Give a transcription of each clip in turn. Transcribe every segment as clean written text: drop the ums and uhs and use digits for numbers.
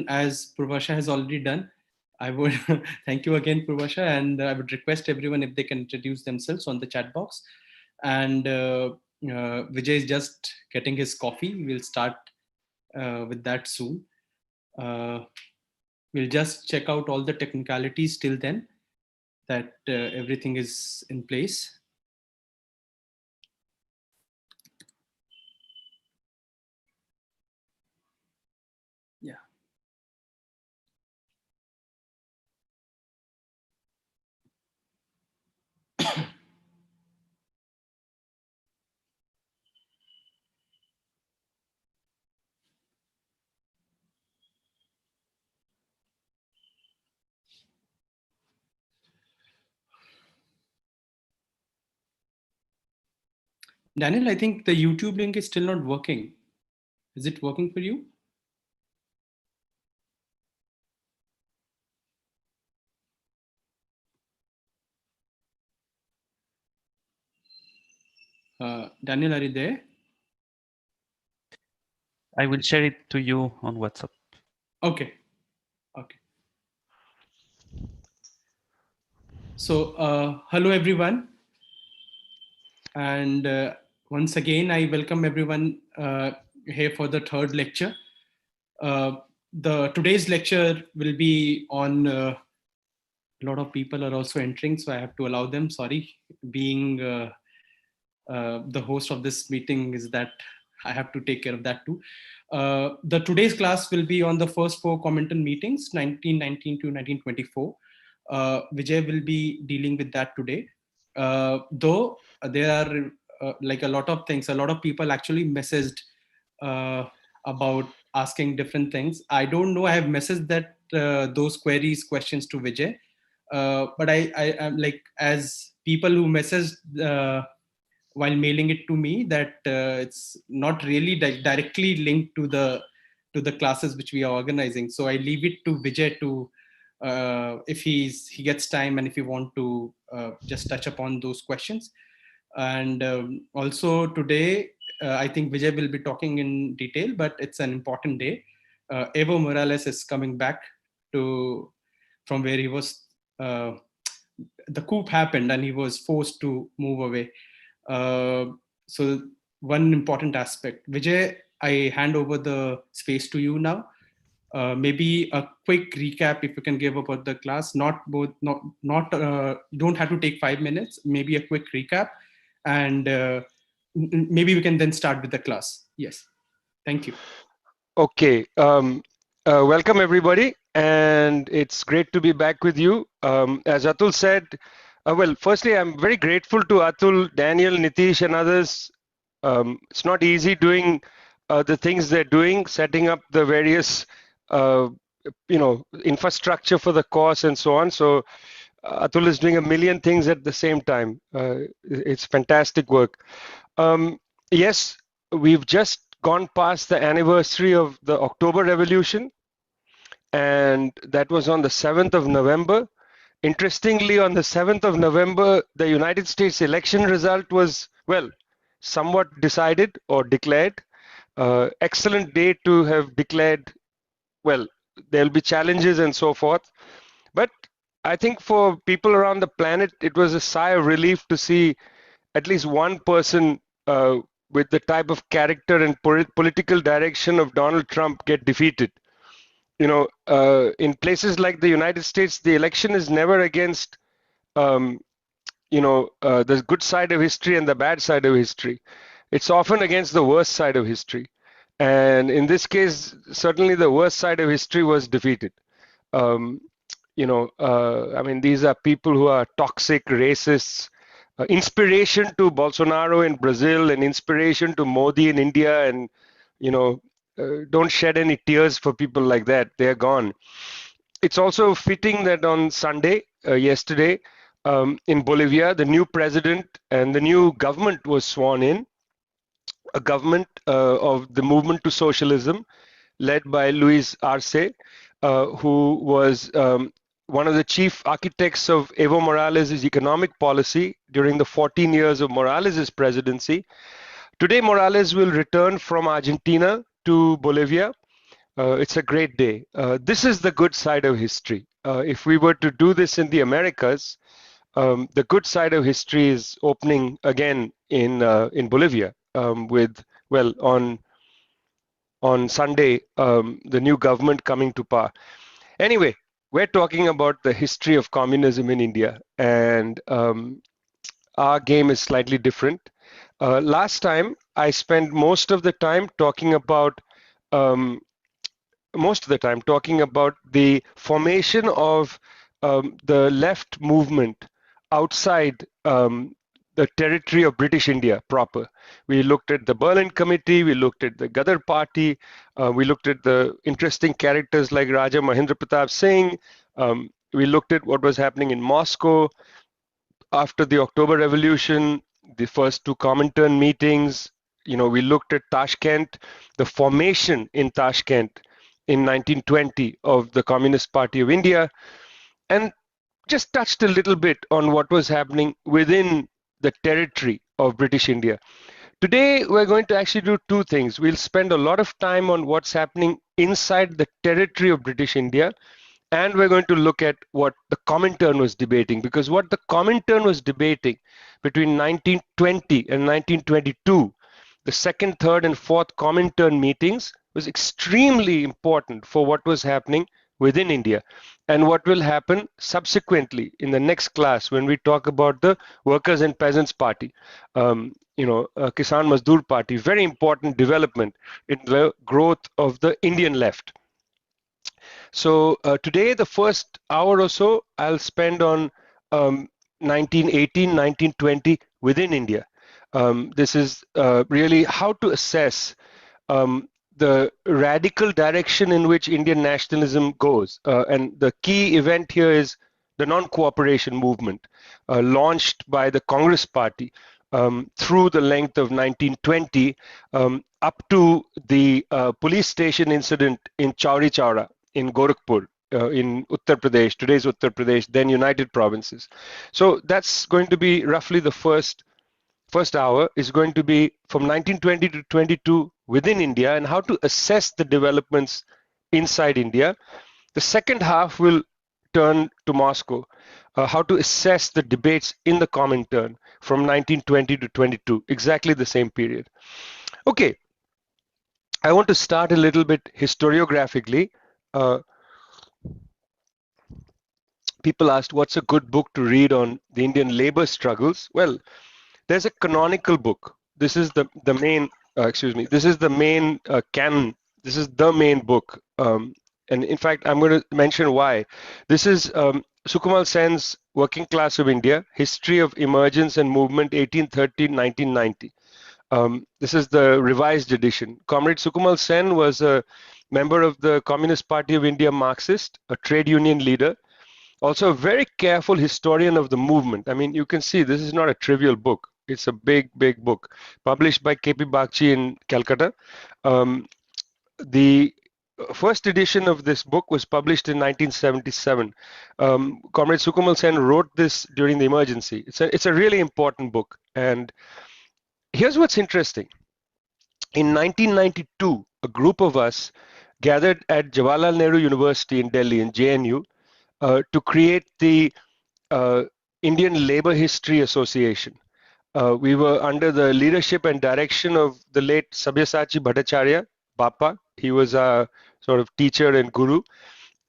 again, as Purvasha has already done, I would thank you again, Purvasha, and I would request everyone if they can introduce themselves on the chat box. And Vijay is just getting his coffee. We'll start with that soon. We'll just check out all the technicalities till then, that everything is in place. Yeah. Daniel, I think the YouTube link is still not working. Is it working for you? Daniel, are you there? I will share it to you on WhatsApp. Okay. Okay. So, hello everyone. And once again, I welcome everyone here for the third lecture. Today's lecture will be on a lot of people are also entering, so I have to allow them. Sorry, being the host of this meeting is that I have to take care of that too. The today's class will be on the first four Comintern meetings, 1919 to 1924. Vijay will be dealing with that today. Though there are like a lot of things, a lot of people actually messaged about asking different things. I don't know. I have messaged that those questions to Vijay, but I'm like, as people who messaged while mailing it to me, that it's not really directly linked to the classes which we are organizing. So I leave it to Vijay to if he gets time and if you want to just touch upon those questions. And also today, I think Vijay will be talking in detail, but it's an important day. Evo Morales is coming back from where he was. The coup happened and he was forced to move away. So one important aspect. Vijay, I hand over the space to you now. Maybe a quick recap if you can give about the class. Don't have to take 5 minutes. Maybe a quick recap, and maybe we can then start with the class. Yes, thank you. Okay, welcome everybody, and it's great to be back with you. As Atul said, well, firstly, I'm very grateful to Atul, Daniel, Nitish, and others. It's not easy doing the things they're doing, setting up the various, infrastructure for the course and so on. So Atul is doing a million things at the same time. It's fantastic work. Yes, we've just gone past the anniversary of the October Revolution, and that was on the 7th of November. Interestingly, on the 7th of November, the United States election result was, well, somewhat decided or declared. Excellent day to have declared, well, there'll be challenges and so forth. But I think for people around the planet, it was a sigh of relief to see at least one person with the type of character and political direction of Donald Trump get defeated. In places like the United States, the election is never against, the good side of history and the bad side of history. It's often against the worst side of history. And in this case, certainly the worst side of history was defeated. These are people who are toxic, racists, inspiration to Bolsonaro in Brazil and inspiration to Modi in India, and don't shed any tears for people like that. They're gone. It's also fitting that on Sunday, yesterday, in Bolivia, the new president and the new government was sworn in, a government of the movement to socialism led by Luis Arce, who was one of the chief architects of Evo Morales' economic policy during the 14 years of Morales' presidency. Today, Morales will return from Argentina to Bolivia It's a great day. This is the good side of history. If we were to do this in the Americas, the good side of history is opening again in Bolivia with, well, on Sunday, the new government coming to power. Anyway, we're talking about the history of communism in India, and our game is slightly different. Last time, I spent most of the time talking about the formation of the left movement outside the territory of British India proper. We looked at the Berlin Committee, we looked at the Gadar Party, we looked at the interesting characters like Raja Mahendra Pratap Singh, we looked at what was happening in Moscow after the October Revolution, the first two Comintern meetings. We looked at Tashkent, the formation in Tashkent in 1920 of the Communist Party of India, and just touched a little bit on what was happening within the territory of British India. Today, we're going to actually do two things. We'll spend a lot of time on what's happening inside the territory of British India, and we're going to look at what the Comintern was debating, because what the Comintern was debating between 1920 and 1922, the second, third, and fourth Comintern meetings, was extremely important for what was happening within India and what will happen subsequently in the next class when we talk about the Workers and Peasants Party, Kisan Mazdoor Party, very important development in the growth of the Indian left. So today, the first hour or so, I'll spend on 1918, 1920 within India. This is really how to assess the radical direction in which Indian nationalism goes. And the key event here is the non-cooperation movement launched by the Congress Party through the length of 1920 up to the police station incident in Chauri Chaura in Gorakhpur, in Uttar Pradesh, today's Uttar Pradesh, then United Provinces. So that's going to be roughly the first hour is going to be from 1920 to 22 within India and how to assess the developments inside India. The second half will turn to Moscow, how to assess the debates in the Comintern from 1920 to 22, exactly the same period. Okay, I want to start a little bit historiographically. People asked, what's a good book to read on the Indian labor struggles? Well, there's a canonical book. This is the main, this is the main canon. This is the main book. And in fact, I'm going to mention why. This is Sukamal Sen's Working Class of India, History of Emergence and Movement 1830-1990. This is the revised edition. Comrade Sukamal Sen was a member of the Communist Party of India Marxist, a trade union leader, also a very careful historian of the movement. I mean, you can see this is not a trivial book. It's a big, big book, published by K.P. Bagchi in Calcutta. The first edition of this book was published in 1977. Comrade Sukamal Sen wrote this during the emergency. It's a really important book. And here's what's interesting. In 1992, a group of us gathered at Jawaharlal Nehru University in Delhi, in JNU, to create the Indian Labor History Association. We were under the leadership and direction of the late Sabyasachi Bhattacharya, Bappa. He was a sort of teacher and guru.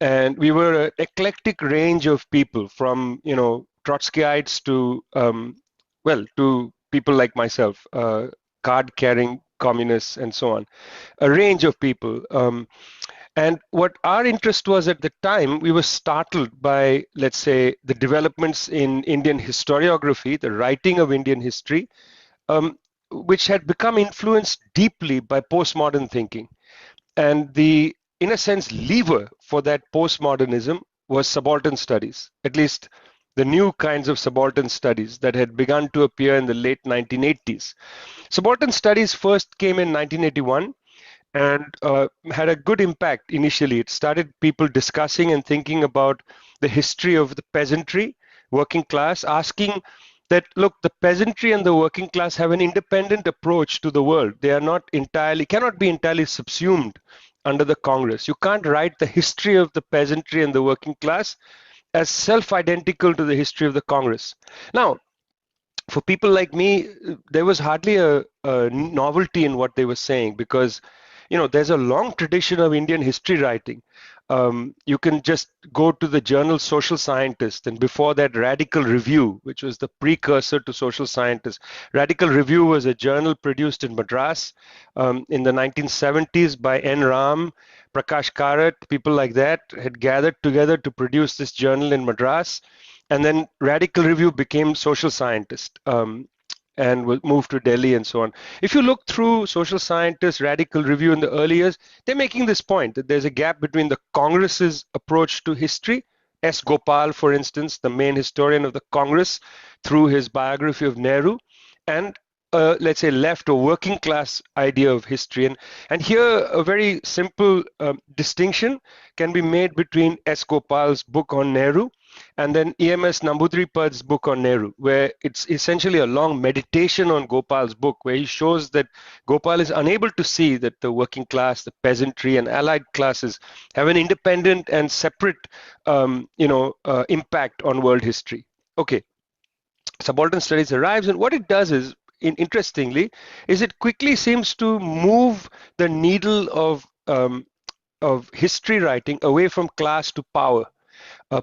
And we were an eclectic range of people from, Trotskyites to, to people like myself, card-carrying communists and so on, a range of people. And what our interest was at the time, we were startled by, let's say, the developments in Indian historiography, the writing of Indian history, which had become influenced deeply by postmodern thinking. And the, in a sense, lever for that postmodernism was subaltern studies, at least the new kinds of subaltern studies that had begun to appear in the late 1980s. Subaltern studies first came in 1981 and had a good impact initially. It started people discussing and thinking about the history of the peasantry, working class, asking that, look, the peasantry and the working class have an independent approach to the world. They are not entirely, cannot be entirely subsumed under the Congress. You can't write the history of the peasantry and the working class as self-identical to the history of the Congress. Now, for people like me, there was hardly a novelty in what they were saying, because there's a long tradition of Indian history writing. You can just go to the journal Social Scientist, and before that, Radical Review, which was the precursor to Social Scientist. Radical Review was a journal produced in Madras in the 1970s by N. Ram, Prakash Karat, people like that had gathered together to produce this journal in Madras. And then Radical Review became Social Scientist and was moved to Delhi and so on. If you look through Social Scientist, Radical Review in the early years, they're making this point that there's a gap between the Congress's approach to history. S. Gopal, for instance, the main historian of the Congress, through his biography of Nehru, and let's say left or working class idea of history. And here a very simple distinction can be made between S. Gopal's book on Nehru and then E.M.S. Nambudripad's book on Nehru, where it's essentially a long meditation on Gopal's book, where he shows that Gopal is unable to see that the working class, the peasantry, and allied classes have an independent and separate, impact on world history. Okay, Subaltern Studies arrives, and what it does is, interestingly, is it quickly seems to move the needle of history writing away from class to power.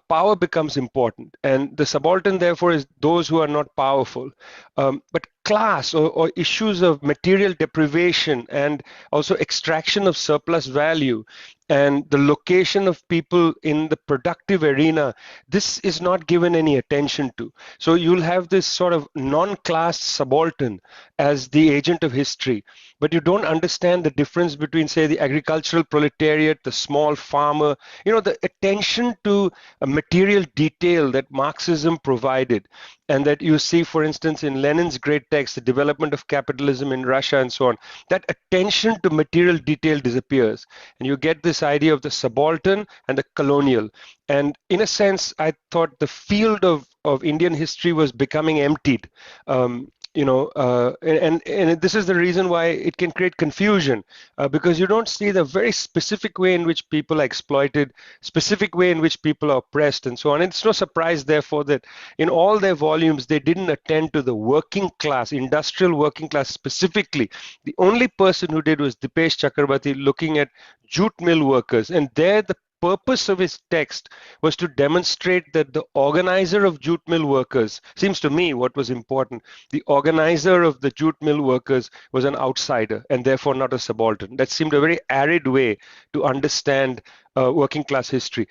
Power becomes important, and the subaltern therefore is those who are not powerful. But class or issues of material deprivation and also extraction of surplus value and the location of people in the productive arena, this is not given any attention to. So you'll have this sort of non-class subaltern as the agent of history, but you don't understand the difference between, say, the agricultural proletariat, the small farmer, the attention to a material detail that Marxism provided, and that you see, for instance, in Lenin's great text, The Development of Capitalism in Russia and so on. That attention to material detail disappears, and you get this idea of the subaltern and the colonial. And in a sense, I thought the field of Indian history was becoming emptied. And this is the reason why it can create confusion, because you don't see the very specific way in which people are exploited, specific way in which people are oppressed, and so on. And it's no surprise, therefore, that in all their volumes, they didn't attend to the working class, industrial working class specifically. The only person who did was Dipesh Chakrabarti, looking at jute mill workers, and there the purpose of his text was to demonstrate that the organizer of jute mill workers, seems to me what was important, the organizer of the jute mill workers was an outsider and therefore not a subaltern. That seemed a very arid way to understand working class history.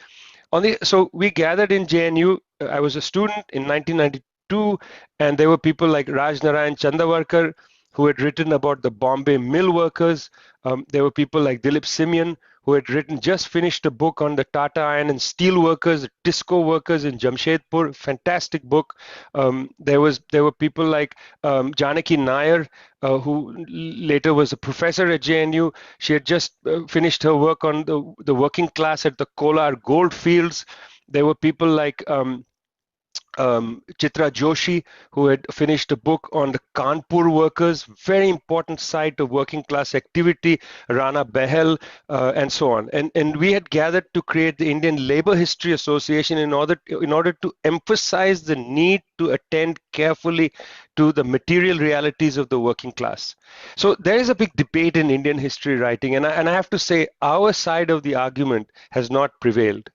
So we gathered in JNU. I was a student in 1992, and there were people like Raj Narayan Chandavarkar, who had written about the Bombay mill workers. There were people like Dilip Simyan, who had just finished a book on the Tata Iron and Steel workers, the Tisco workers in Jamshedpur, fantastic book. There were people like Janaki Nair, who later was a professor at JNU. She had just finished her work on the working class at the Kolar gold fields. There were people like Chitra Joshi, who had finished a book on the Kanpur workers, very important site of working class activity, Rana Behel, and so on. And we had gathered to create the Indian Labour History Association in order to emphasize the need to attend carefully to the material realities of the working class. So there is a big debate in Indian history writing, and I have to say our side of the argument has not prevailed.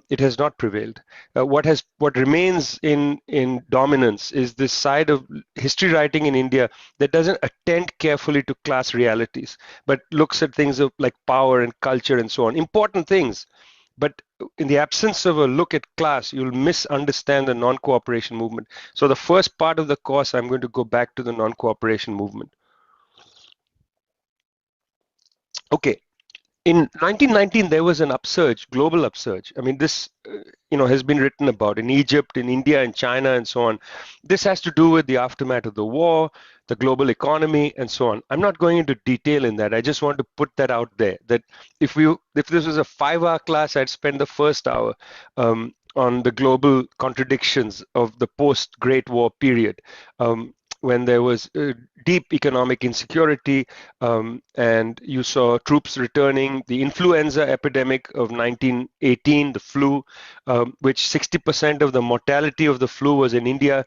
It has not prevailed. What remains in dominance is this side of history writing in India that doesn't attend carefully to class realities, but looks at things like power and culture and so on, important things. But in the absence of a look at class, you'll misunderstand the non-cooperation movement. So the first part of the course, I'm going to go back to the non-cooperation movement. Okay. In 1919, there was an upsurge, global upsurge. I mean, this, has been written about in Egypt, in India, in China, and so on. This has to do with the aftermath of the war, the global economy, and so on. I'm not going into detail in that. I just want to put that out there, that if this was a 5-hour class, I'd spend the first hour on the global contradictions of the post-Great War period. when there was deep economic insecurity, and you saw troops returning, the influenza epidemic of 1918, the flu, which 60% of the mortality of the flu was in India.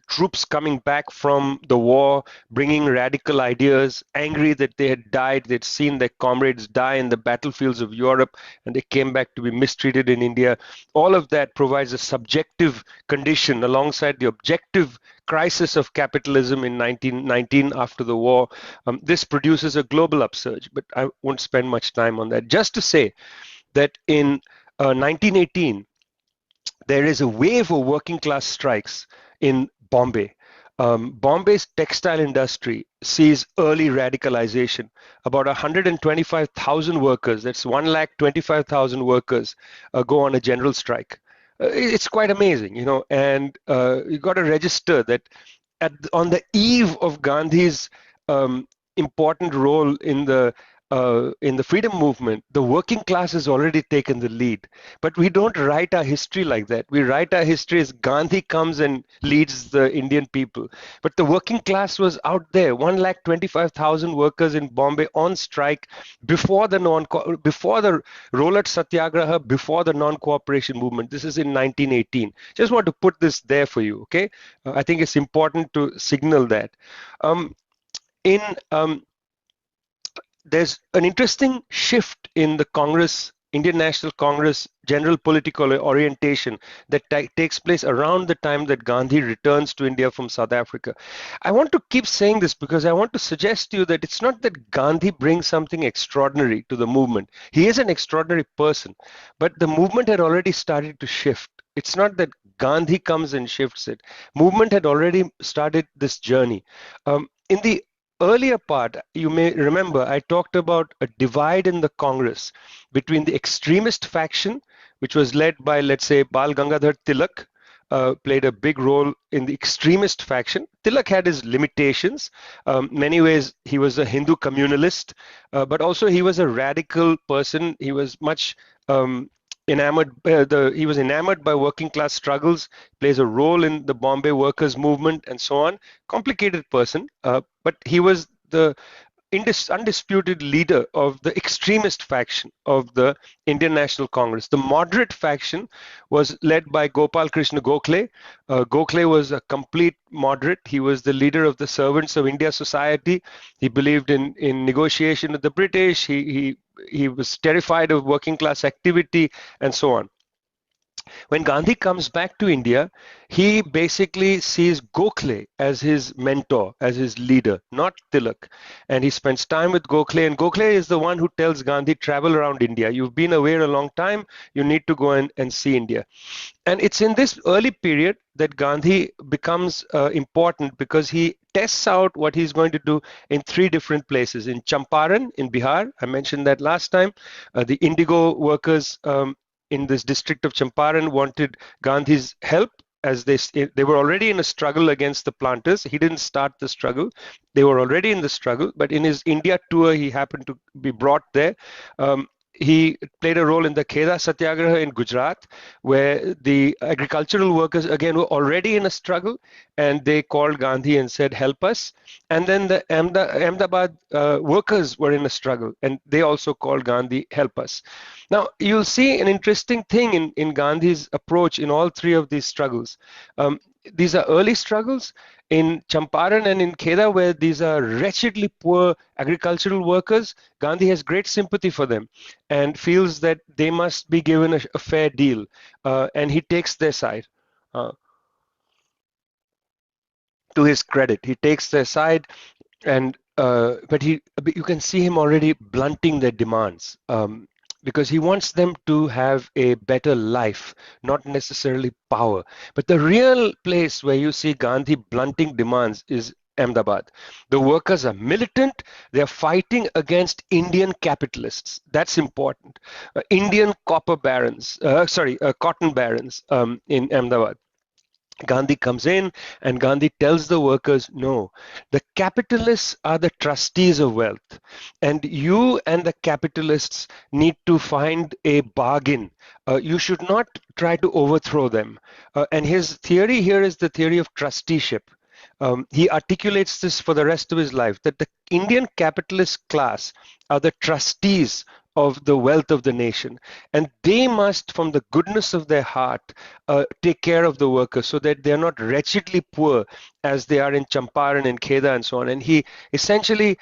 Troops coming back from the war, bringing radical ideas, angry that they had died, they'd seen their comrades die in the battlefields of Europe, and they came back to be mistreated in India. All of that provides a subjective condition alongside the objective crisis of capitalism in 1919 after the war. This produces a global upsurge, but I won't spend much time on that. Just to say that in 1918, there is a wave of working class strikes in Bombay. Bombay's textile industry sees early radicalization. About 125,000 workers, that's 125,000 workers, go on a general strike. It's quite amazing, you know, and you got to register that on the eve of Gandhi's important role in the freedom movement, the working class has already taken the lead. But we don't write our history like that. We write our history as Gandhi comes and leads the Indian people. But the working class was out there, 125,000 workers in Bombay on strike before the Rolat Satyagraha, before the non-cooperation movement. This is in 1918. Just want to put this there for you, okay? I think it's important to signal that. There's an interesting shift in the Congress, Indian National Congress general political orientation that takes place around the time that Gandhi returns to India from South Africa. I want to keep saying this because I want to suggest to you that it's not that Gandhi brings something extraordinary to the movement. He is an extraordinary person, but the movement had already started to shift. It's not that Gandhi comes and shifts it. Movement had already started this journey. In the earlier part, you may remember, I talked about a divide in the Congress between the extremist faction, which was led by, let's say, Bal Gangadhar Tilak, played a big role in the extremist faction. Tilak had his limitations. Many ways, he was a Hindu communalist, but also he was a radical person. He was much enamored. He was enamored by working class struggles. Plays a role in the Bombay workers' movement and so on. Complicated person, but he was the undisputed leader of the extremist faction of the Indian National Congress. The moderate faction was led by Gopal Krishna Gokhale. Gokhale was a complete moderate. He was the leader of the Servants of India Society. He believed in negotiation with the British. He was terrified of working class activity and so on. When Gandhi comes back to India, he basically sees Gokhale as his mentor, as his leader, not Tilak. And he spends time with Gokhale, and Gokhale is the one who tells Gandhi, travel around India. You've been away a long time. You need to go and see India. And it's in this early period that Gandhi becomes important because he tests out what he's going to do in 3 different places. In Champaran, in Bihar, I mentioned that last time, the indigo workers in this district of Champaran wanted Gandhi's help, as they were already in a struggle against the planters. He didn't start the struggle. They were already in the struggle, but in his India tour, he happened to be brought there. He played a role in the Kheda Satyagraha in Gujarat, where the agricultural workers, again, were already in a struggle, and they called Gandhi and said, help us. And then the Ahmedabad workers were in a struggle, and they also called Gandhi, help us. Now, you'll see an interesting thing in Gandhi's approach in all 3 of these struggles. These are early struggles in Champaran and in Kheda, where these are wretchedly poor agricultural workers. Gandhi has great sympathy for them and feels that they must be given a fair deal, and he takes their side. To his credit, he takes their side, and but you can see him already blunting their demands. Because he wants them to have a better life, not necessarily power. But the real place where you see Gandhi blunting demands is Ahmedabad. The workers are militant. They're fighting against Indian capitalists. That's important. Indian cotton barons in Ahmedabad. Gandhi comes in and Gandhi tells the workers, no, the capitalists are the trustees of wealth, and you and the capitalists need to find a bargain. You should not try to overthrow them. And his theory here is the theory of trusteeship. he articulates this for the rest of his life, that the Indian capitalist class are the trustees of the wealth of the nation, and they must, from the goodness of their heart, take care of the workers so that they're not wretchedly poor as they are in Champaran and Kheda and so on. And he essentially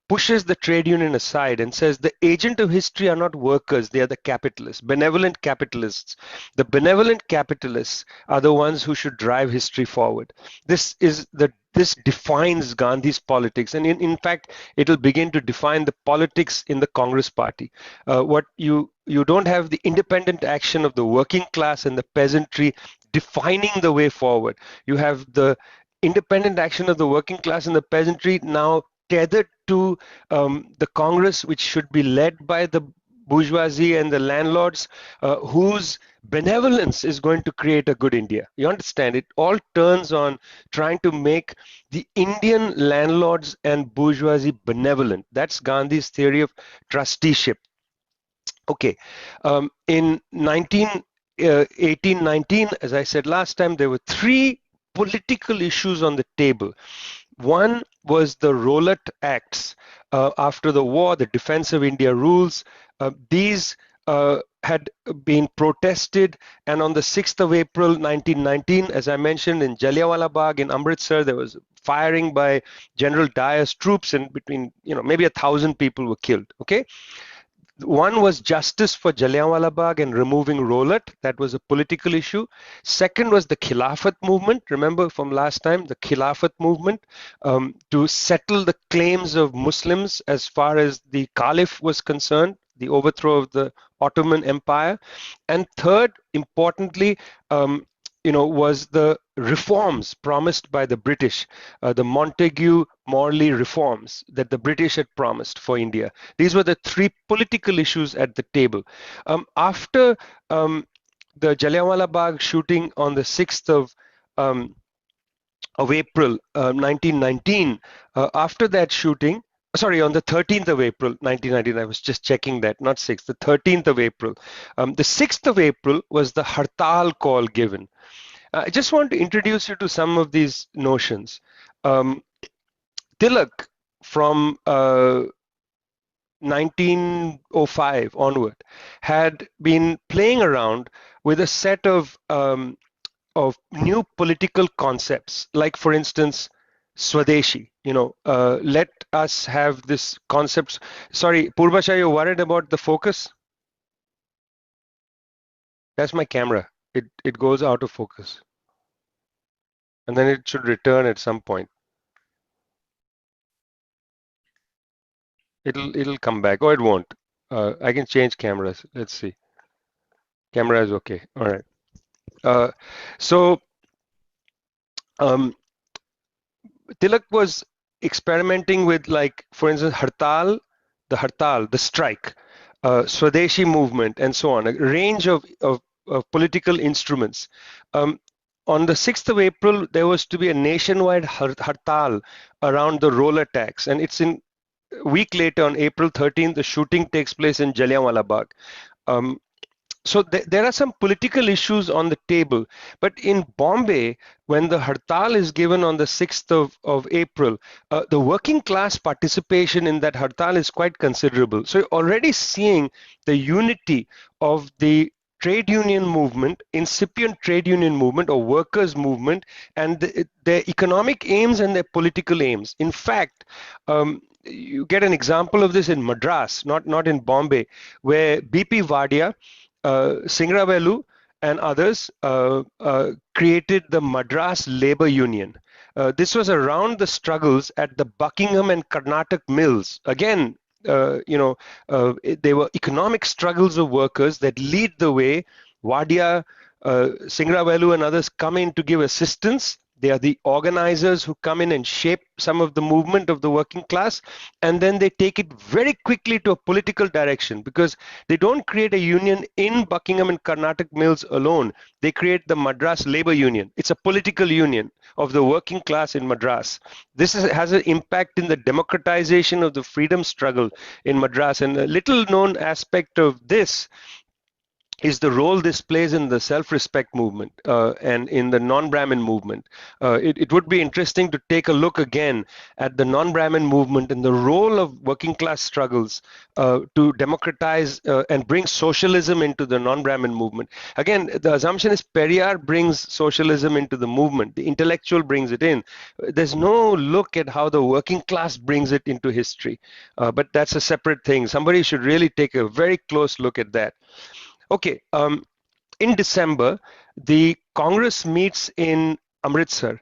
pushes the trade union aside and says the agent of history are not workers, they are the capitalists, benevolent capitalists. The benevolent capitalists are the ones who should drive history forward. This defines Gandhi's politics, and in fact, it'll begin to define the politics in the Congress party. What you don't have the independent action of the working class and the peasantry defining the way forward. You have the independent action of the working class and the peasantry now tethered to the Congress, which should be led by the bourgeoisie and the landlords, whose benevolence is going to create a good India. You understand? It all turns on trying to make the Indian landlords and bourgeoisie benevolent. That's Gandhi's theory of trusteeship. Okay, in 1819, as I said last time, there were three political issues on the table. One was the Rowlatt Acts. After the war, the Defense of India rules. These had been protested, and on the 6th of April 1919, as I mentioned, in Jallianwala Bagh in Amritsar, there was firing by General Dyer's troops, and between maybe 1,000 people were killed. Okay. One was justice for Jallianwala Bagh and removing Rowlatt. That was a political issue. Second was the Khilafat movement. Remember from last time, the Khilafat movement, to settle the claims of Muslims as far as the Caliph was concerned, the overthrow of the Ottoman Empire. And third, importantly, was the reforms promised by the British, the Montagu-Morley reforms that the British had promised for India. These were the three political issues at the table. After the Jallianwala Bagh shooting on the 6th of April 1919, after that shooting, sorry, on the 13th of April 1919, I was just checking that, not 6th, the 13th of April. The 6th of April was the Hartal call given. I just want to introduce you to some of these notions. Tilak, from 1905 onward, had been playing around with a set of new political concepts, like, for instance, Swadeshi. Let us have this concept. Sorry, Purvasha, you're worried about the focus? That's my camera. It goes out of focus, and then it should return at some point. It'll come back. Oh, it won't. I can change cameras. Let's see. Camera is okay. All right. So Tilak was experimenting with, like, for instance, Hartal, the strike, Swadeshi movement, and so on, a range of political instruments. On the 6th of April, there was to be a nationwide Hartal around the Rowlatt Acts, and it's in a week later, on April 13th, the shooting takes place in Jallianwala Bagh. So there are some political issues on the table, but in Bombay, when the Hartal is given on the 6th of April, the working class participation in that Hartal is quite considerable. So you're already seeing the unity of the trade union movement, incipient trade union movement or workers movement, and their economic aims and their political aims. In fact, you get an example of this in Madras, not in Bombay, where BP Wadia, Singravelu and others created the Madras Labor Union. This was around the struggles at the Buckingham and Karnataka mills. Again, they were economic struggles of workers that lead the way. Wadia, Singravelu and others come in to give assistance. They are the organizers who come in and shape some of the movement of the working class, and then they take it very quickly to a political direction, because they don't create a union in Buckingham and Karnataka mills alone. They create the Madras Labor Union. It's a political union of the working class in Madras. This has an impact in the democratization of the freedom struggle in Madras. And a little known aspect of this is the role this plays in the self-respect movement and in the non-Brahmin movement. It would be interesting to take a look again at the non-Brahmin movement and the role of working class struggles to democratize and bring socialism into the non-Brahmin movement. Again, the assumption is Periyar brings socialism into the movement. The intellectual brings it in. There's no look at how the working class brings it into history. But that's a separate thing. Somebody should really take a very close look at that. Okay, in December, the Congress meets in Amritsar.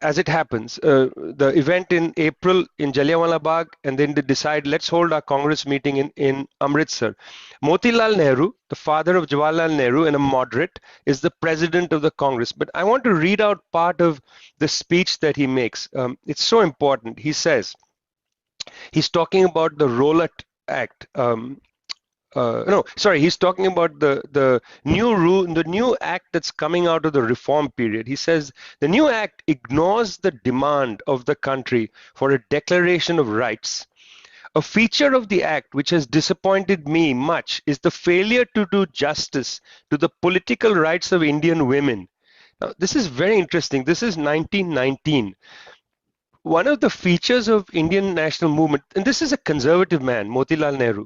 As it happens, the event in April in Jallianwala Bagh, and then they decide, let's hold our Congress meeting in Amritsar. Motilal Nehru, the father of Jawaharlal Nehru and a moderate, is the president of the Congress. But I want to read out part of the speech that he makes. It's so important. He says, he's talking about the Rowlatt Act. He's talking about the new rule, the new act that's coming out of the reform period. He says the new act ignores the demand of the country for a declaration of rights. A feature of the act which has disappointed me much is the failure to do justice to the political rights of Indian women. Now, this is very interesting. This is 1919. One of the features of Indian national movement, and this is a conservative man, Motilal Nehru.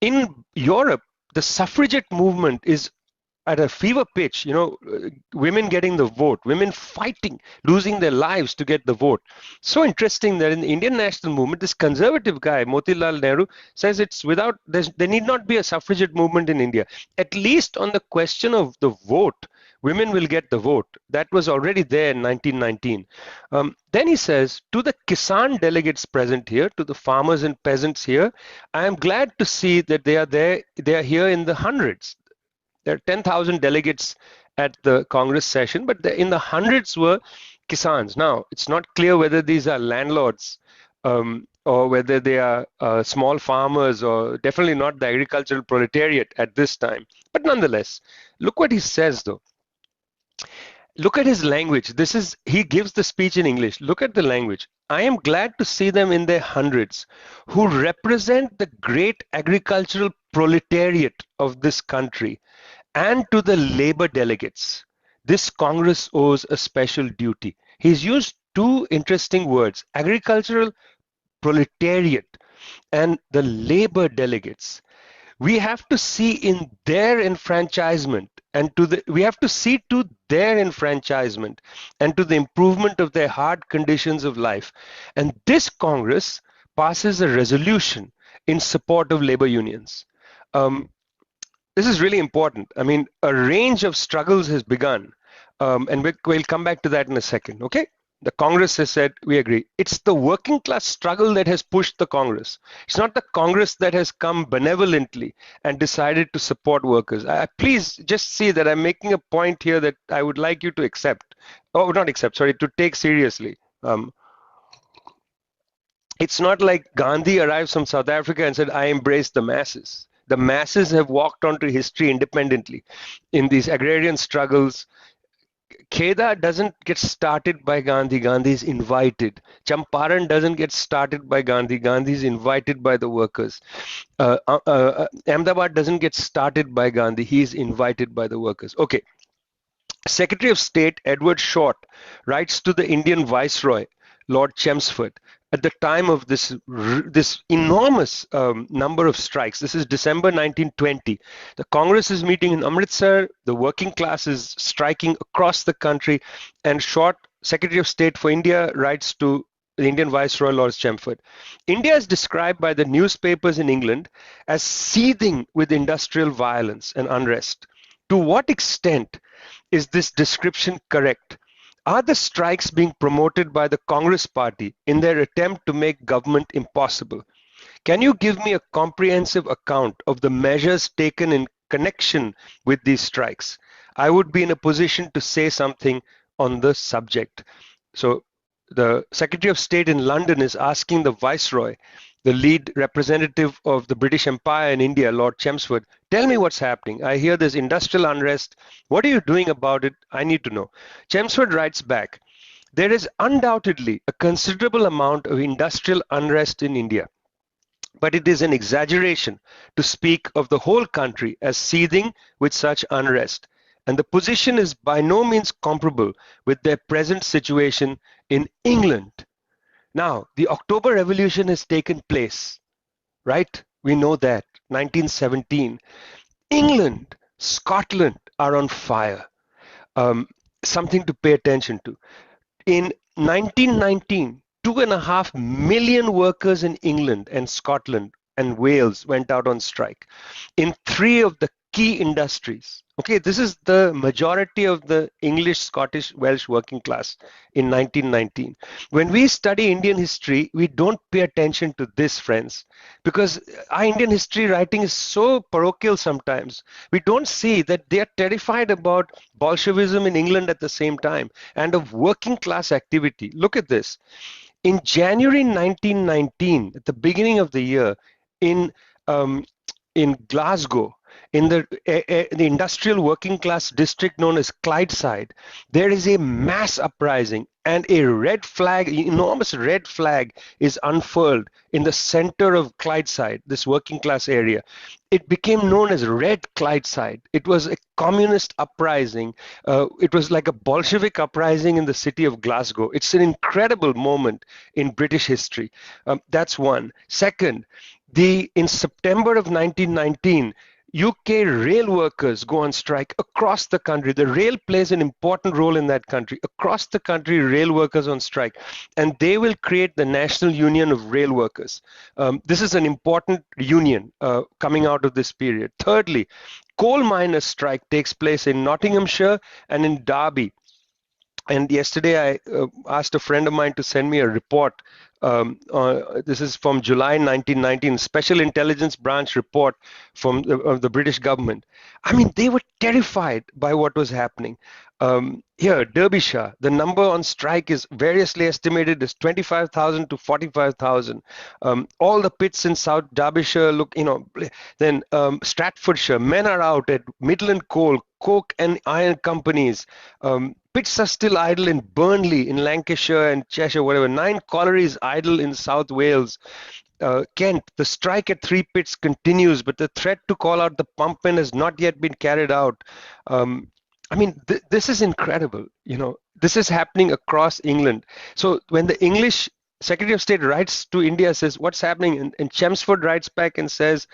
In Europe, the suffragette movement is at a fever pitch, women getting the vote, women fighting, losing their lives to get the vote. So interesting that in the Indian national movement, this conservative guy, Motilal Nehru, says there need not be a suffragette movement in India. At least on the question of the vote, women will get the vote. That was already there in 1919. Then he says, to the Kisan delegates present here, to the farmers and peasants here, I am glad to see that they are there. They are here in the hundreds. There are 10,000 delegates at the Congress session, but in the hundreds were Kisans. Now, it's not clear whether these are landlords or whether they are small farmers, or definitely not the agricultural proletariat at this time. But nonetheless, look what he says though. Look at his language. He gives the speech in English. Look at the language. I am glad to see them in their hundreds who represent the great agricultural proletariat of this country, and to the labor delegates. This Congress owes a special duty. He's used two interesting words, agricultural proletariat and the labor delegates. We have to see in their enfranchisement and we have to see to their enfranchisement and to the improvement of their hard conditions of life. And this Congress passes a resolution in support of labor unions. This is really important. I mean, a range of struggles has begun, and we'll come back to that in a second, okay? The Congress has said, we agree. It's the working class struggle that has pushed the Congress. It's not the Congress that has come benevolently and decided to support workers. Please just see that I'm making a point here that I would like you to to take seriously. It's not like Gandhi arrived from South Africa and said, I embrace the masses. The masses have walked onto history independently in these agrarian struggles. Kheda doesn't get started by Gandhi. Gandhi is invited. Champaran doesn't get started by Gandhi. Gandhi is invited by the workers. Ahmedabad doesn't get started by Gandhi. He is invited by the workers. Okay. Secretary of State Edward Short writes to the Indian Viceroy, Lord Chelmsford, at the time of this enormous number of strikes. This is December 1920. The Congress is meeting in Amritsar. The working class is striking across the country. And Short, Secretary of State for India, writes to the Indian Viceroy, Lord Chelmsford. India is described by the newspapers in England as seething with industrial violence and unrest. To what extent is this description correct? Are the strikes being promoted by the Congress Party in their attempt to make government impossible? Can you give me a comprehensive account of the measures taken in connection with these strikes? I would be in a position to say something on the subject. So the Secretary of State in London is asking the Viceroy, the lead representative of the British Empire in India, Lord Chelmsford, tell me what's happening. I hear there's industrial unrest. What are you doing about it? I need to know. Chelmsford writes back, there is undoubtedly a considerable amount of industrial unrest in India. but it is an exaggeration to speak of the whole country as seething with such unrest. And the position is by no means comparable with their present situation in England. Now, the October Revolution has taken place, right? We know that, 1917. England, Scotland are on fire. Something to pay attention to. In 1919, 2.5 million workers in England and Scotland and Wales went out on strike in 3 of the key industries. Okay, this is the majority of the English, Scottish, Welsh working class in 1919. When we study Indian history, we don't pay attention to this, friends, because our Indian history writing is so parochial sometimes. We don't see that they are terrified about Bolshevism in England at the same time and of working class activity. Look at this. In January 1919, at the beginning of the year, in Glasgow, in the industrial working class district known as Clydeside, there is a mass uprising and a red flag, enormous red flag is unfurled in the center of Clydeside, this working class area. It became known as Red Clydeside. It was a communist uprising. It was like a Bolshevik uprising in the city of Glasgow. It's an incredible moment in British history. That's one. Second, in September of 1919, UK rail workers go on strike across the country. The rail plays an important role in that country. Across the country, rail workers on strike, and they will create the National Union of Rail Workers. This is an important union coming out of this period. Thirdly, coal miners' strike takes place in Nottinghamshire and in Derby. And yesterday I asked a friend of mine to send me a report. This is from July 1919, Special Intelligence Branch report from the British government. I mean, they were terrified by what was happening. Here, Derbyshire, the number on strike is variously estimated as 25,000 to 45,000. All the pits in South Derbyshire look, then Stratfordshire, men are out at Midland Coal, coke and iron companies. Pits are still idle in Burnley, in Lancashire and Cheshire, whatever. 9 collieries idle in South Wales. Kent, the strike at 3 pits continues, but the threat to call out the pumpmen has not yet been carried out. I mean, this is incredible. This is happening across England. So when the English Secretary of State writes to India, says what's happening, and Chelmsford writes back and says,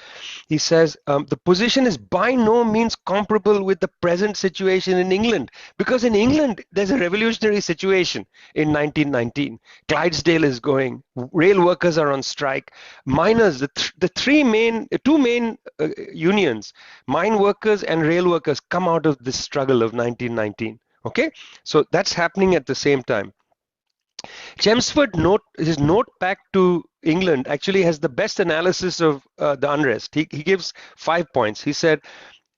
the position is by no means comparable with the present situation in England, because in England there's a revolutionary situation in 1919. Clydesdale is going, rail workers are on strike, miners, the two main unions, mine workers and rail workers, come out of this struggle of 1919. Okay, so that's happening at the same time. Chelmsford his note back to England actually has the best analysis of the unrest. He gives 5 points. He said,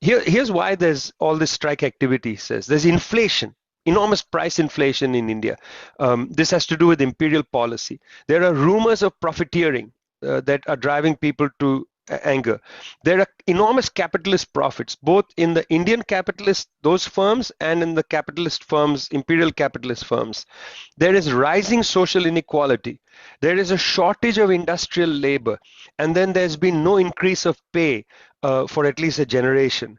here's why there's all this strike activity. He says there's inflation, enormous price inflation in India. This has to do with imperial policy. There are rumors of profiteering that are driving people to anger. There are enormous capitalist profits, both in the Indian capitalist, those firms, and in the capitalist firms, imperial capitalist firms. There is rising social inequality. There is a shortage of industrial labor. And then there's been no increase of pay for at least a generation.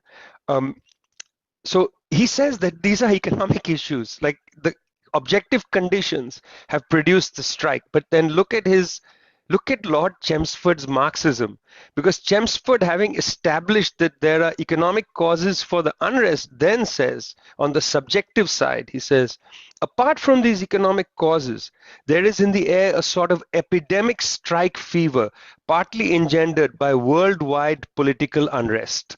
So he says that these are economic issues, like the objective conditions have produced the strike. But then look at Lord Chelmsford's Marxism, because Chelmsford, having established that there are economic causes for the unrest, then says, on the subjective side, he says, apart from these economic causes, there is in the air a sort of epidemic strike fever, partly engendered by worldwide political unrest.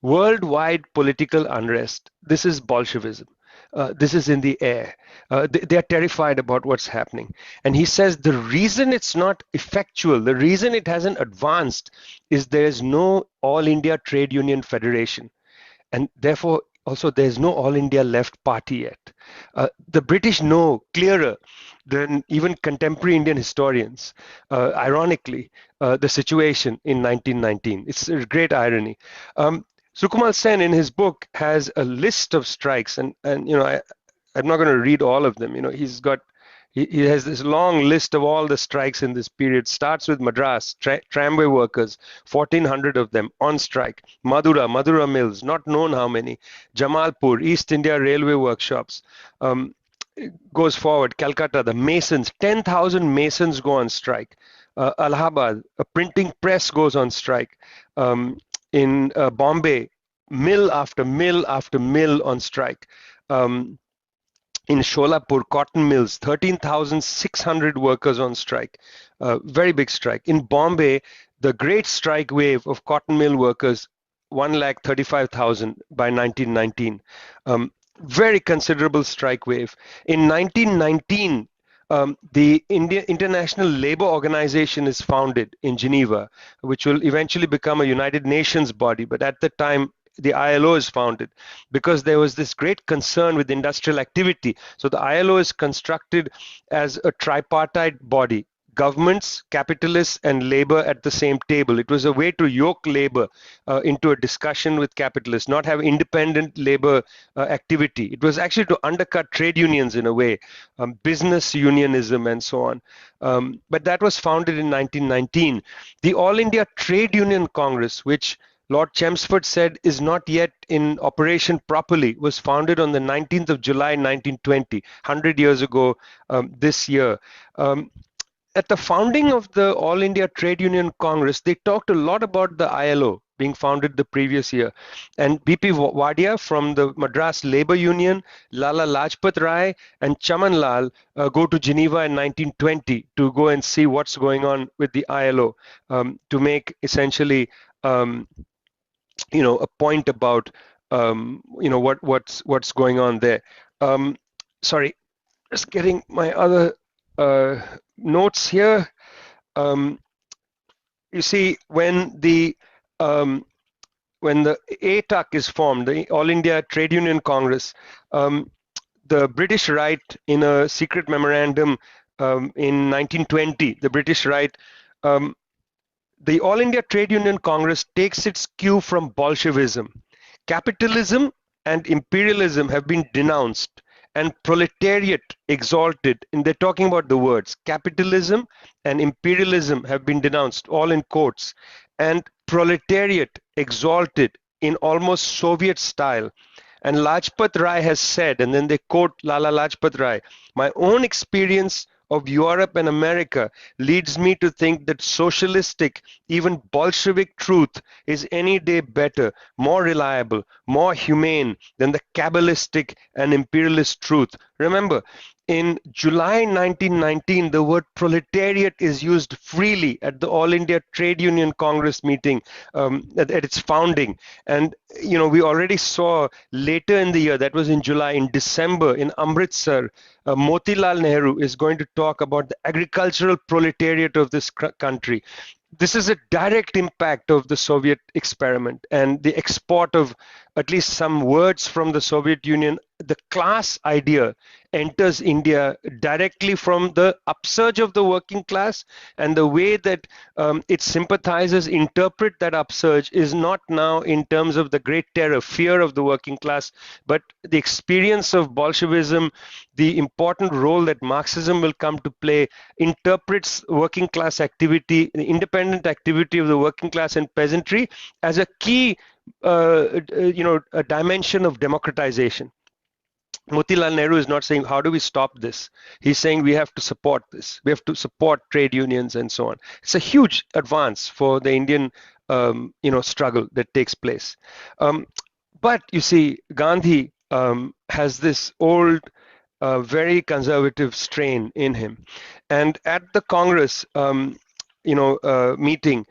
Worldwide political unrest. This is Bolshevism. This is in the air. They are terrified about what's happening. And he says the reason it's not effectual, the reason it hasn't advanced, is there is no All India Trade Union Federation. And therefore, also there's no All India Left Party yet. The British know clearer than even contemporary Indian historians, ironically, the situation in 1919. It's a great irony. Sukumal Sen in his book has a list of strikes, and I'm not going to read all of them. He's got He has this long list of all the strikes in this period. Starts with Madras, tramway workers, 1,400 of them on strike. Madura Mills, not known how many. Jamalpur, East India Railway Workshops. Goes forward, Calcutta, the masons, 10,000 masons go on strike. Allahabad, a printing press goes on strike. In Bombay, mill after mill after mill on strike. In Sholapur, cotton mills, 13,600 workers on strike. Very big strike. In Bombay, the great strike wave of cotton mill workers, 135,000 by 1919. Very considerable strike wave. In 1919, the International Labour Organization is founded in Geneva, which will eventually become a United Nations body. But at the time, the ILO is founded because there was this great concern with industrial activity. So the ILO is constructed as a tripartite body. Governments, capitalists, and labor at the same table. It was a way to yoke labor into a discussion with capitalists, not have independent labor activity. It was actually to undercut trade unions in a way, business unionism and so on. But that was founded in 1919. The All India Trade Union Congress, which Lord Chelmsford said is not yet in operation properly, was founded on the 19th of July 1920, 100 years ago this year. At the founding of the All India Trade Union Congress, they talked a lot about the ILO being founded the previous year. And B.P. Wadia from the Madras Labor Union, Lala Lajpat Rai, and Chaman Lal go to Geneva in 1920 to go and see what's going on with the ILO, to make essentially a point about what's going on there. Sorry, just getting my other notes here. You see, when the ATUC is formed, the All India Trade Union Congress, the British right, in a secret memorandum in 1920, the British right, the All India Trade Union Congress takes its cue from Bolshevism. Capitalism and imperialism have been denounced and proletariat exalted, and they're talking about the words capitalism and imperialism have been denounced, all in quotes, and proletariat exalted in almost Soviet style. And Lajpat Rai has said, and then they quote Lala Lajpat Rai, "My own experience of Europe and America leads me to think that socialistic, even Bolshevik truth is any day better, more reliable, more humane than the Kabbalistic and imperialist truth." Remember, in July 1919, the word proletariat is used freely at the All India Trade Union Congress meeting at its founding. And, we already saw later in the year, that was in July, in December, in Amritsar, Motilal Nehru is going to talk about the agricultural proletariat of this country. This is a direct impact of the Soviet experiment and the export of at least some words from the Soviet Union. The class idea enters India directly from the upsurge of the working class, and the way that its sympathizers interpret that upsurge is not now in terms of the great terror, fear of the working class, but the experience of Bolshevism, the important role that Marxism will come to play, interprets working class activity, the independent activity of the working class and peasantry as a key a dimension of democratization. Motilal Nehru is not saying, how do we stop this? He's saying we have to support this. We have to support trade unions and so on. It's a huge advance for the Indian, struggle that takes place. But you see, Gandhi has this old, very conservative strain in him. And at the Congress, meeting,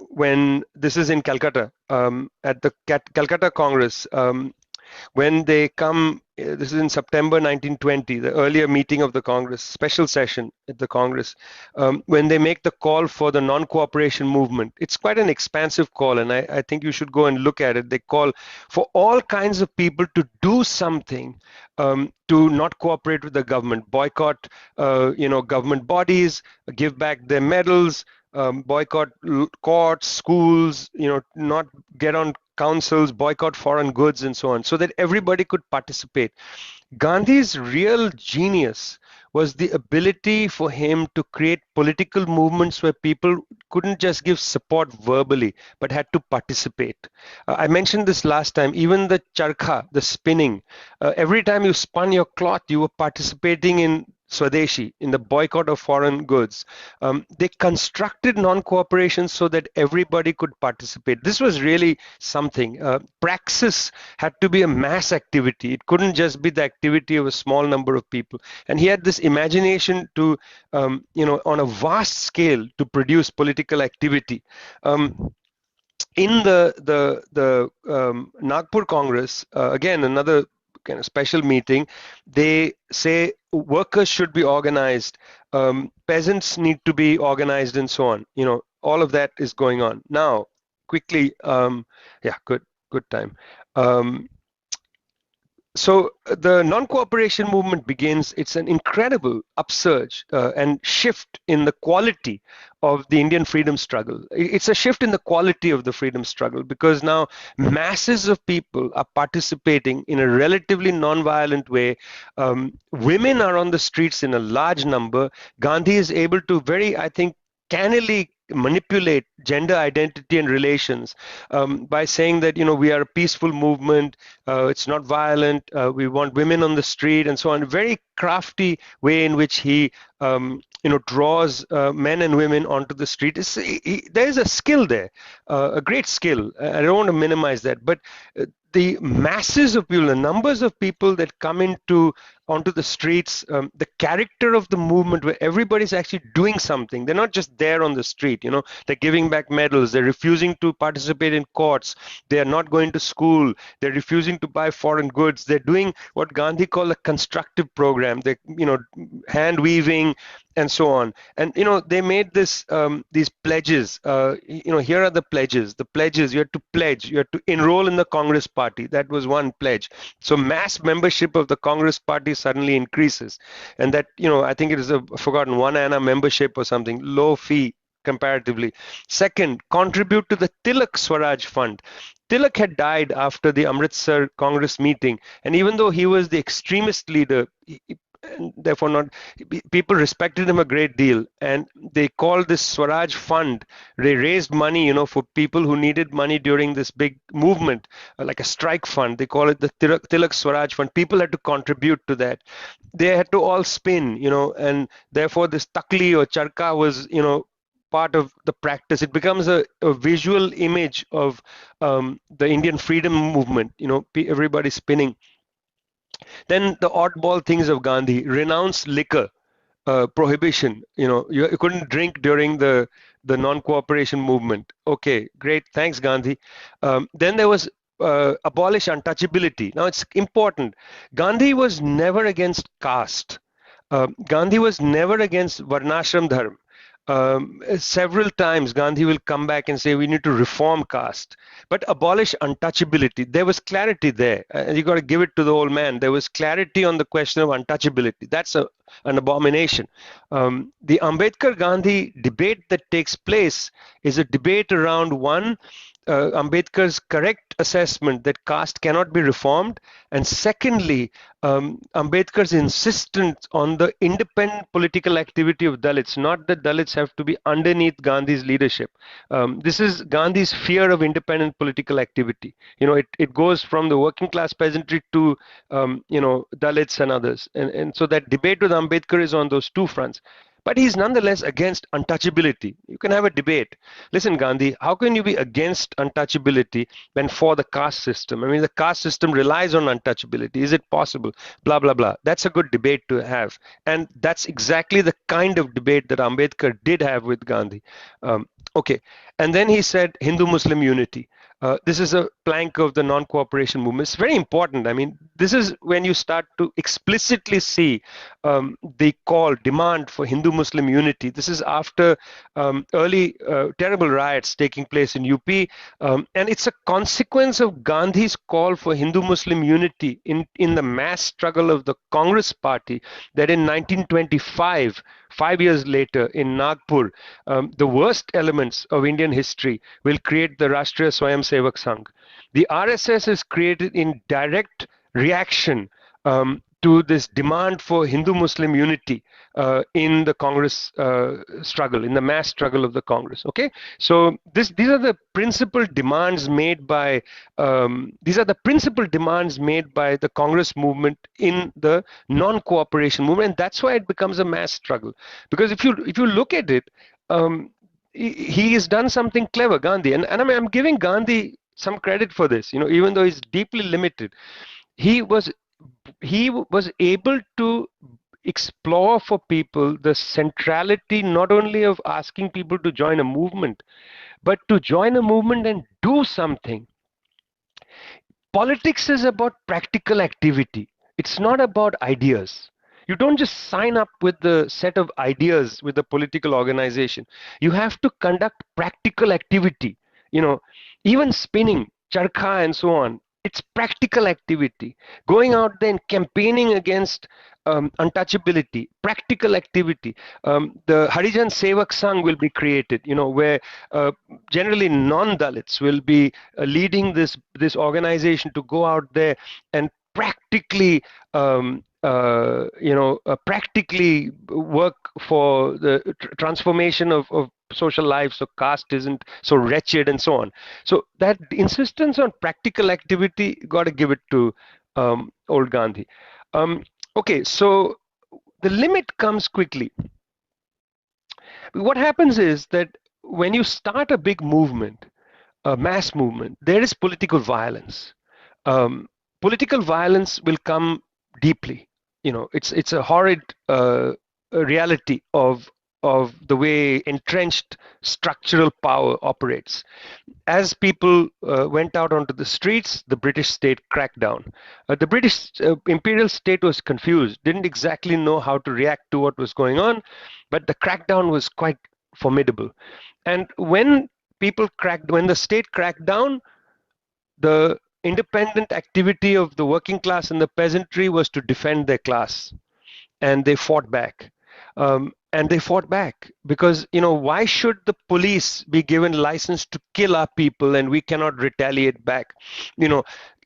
when this is in Calcutta, at the Calcutta Congress, when they come, this is in September 1920, the earlier meeting of the Congress, special session at the Congress, when they make the call for the non-cooperation movement. It's quite an expansive call, and I think you should go and look at it. They call for all kinds of people to do something to not cooperate with the government, boycott, government bodies, give back their medals, boycott courts, schools, not get on councils, boycott foreign goods and so on, so that everybody could participate. Gandhi's real genius was the ability for him to create political movements where people couldn't just give support verbally, but had to participate. I mentioned this last time, even the charkha, the spinning, every time you spun your cloth, you were participating in Swadeshi, in the boycott of foreign goods. They constructed non-cooperation so that everybody could participate. This was really something. Praxis had to be a mass activity. It couldn't just be the activity of a small number of people. And he had this imagination to, on a vast scale, to produce political activity. In the Nagpur Congress, again another kind of special meeting, they say workers should be organized, peasants need to be organized, and so on. All of that is going on now. Quickly, yeah, good time. So the non-cooperation movement begins. It's an incredible upsurge and shift in the quality of the Indian freedom struggle. It's a shift in the quality of the freedom struggle because now masses of people are participating in a relatively non-violent way. Women are on the streets in a large number. Gandhi is able to I think, cannily manipulate gender identity and relations by saying that we are a peaceful movement, it's not violent, we want women on the street, and so on. Very crafty way in which he draws men and women onto the street. There's a skill there, a great skill. I don't want to minimize that, but the masses of people, the numbers of people that come onto the streets, the character of the movement where everybody's actually doing something. They're not just there on the street, they're giving back medals, they're refusing to participate in courts, they're not going to school, they're refusing to buy foreign goods, they're doing what Gandhi called a constructive program. They're, hand weaving and so on. And, they made these pledges, here are the pledges. The pledges, you had to pledge, you had to enroll in the Congress party. That was one pledge. So mass membership of the Congress party suddenly increases. And that, I think it is a forgotten 1 anna membership or something, low fee comparatively. Second, contribute to the Tilak Swaraj Fund. Tilak had died after the Amritsar Congress meeting. And even though he was the extremist leader, and therefore people respected him a great deal, and they called this Swaraj Fund. They raised money, for people who needed money during this big movement, like a strike fund. They call it the Tilak Swaraj Fund. People had to contribute to that. They had to all spin, and therefore this takli or charka was, part of the practice. It becomes a visual image of the Indian freedom movement, everybody spinning. Then the oddball things of Gandhi: renounce liquor, prohibition. You couldn't drink during the non-cooperation movement. Okay, great, thanks Gandhi. Then there was abolish untouchability. Now it's important. Gandhi was never against caste. Gandhi was never against varnashram dharma. Several times Gandhi will come back and say we need to reform caste, but abolish untouchability. There was clarity there, and you got to give it to the old man. There was clarity on the question of untouchability. That's an abomination. The Ambedkar-Gandhi debate that takes place is a debate around Ambedkar's correct assessment that caste cannot be reformed, and secondly, Ambedkar's insistence on the independent political activity of Dalits, not that Dalits have to be underneath Gandhi's leadership. This is Gandhi's fear of independent political activity. It goes from the working class peasantry to Dalits and others, and so that debate with Ambedkar is on those two fronts. But he's nonetheless against untouchability. You can have a debate. Listen, Gandhi, how can you be against untouchability when for the caste system? I mean, the caste system relies on untouchability. Is it possible? Blah, blah, blah. That's a good debate to have. And that's exactly the kind of debate that Ambedkar did have with Gandhi. Okay. And then he said Hindu-Muslim unity. This is a plank of the non-cooperation movement. It's very important. I mean, this is when you start to explicitly see the demand for Hindu-Muslim unity. This is after early terrible riots taking place in UP, and it's a consequence of Gandhi's call for Hindu-Muslim unity in the mass struggle of the Congress party that in 1925, 5 years later in Nagpur, the worst elements of Indian history will create the Rashtriya Swayamsevak Sangh. The RSS is created in direct reaction to this demand for Hindu-Muslim unity in the Congress struggle, in the mass struggle of the Congress. Okay, so these are the principal demands made by the Congress movement in the non-cooperation movement, and that's why it becomes a mass struggle. Because if you look at it, he has done something clever, Gandhi, and I'm giving Gandhi some credit for this. Even though he's deeply limited, he was able to explore for people the centrality not only of asking people to join a movement, but to join a movement and do something. Politics is about practical activity. It's not about ideas. You don't just sign up with the set of ideas with the political organization. You have to conduct practical activity. Even spinning, charkha and so on, it's practical activity. Going out there and campaigning against untouchability, practical activity. The Harijan Sevak Sangh will be created, where generally non-Dalits will be leading this organization to go out there and practically practically work for the transformation of social life, so caste isn't so wretched and so on. So that insistence on practical activity, got to give it to old Gandhi. Okay, so the limit comes quickly. What happens is that when you start a big movement, a mass movement, there is political violence. Political violence will come deeply. It's a horrid reality of the way entrenched structural power operates. As people went out onto the streets, the British state cracked down. The British imperial state was confused, didn't exactly know how to react to what was going on, but the crackdown was quite formidable. And when the state cracked down, the independent activity of the working class and the peasantry was to defend their class, and they fought back. And they fought back because, why should the police be given license to kill our people and we cannot retaliate back?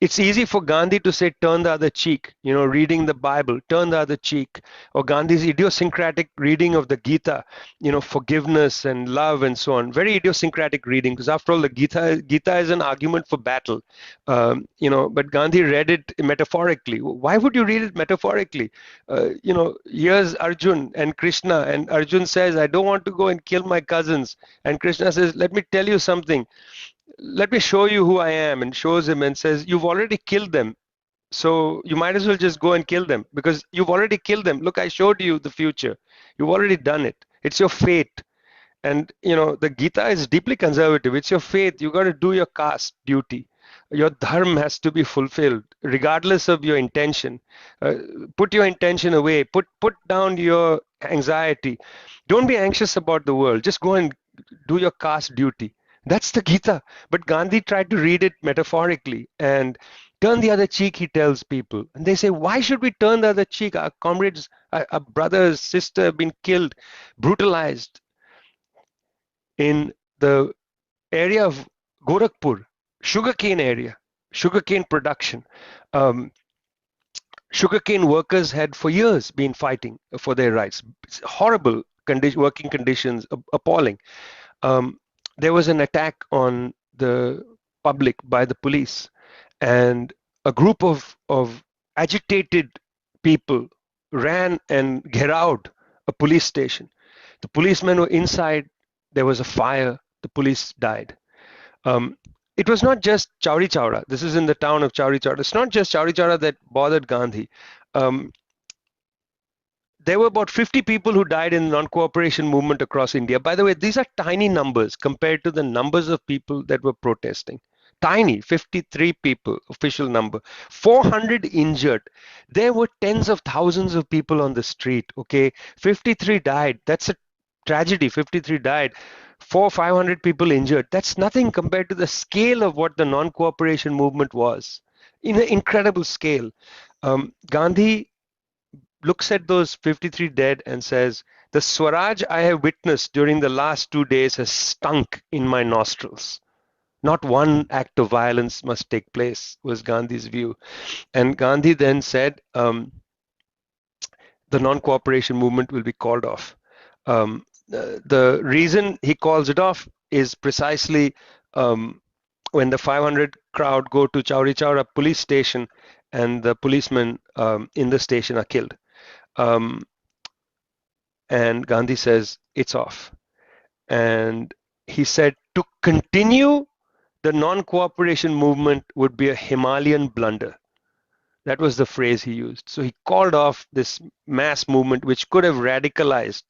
It's easy for Gandhi to say, turn the other cheek, reading the Bible, turn the other cheek, or Gandhi's idiosyncratic reading of the Gita, forgiveness and love and so on. Very idiosyncratic reading, because after all, the Gita is an argument for battle, but Gandhi read it metaphorically. Why would you read it metaphorically? Here's Arjun and Krishna, and Arjun says, I don't want to go and kill my cousins. And Krishna says, let me tell you something. Let me show you who I am, and shows him and says, you've already killed them. So you might as well just go and kill them because you've already killed them. Look, I showed you the future. You've already done it. It's your fate. And, the Gita is deeply conservative. It's your faith. You got to do your caste duty. Your dharma has to be fulfilled regardless of your intention. Put your intention away. Put down your anxiety. Don't be anxious about the world. Just go and do your caste duty. That's the Gita. But Gandhi tried to read it metaphorically and turn the other cheek, he tells people. And they say, why should we turn the other cheek? Our comrades, our brothers, sister have been killed, brutalized. In the area of Gorakhpur, sugarcane area, sugarcane production. Sugarcane workers had for years been fighting for their rights. It's horrible working conditions, appalling. There was an attack on the public by the police, and a group of agitated people ran and gherawed a police station. The policemen were inside. There was a fire. The police died. It was not just Chauri Chaura. This is in the town of Chauri Chaura. It's not just Chauri Chaura that bothered Gandhi. There were about 50 people who died in the non-cooperation movement across India. By the way, these are tiny numbers compared to the numbers of people that were protesting. Tiny, 53 people, official number. 400 injured. There were tens of thousands of people on the street, okay? 53 died. That's a tragedy. 53 died. 500 people injured. That's nothing compared to the scale of what the non-cooperation movement was. In an incredible scale. Gandhi looks at those 53 dead and says, the Swaraj I have witnessed during the last 2 days has stunk in my nostrils. Not one act of violence must take place, was Gandhi's view. And Gandhi then said, the non-cooperation movement will be called off. The reason he calls it off is precisely when the 500 crowd go to Chauri Chaura police station and the policemen in the station are killed. And Gandhi says, it's off. And he said, to continue the non-cooperation movement would be a Himalayan blunder. That was the phrase he used. So he called off this mass movement, which could have radicalized,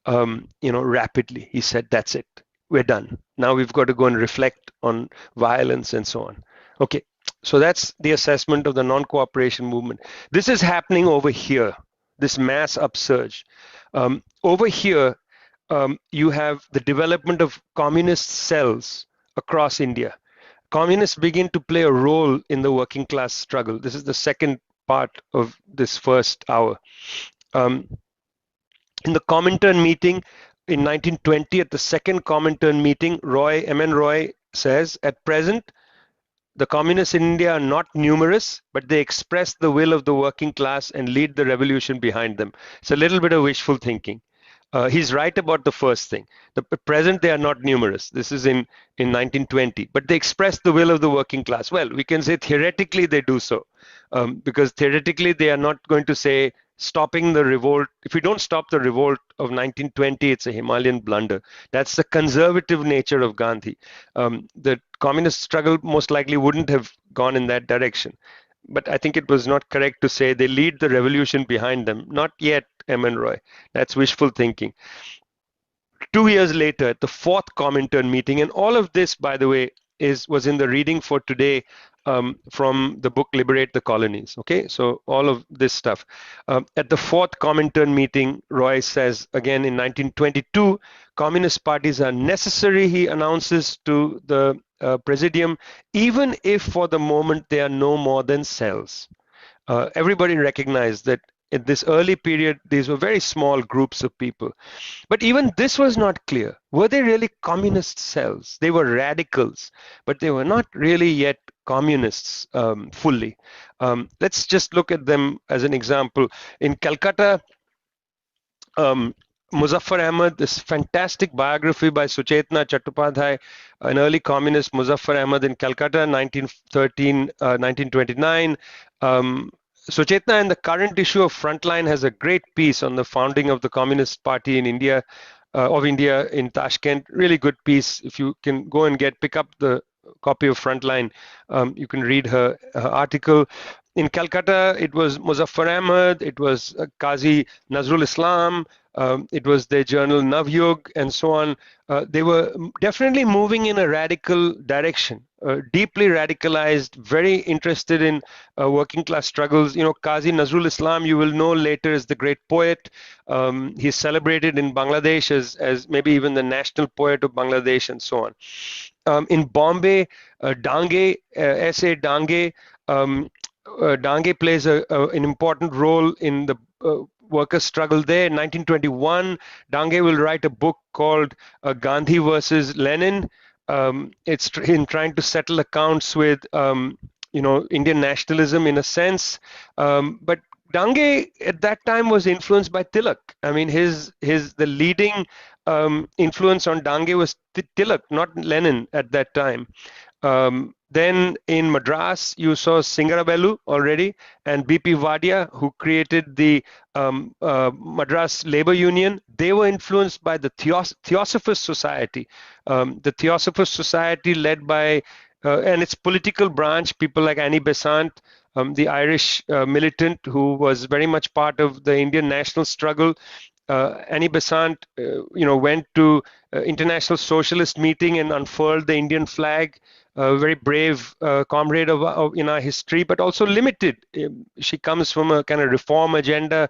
rapidly. He said, that's it. We're done. Now we've got to go and reflect on violence and so on. Okay, so that's the assessment of the non-cooperation movement. This is happening over here, this mass upsurge. Over here, you have the development of communist cells across India. Communists begin to play a role in the working class struggle. This is the second part of this first hour. In the Comintern meeting in 1920, at the second Comintern meeting, M.N. Roy says, at present, the communists in India are not numerous, but they express the will of the working class and lead the revolution behind them. It's a little bit of wishful thinking. He's right about the first thing. At present, they are not numerous. This is in 1920, but they express the will of the working class. Well, we can say theoretically they do so, because theoretically they are not going to say stopping the revolt. If we don't stop the revolt of 1920, it's a Himalayan blunder. That's the conservative nature of Gandhi. The communist struggle most likely wouldn't have gone in that direction. But I think it was not correct to say they lead the revolution behind them. Not yet, M.N. Roy. That's wishful thinking. 2 years later, at the fourth Comintern meeting, and all of this, by the way, was in the reading for today from the book Liberate the Colonies. Okay, so all of this stuff. At the fourth Comintern meeting, Roy says again in 1922, communist parties are necessary, he announces to the Presidium, even if for the moment they are no more than cells. Everybody recognized that in this early period, these were very small groups of people. But even this was not clear. Were they really communist cells? They were radicals, but they were not really yet communists fully. Let's just look at them as an example. In Calcutta, Muzaffar Ahmad, this fantastic biography by Suchetna Chattopadhyay, an early communist, Muzaffar Ahmad in Calcutta, 1929. Suchetna in the current issue of Frontline has a great piece on the founding of the Communist Party in India, in Tashkent. Really good piece. If you can go and pick up the copy of Frontline, you can read her article. In Calcutta, it was Muzaffar Ahmad, it was Qazi Nazrul Islam, it was their journal Navyug, and so on. They were definitely moving in a radical direction, deeply radicalized, very interested in working class struggles. You know, Qazi Nazrul Islam, you will know later, is the great poet. He's celebrated in Bangladesh as maybe even the national poet of Bangladesh, and so on. In Bombay, Dange, S.A. Dange, Dange plays an important role in the workers' struggle there. In 1921, Dange will write a book called Gandhi versus Lenin. It's in trying to settle accounts with, Indian nationalism in a sense. But Dange at that time was influenced by Tilak. I mean, the leading influence on Dange was Tilak, not Lenin at that time. Then in Madras, you saw Singarabelu already, and B.P. Wadia, who created the Madras Labor Union. They were influenced by the Theosophist Society. The Theosophist Society led by, and its political branch, people like Annie Besant, the Irish militant who was very much part of the Indian national struggle. Annie Besant, went to international socialist meeting and unfurled the Indian flag. A very brave comrade in our history, but also limited. She comes from a kind of reform agenda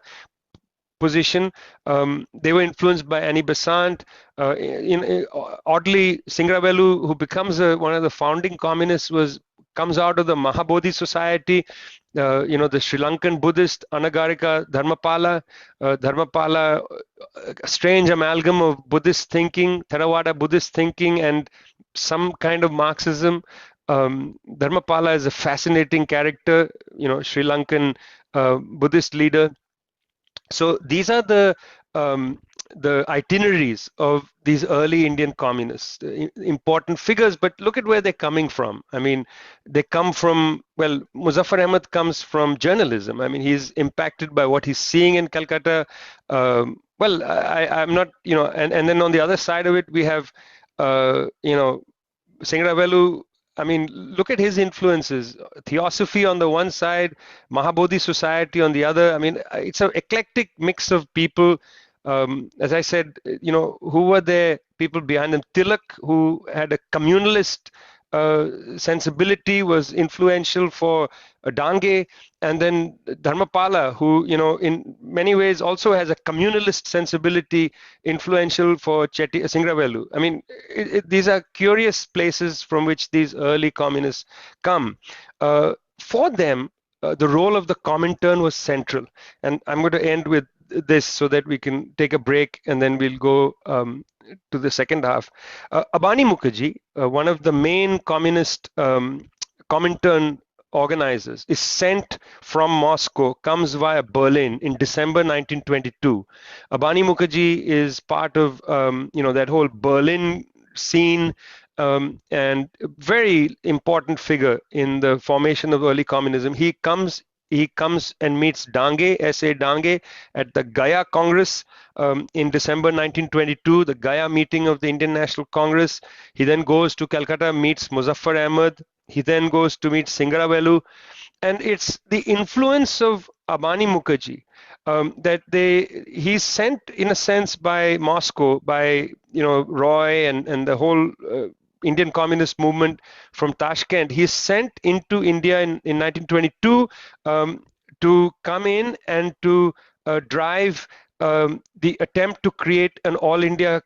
position. They were influenced by Annie Besant. Oddly, Singarabelu, who becomes one of the founding communists, comes out of the Mahabodhi Society. The Sri Lankan Buddhist Anagarika Dharmapala. Dharmapala, a strange amalgam of Buddhist thinking, Theravada Buddhist thinking, and some kind of Marxism. Dharmapala is a fascinating character, Sri Lankan Buddhist leader. So these are the itineraries of these early Indian communists, important figures, but look at where they're coming from. I mean, they come from, well, Muzaffar Ahmad comes from journalism. I mean, he's impacted by what he's seeing in Calcutta. Well, I'm not, and then on the other side of it, we have, Singravelu. I mean, look at his influences. Theosophy on the one side, Mahabodhi society on the other. I mean, it's an eclectic mix of people. As I said, who were there? People behind them. Tilak, who had a communalist sensibility, was influential for Dange, and then Dharmapala, who, in many ways also has a communalist sensibility, influential for Singravelu. I mean, these are curious places from which these early communists come. For them, the role of the Comintern was central. And I'm going to end with this so that we can take a break and then we'll go to the second half. Abani Mukherjee, one of the main communist Comintern organizers, is sent from Moscow, comes via Berlin in December 1922. Abani Mukherjee is part of that whole Berlin scene, and very important figure in the formation of early communism. He comes and meets Dange, S.A. Dange, at the Gaya Congress in December 1922, the Gaya meeting of the Indian National Congress. He then goes to Calcutta, meets Muzaffar Ahmad. He then goes to meet Singravelu. And it's the influence of Abani Mukherjee that he's sent, in a sense, by Moscow, by Roy and the whole Indian Communist movement from Tashkent. He's sent into India in 1922 to come in and to drive the attempt to create an all India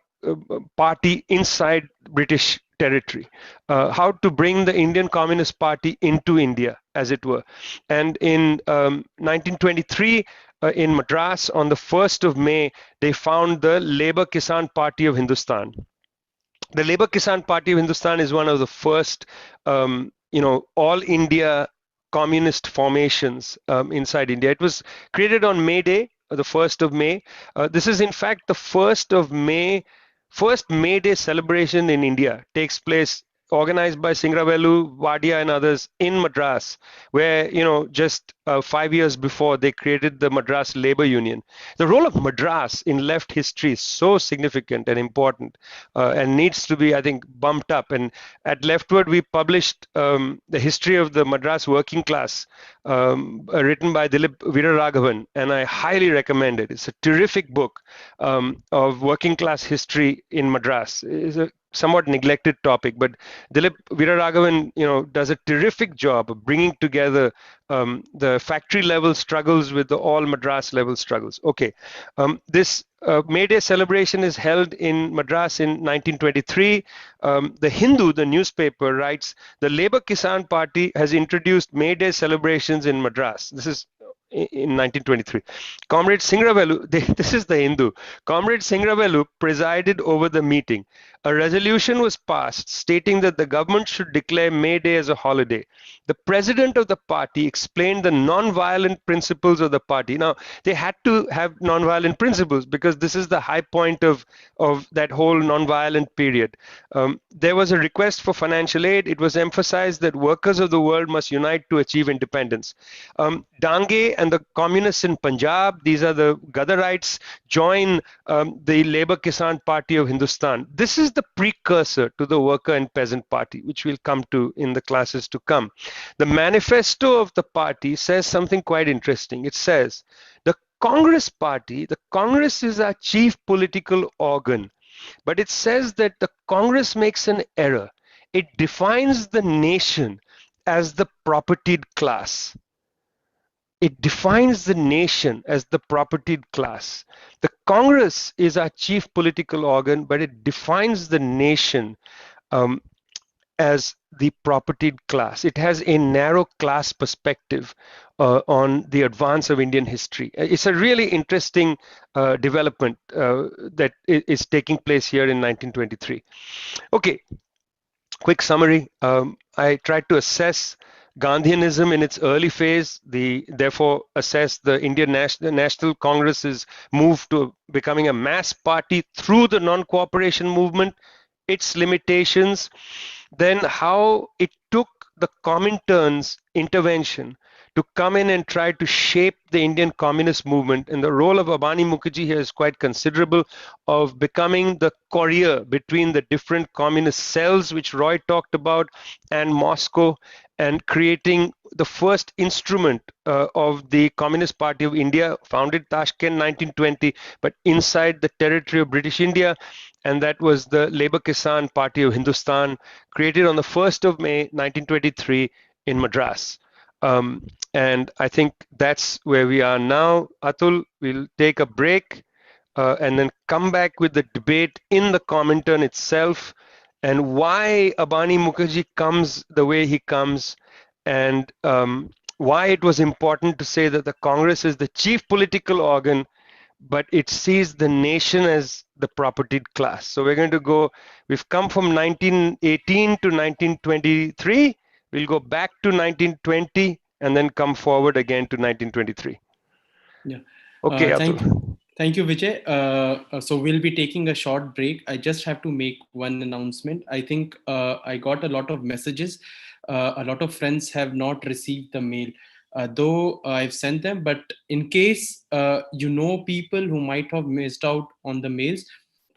party inside British territory, how to bring the Indian Communist Party into India, as it were. And in 1923, in Madras, on the 1st of May, they found the Labour Kisan Party of Hindustan. The Labour Kisan Party of Hindustan is one of the first, all India communist formations inside India. It was created on May Day, the 1st of May. This is in fact the 1st of May. First May Day celebration in India takes place, organized by Singravelu, Wadia, and others in Madras, where, just 5 years before they created the Madras Labor Union. The role of Madras in left history is so significant and important and needs to be, I think, bumped up. And at Leftward, we published the history of the Madras working class, written by Dilip Veeraraghavan, and I highly recommend it. It's a terrific book of working class history in Madras. It's a somewhat neglected topic, but Dilip Veeraraghavan, does a terrific job of bringing together the factory level struggles with the all Madras level struggles. Okay, this May Day celebration is held in Madras in 1923. The Hindu, the newspaper, writes, the Labour Kisan Party has introduced May Day celebrations in Madras. This is in 1923. Comrade Singravelu, this is the Hindu. Comrade Singravelu presided over the meeting. A resolution was passed stating that the government should declare May Day as a holiday. The president of the party explained the non-violent principles of the party. Now, they had to have non-violent principles because this is the high point of that whole non-violent period. There was a request for financial aid. It was emphasized that workers of the world must unite to achieve independence. Dange and the communists in Punjab, these are the Gadarites, join the Labour Kisan Party of Hindustan. This is the precursor to the Worker and Peasant Party, which we'll come to in the classes to come. The manifesto of the party says something quite interesting. It says, the Congress Party, the Congress is our chief political organ, but it says that the Congress makes an error. It defines the nation as the propertied class. It defines the nation as the propertied class. The Congress is our chief political organ, but it defines the nation as the propertied class. It has a narrow class perspective on the advance of Indian history. It's a really interesting development that is taking place here in 1923. Okay, quick summary. I tried to assess Gandhianism in its early phase, therefore assessed the Indian National Congress's move to becoming a mass party through the non-cooperation movement, its limitations, then how it took the Comintern's intervention to come in and try to shape the Indian communist movement. And the role of Abani Mukherjee here is quite considerable, of becoming the courier between the different communist cells, which Roy talked about, and Moscow, and creating the first instrument of the Communist Party of India, founded Tashkent 1920, but inside the territory of British India. And that was the Labour Kisan Party of Hindustan, created on the 1st of May 1923 in Madras. And I think that's where we are now. Atul, we'll take a break and then come back with the debate in the Comintern itself, and why Abani Mukherjee comes the way he comes, and why it was important to say that the Congress is the chief political organ, but it sees the nation as the propertied class. So we're going to go, we've come from 1918 to 1923, we'll go back to 1920, and then come forward again to 1923. Yeah. Okay, Thank you, Vijay. So we'll be taking a short break. I just have to make one announcement. I think I got a lot of messages. A lot of friends have not received the mail, though I've sent them. But in case you know people who might have missed out on the mails,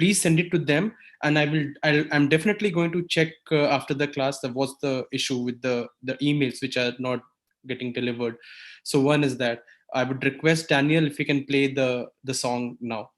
please send it to them. And I'm definitely going to check after the class what's the issue with the emails which are not getting delivered. So one is that. I would request Daniel if you can play the song now.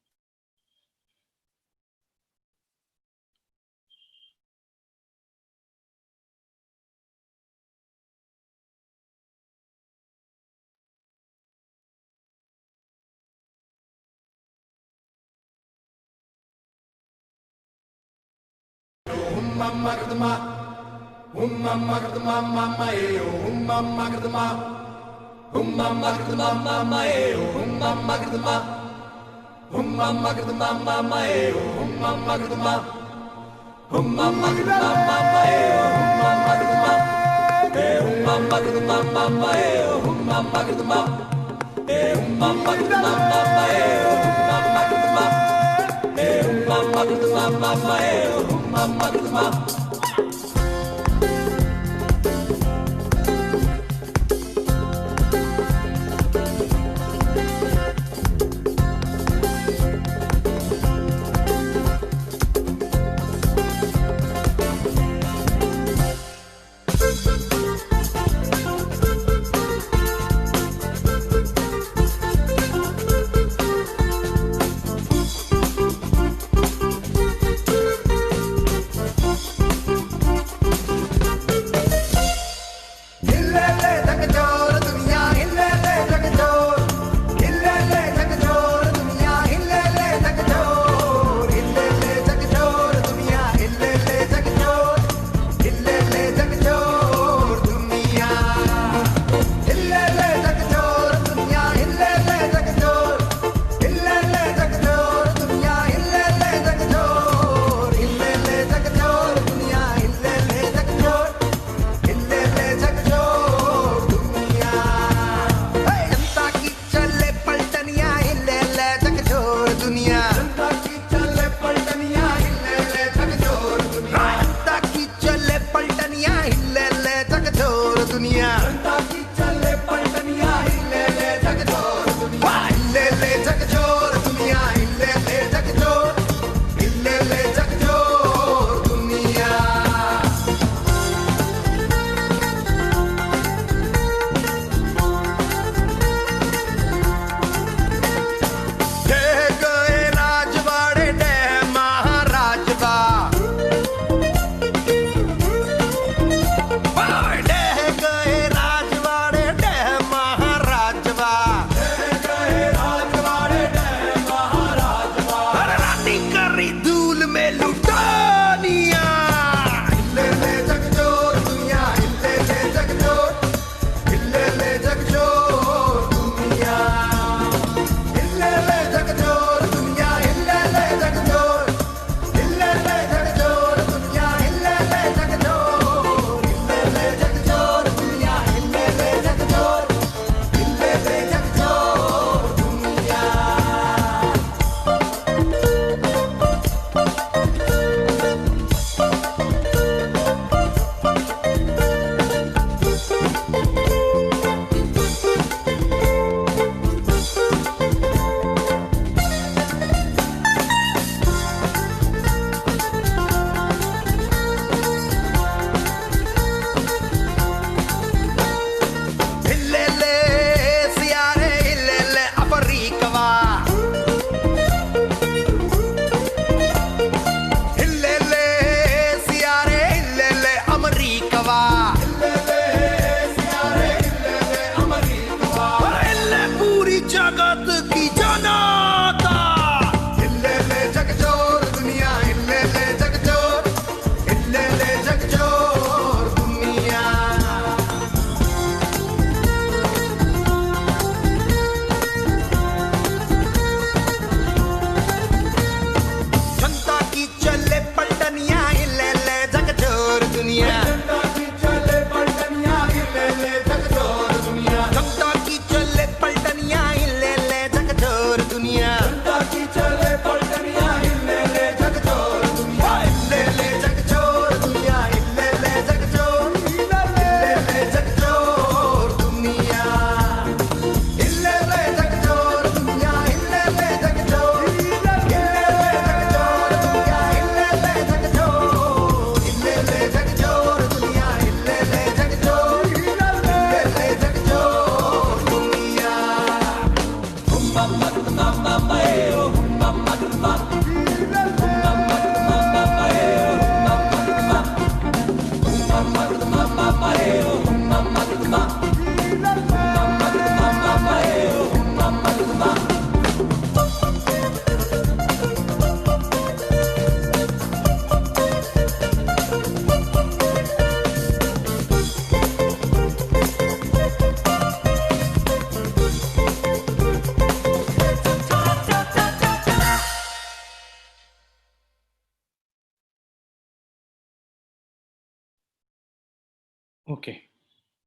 Okay.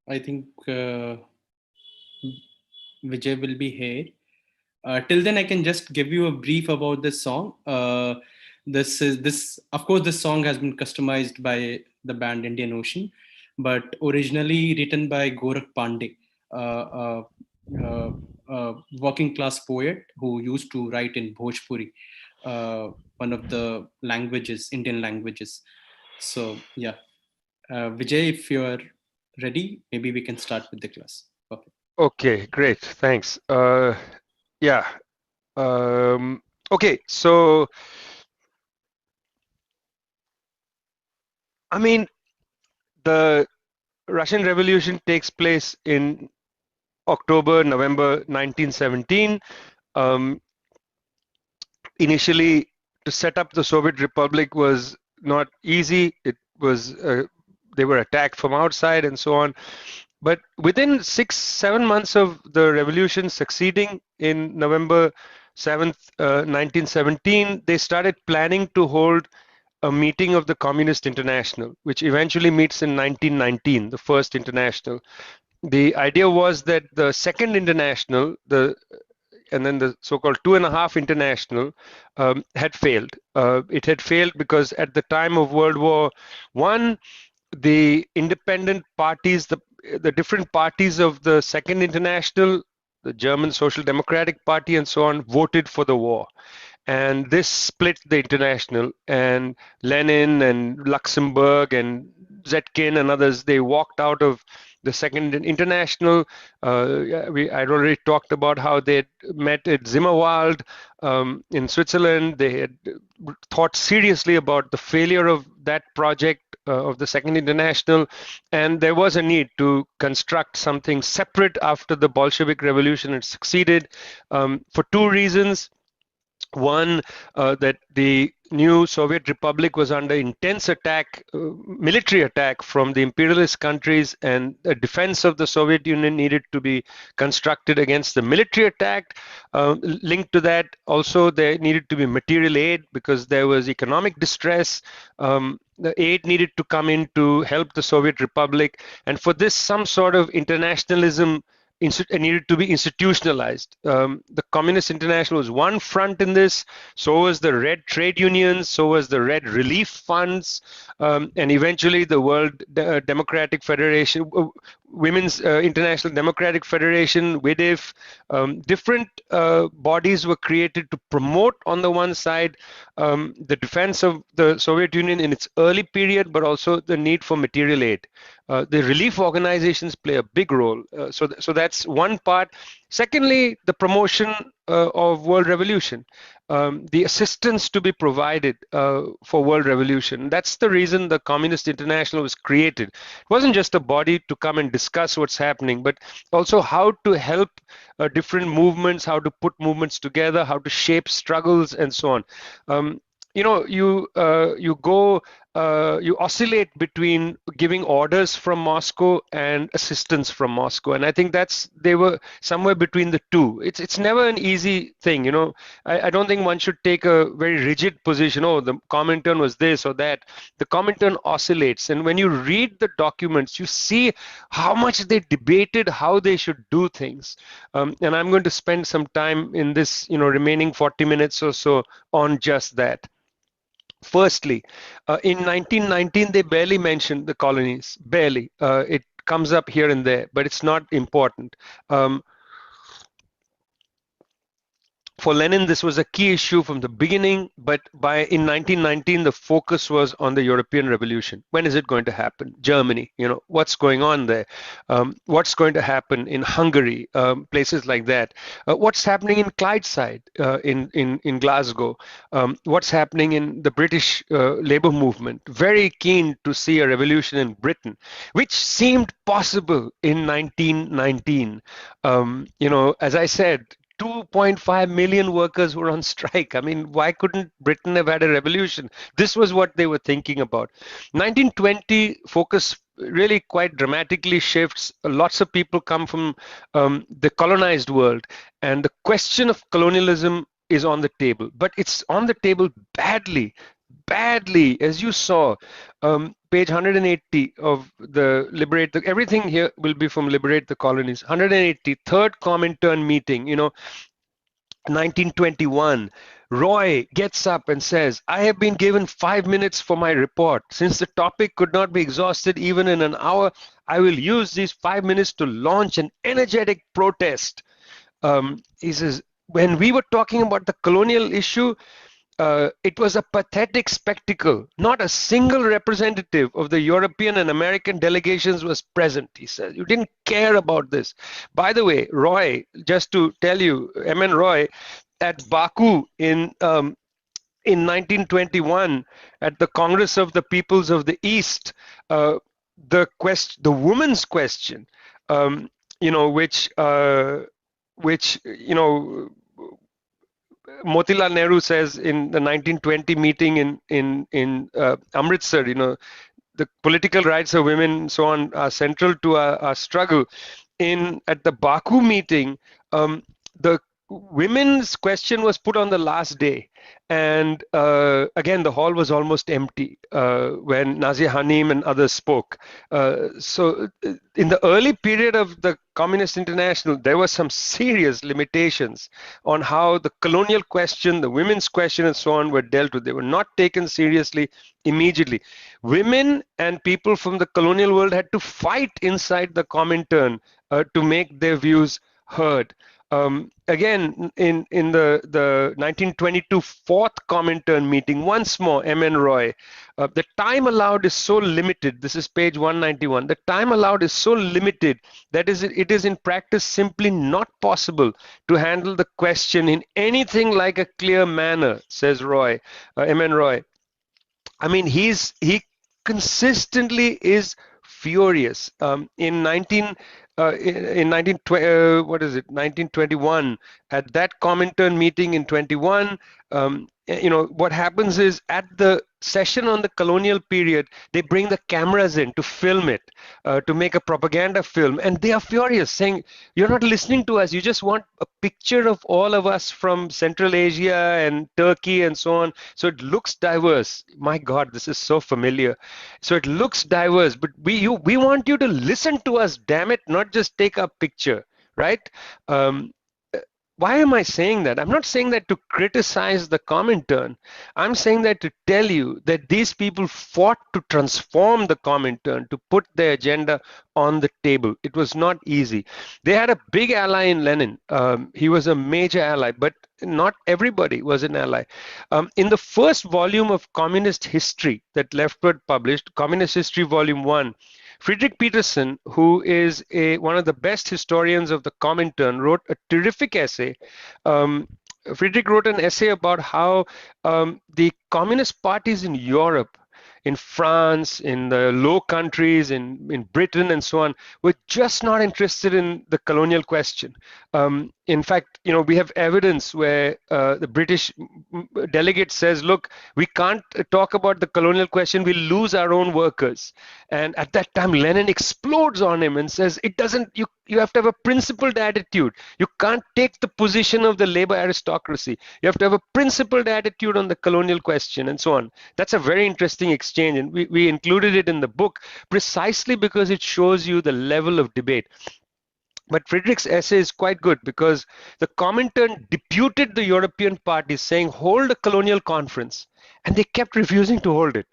I think Vijay will be here. Till then, I can just give you a brief about this song. This. Of course, this song has been customized by the band Indian Ocean, but originally written by Gorakh Pandey, working class poet who used to write in Bhojpuri, one of the languages, Indian languages. So yeah, Vijay, if you're ready, maybe we can start with the class. Okay. Okay, great. Thanks. Yeah. Okay, so I mean, the Russian Revolution takes place in October, November 1917. Um, Initially, to set up the Soviet Republic was not easy. It was they were attacked from outside and so on. But within 6, 7 months of the revolution succeeding in November 7th, 1917, they started planning to hold a meeting of the Communist International, which eventually meets in 1919, the first international. The idea was that the second international, and then the so-called 2.5 international, had failed. It had failed because at the time of World War I, the independent parties, the different parties of the Second International, the German Social Democratic Party and so on, voted for the war. And this split the international, and Lenin and Luxembourg and Zetkin and others, they walked out of the Second International. I'd already talked about how they met at Zimmerwald in Switzerland. They had thought seriously about the failure of that project of the Second International, and there was a need to construct something separate after the Bolshevik Revolution had succeeded for two reasons. One, that the new Soviet Republic was under intense attack, military attack from the imperialist countries, and the defense of the Soviet Union needed to be constructed against the military attack. Linked to that, also there needed to be material aid because there was economic distress. The aid needed to come in to help the Soviet Republic, and for this, some sort of internationalism needed to be institutionalized. The Communist International was one front in this, so was the Red Trade Unions, so was the Red Relief Funds, and eventually the World Democratic Federation, Women's International Democratic Federation, WIDIF. Different bodies were created to promote, on the one side, the defense of the Soviet Union in its early period, but also the need for material aid. The relief organizations play a big role. So that's one part. Secondly, the promotion of world revolution, the assistance to be provided for world revolution. That's the reason the Communist International was created. It wasn't just a body to come and discuss what's happening, but also how to help different movements, how to put movements together, how to shape struggles, and so on. You oscillate between giving orders from Moscow and assistance from Moscow, and I think they were somewhere between the two. It's never an easy thing, I don't think one should take a very rigid position. Oh, the Comintern was this or that. The Comintern oscillates, and when you read the documents, you see how much they debated how they should do things. And I'm going to spend some time in this, remaining 40 minutes or so on just that. Firstly, in 1919, they barely mentioned the colonies, barely. It comes up here and there, but it's not important. For Lenin, this was a key issue from the beginning, but in 1919, the focus was on the European Revolution. When is it going to happen? Germany, what's going on there? What's going to happen in Hungary, places like that? What's happening in Clydeside, in Glasgow? What's happening in the British labor movement? Very keen to see a revolution in Britain, which seemed possible in 1919. As I said, 2.5 million workers were on strike. I mean, why couldn't Britain have had a revolution? This was what they were thinking about. 1920 focus really quite dramatically shifts. Lots of people come from the colonized world, and the question of colonialism is on the table, but it's on the table badly, as you saw, page 180 of the everything here will be from Liberate the Colonies. 180, third Comintern meeting, 1921. Roy gets up and says, I have been given 5 minutes for my report. Since the topic could not be exhausted even in an hour, I will use these 5 minutes to launch an energetic protest. He says, when we were talking about the colonial issue, it was a pathetic spectacle. Not a single representative of the European and American delegations was present. He says, you didn't care about this. By the way, Roy, just to tell you, M.N. Roy, at Baku in 1921, at the Congress of the Peoples of the East, the woman's question, which Motilal Nehru says in the 1920 meeting in Amritsar, the political rights of women and so on are central to our struggle. At the Baku meeting, the women's question was put on the last day, and again the hall was almost empty when Nazia Hanim and others spoke. So in the early period of the Communist International, there were some serious limitations on how the colonial question, the women's question and so on were dealt with. They were not taken seriously immediately. Women and people from the colonial world had to fight inside the Comintern to make their views heard. Again, in the 1922 fourth Comintern meeting, once more, M.N. Roy, the time allowed is so limited. This is page 191. The time allowed is so limited that it is in practice simply not possible to handle the question in anything like a clear manner, says Roy, M.N. Roy. I mean, he consistently is furious. In 1921, at that Comintern meeting in 21, what happens is at the session on the colonial period, they bring the cameras in to film it, to make a propaganda film, and they are furious, saying, you're not listening to us, you just want a picture of all of us from Central Asia and Turkey and so on, so it looks diverse. My God, this is so familiar. So it looks diverse, but we want you to listen to us, damn it, not just take a picture, right? Why am I saying that? I'm not saying that to criticize the Comintern. I'm saying that to tell you that these people fought to transform the Comintern, to put their agenda on the table. It was not easy. They had a big ally in Lenin. He was a major ally, but not everybody was an ally. In the first volume of Communist History that Leftward published, Communist History Volume 1, Friedrich Peterson, who is one of the best historians of the Comintern, wrote a terrific essay. Friedrich wrote an essay about how the communist parties in Europe, in France, in the Low Countries, in Britain and so on, were just not interested in the colonial question. In fact, we have evidence where the British delegate says, look, we can't talk about the colonial question, we'll lose our own workers. And at that time, Lenin explodes on him and says, you have to have a principled attitude. You can't take the position of the labor aristocracy. You have to have a principled attitude on the colonial question and so on. That's a very interesting exchange, and we included it in the book precisely because it shows you the level of debate. But Friedrich's essay is quite good because the Comintern deputed the European parties saying, hold a colonial conference. And they kept refusing to hold it.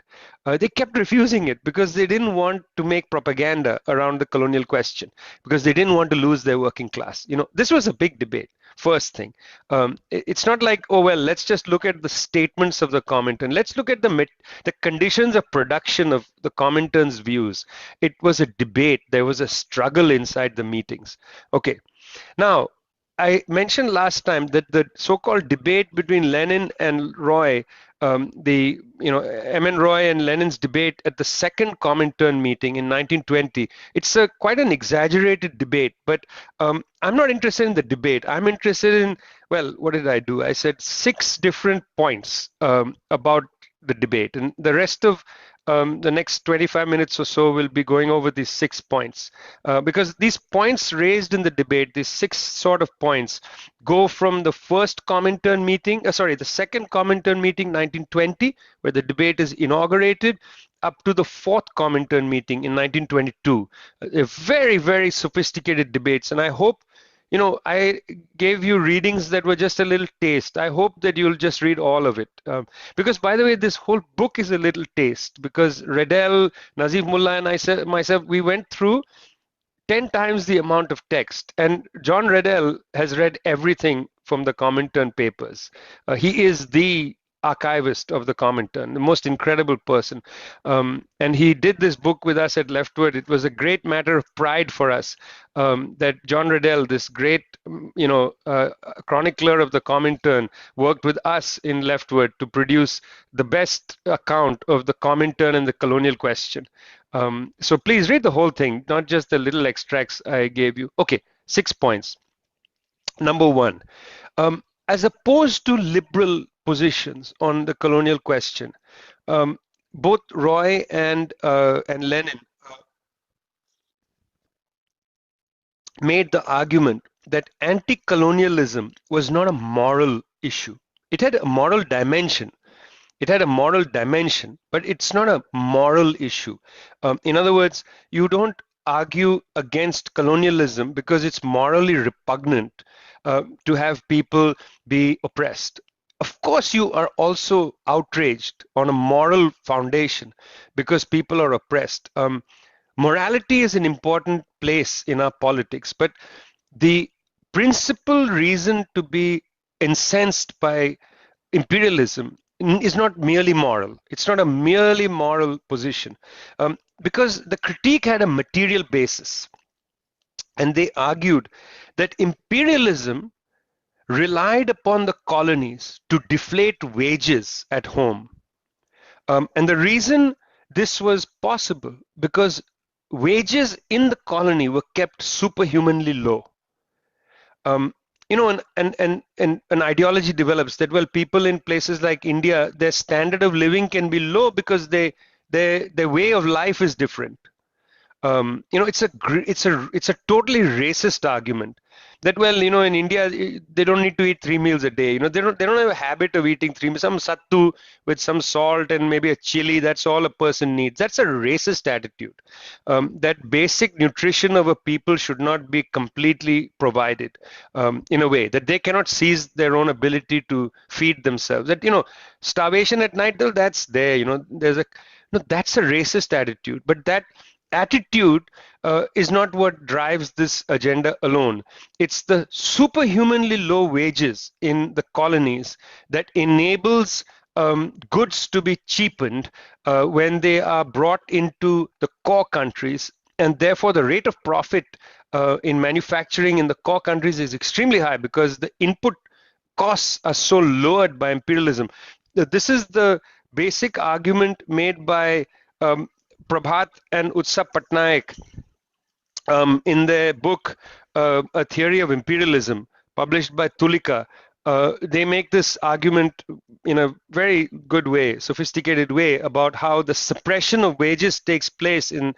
They kept refusing it because they didn't want to make propaganda around the colonial question, because they didn't want to lose their working class. This was a big debate. First thing, it's not like, oh, well, let's just look at the statements of the Comintern. Let's look at the conditions of production of the Comintern's views. It was a debate. There was a struggle inside the meetings. Okay, now, I mentioned last time that the so-called debate between Lenin and Roy, M.N. Roy and Lenin's debate at the second Comintern meeting in 1920, it's quite an exaggerated debate, but I'm not interested in the debate. I'm interested in, well, what did I do? I said 6 different points about the debate, and the rest of the next 25 minutes or so will be going over these 6 points, because these points raised in the debate, these 6 sort of points, go from the first Comintern meeting, the second Comintern meeting, 1920, where the debate is inaugurated, up to the fourth Comintern meeting in 1922. A very, very sophisticated debates, and I hope, you know, I gave you readings that were just a little taste. I hope that you'll just read all of it. Because, by the way, this whole book is a little taste, because Redel, Nazif Mullah, and myself, we went through 10 times the amount of text. And John Redell has read everything from the Comintern papers. He is the archivist of the Comintern, the most incredible person. And he did this book with us at Leftward. It was a great matter of pride for us that John Redell, this great, you know, chronicler of the Comintern, worked with us in Leftward to produce the best account of the Comintern and the colonial question. So please read the whole thing, not just the little extracts I gave you. Okay, 6 points. Number one, as opposed to liberal positions on the colonial question, both Roy and Lenin made the argument that anti-colonialism was not a moral issue. It had a moral dimension. It had a moral dimension, but it's not a moral issue. In other words, you don't argue against colonialism because it's morally repugnant to have people be oppressed. Of course, you are also outraged on a moral foundation because people are oppressed. Morality is an important place in our politics, but the principal reason to be incensed by imperialism is not merely moral. It's not a merely moral position, because the critique had a material basis, and they argued that imperialism relied upon the colonies to deflate wages at home. And the reason this was possible because wages in the colony were kept superhumanly low. You know, and an ideology develops that, well, people in places like India, their standard of living can be low because their way of life is different. You know, it's a totally racist argument that, well, you know, in India they don't need to eat 3 meals a day. You know, they don't have a habit of eating some sattu with some salt and maybe a chili. That's all a person needs. That's a racist attitude. That basic nutrition of a people should not be completely provided in a way that they cannot seize their own ability to feed themselves. That, you know, starvation at night, though, that's there. You know, that's a racist attitude. But that attitude is not what drives this agenda alone. It's the superhumanly low wages in the colonies that enables goods to be cheapened when they are brought into the core countries, and therefore the rate of profit in manufacturing in the core countries is extremely high because the input costs are so lowered by imperialism. This is the basic argument made by Prabhat and Utsa Patnaik in their book A Theory of Imperialism, published by Tulika. They make this argument in a very good way, sophisticated way, about how the suppression of wages takes place in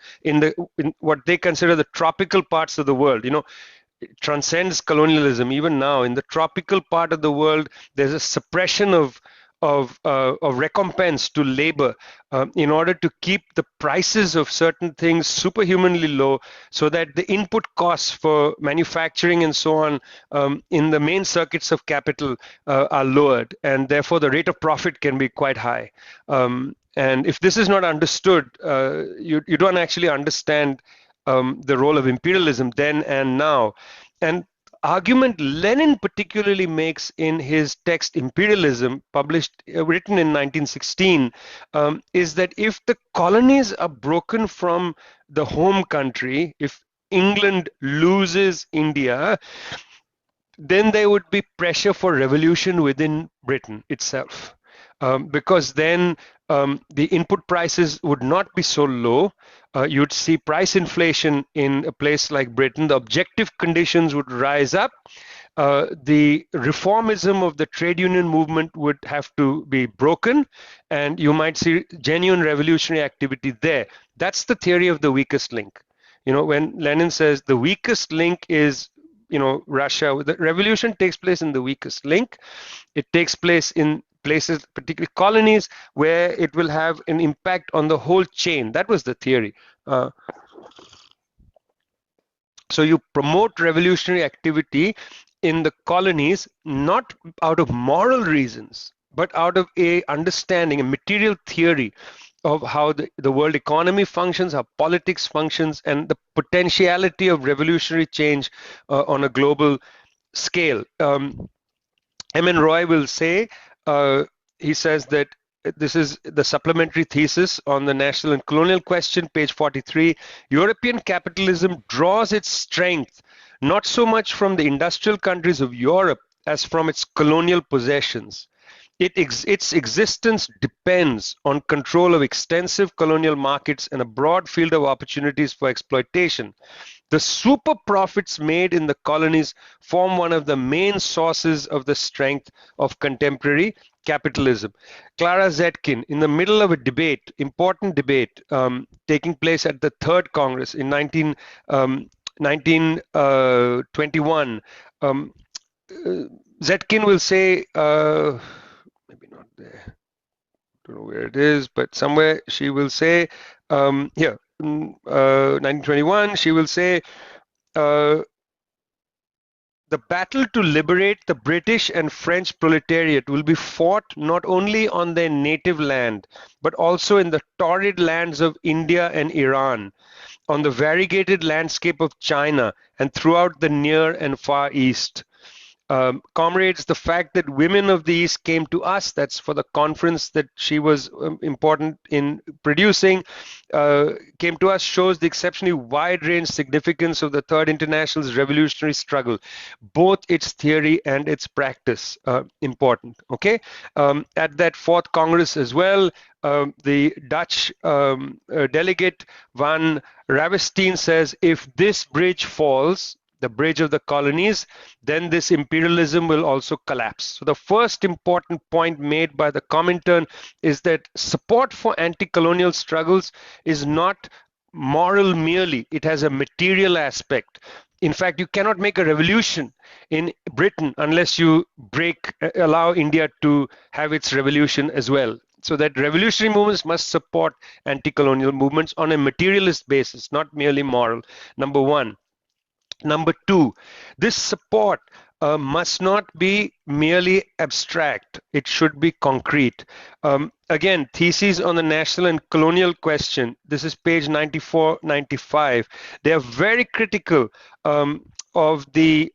what they consider the tropical parts of the world. You know, it transcends colonialism. Even now, in the tropical part of the world, there's a suppression of recompense to labor in order to keep the prices of certain things superhumanly low, so that the input costs for manufacturing and so on in the main circuits of capital are lowered, and therefore the rate of profit can be quite high. And if this is not understood, you don't actually understand the role of imperialism then and now. And argument Lenin particularly makes in his text Imperialism, written in 1916, is that if the colonies are broken from the home country, if England loses India, then there would be pressure for revolution within Britain itself. Because then the input prices would not be so low. You'd see price inflation in a place like Britain. The objective conditions would rise up. The reformism of the trade union movement would have to be broken, and you might see genuine revolutionary activity there. That's the theory of the weakest link. You know, when Lenin says the weakest link is, you know, Russia, the revolution takes place in the weakest link. It takes place in places, particularly colonies, where it will have an impact on the whole chain. That was the theory. So you promote revolutionary activity in the colonies, not out of moral reasons, but out of a understanding, a material theory of how the world economy functions, how politics functions, and the potentiality of revolutionary change on a global scale. M.N. Roy will say, he says that this is the supplementary thesis on the national and colonial question, page 43. European capitalism draws its strength not so much from the industrial countries of Europe as from its colonial possessions. Its existence depends on control of extensive colonial markets and a broad field of opportunities for exploitation. The super profits made in the colonies form one of the main sources of the strength of contemporary capitalism. Clara Zetkin, in the middle of a debate, important debate, taking place at the Third Congress in 1921, Zetkin will say, maybe not there, don't know where it is, but somewhere she will say, here, 1921, she will say, the battle to liberate the British and French proletariat will be fought not only on their native land, but also in the torrid lands of India and Iran, on the variegated landscape of China, and throughout the Near and Far East. Comrades, the fact that women of the East came to us, that's for the conference that she was important in producing, came to us, shows the exceptionally wide range significance of the Third International's revolutionary struggle, both its theory and its practice important. Okay, at that Fourth Congress as well, the Dutch delegate Van Ravestein says, if this bridge falls, the bridge of the colonies, then this imperialism will also collapse. So the first important point made by the Comintern is that support for anti-colonial struggles is not moral merely, it has a material aspect. In fact, you cannot make a revolution in Britain unless you allow India to have its revolution as well. So that revolutionary movements must support anti-colonial movements on a materialist basis, not merely moral, number one. Number two, this support must not be merely abstract. It should be concrete. Again, theses on the national and colonial question. This is page 94, 95. They are very critical of the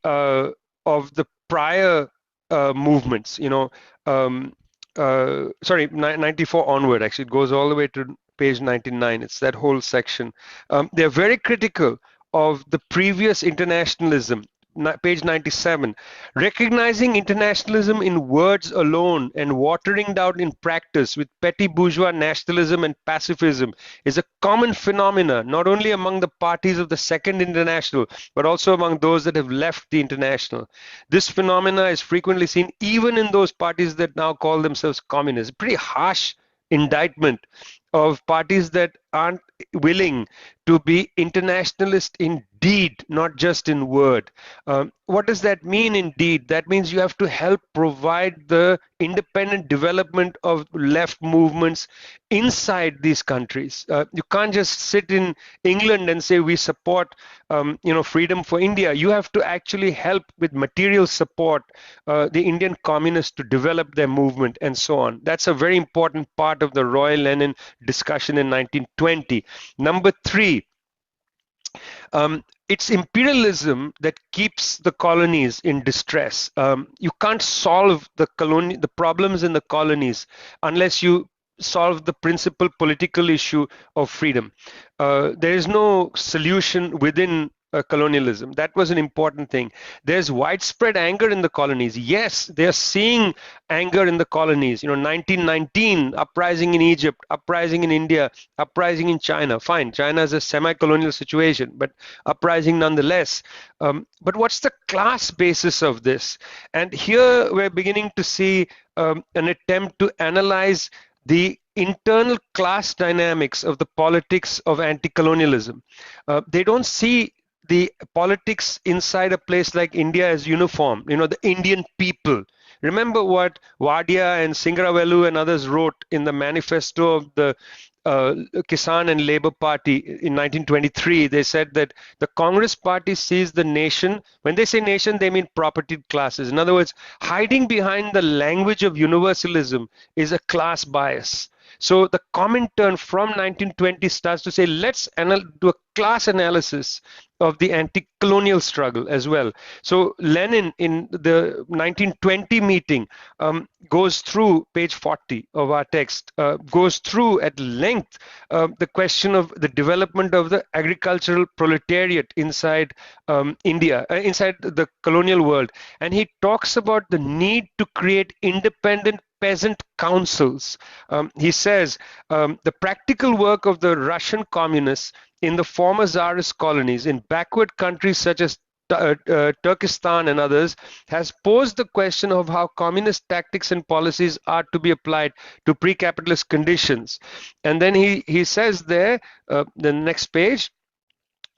prior movements. You know, sorry, 94 onward. Actually, it goes all the way to page 99. It's that whole section. They are very critical of the previous internationalism, page 97. Recognizing internationalism in words alone and watering down in practice with petty bourgeois nationalism and pacifism is a common phenomena, not only among the parties of the Second International, but also among those that have left the International. This phenomena is frequently seen even in those parties that now call themselves communists. Pretty harsh indictment of parties that aren't willing to be internationalist in deed, not just in word. What does that mean in deed? That means you have to help provide the independent development of left movements inside these countries. You can't just sit in England and say we support freedom for India. You have to actually help with material support the Indian communists to develop their movement and so on. That's a very important part of the Roy-Lenin discussion in 1920. Number three, it's imperialism that keeps the colonies in distress. You can't solve the problems in the colonies unless you solve the principal political issue of freedom. There is no solution within colonialism. That was an important thing. There's widespread anger in the colonies. Yes, they're seeing anger in the colonies. 1919, uprising in Egypt, uprising in India, uprising in China. Fine, China is a semi-colonial situation, but uprising nonetheless. But what's the class basis of this? And here we're beginning to see an attempt to analyze the internal class dynamics of the politics of anti-colonialism. They don't see the politics inside a place like India as uniform. The Indian people, remember what Wadia and Singravelu and others wrote in the manifesto of the Kisan and Labour Party in 1923. They said that the Congress Party sees the nation, when they say nation, they mean propertied classes. In other words, hiding behind the language of universalism is a class bias. So the Comintern from 1920 starts to say, let's do a class analysis of the anti-colonial struggle as well. So Lenin in the 1920 meeting goes through page 40 of our text, goes through at length the question of the development of the agricultural proletariat inside India, inside the colonial world. And he talks about the need to create independent peasant councils. He says the practical work of the Russian communists in the former Tsarist colonies in backward countries such as Turkestan and others has posed the question of how communist tactics and policies are to be applied to pre-capitalist conditions. And then he says there, the next page,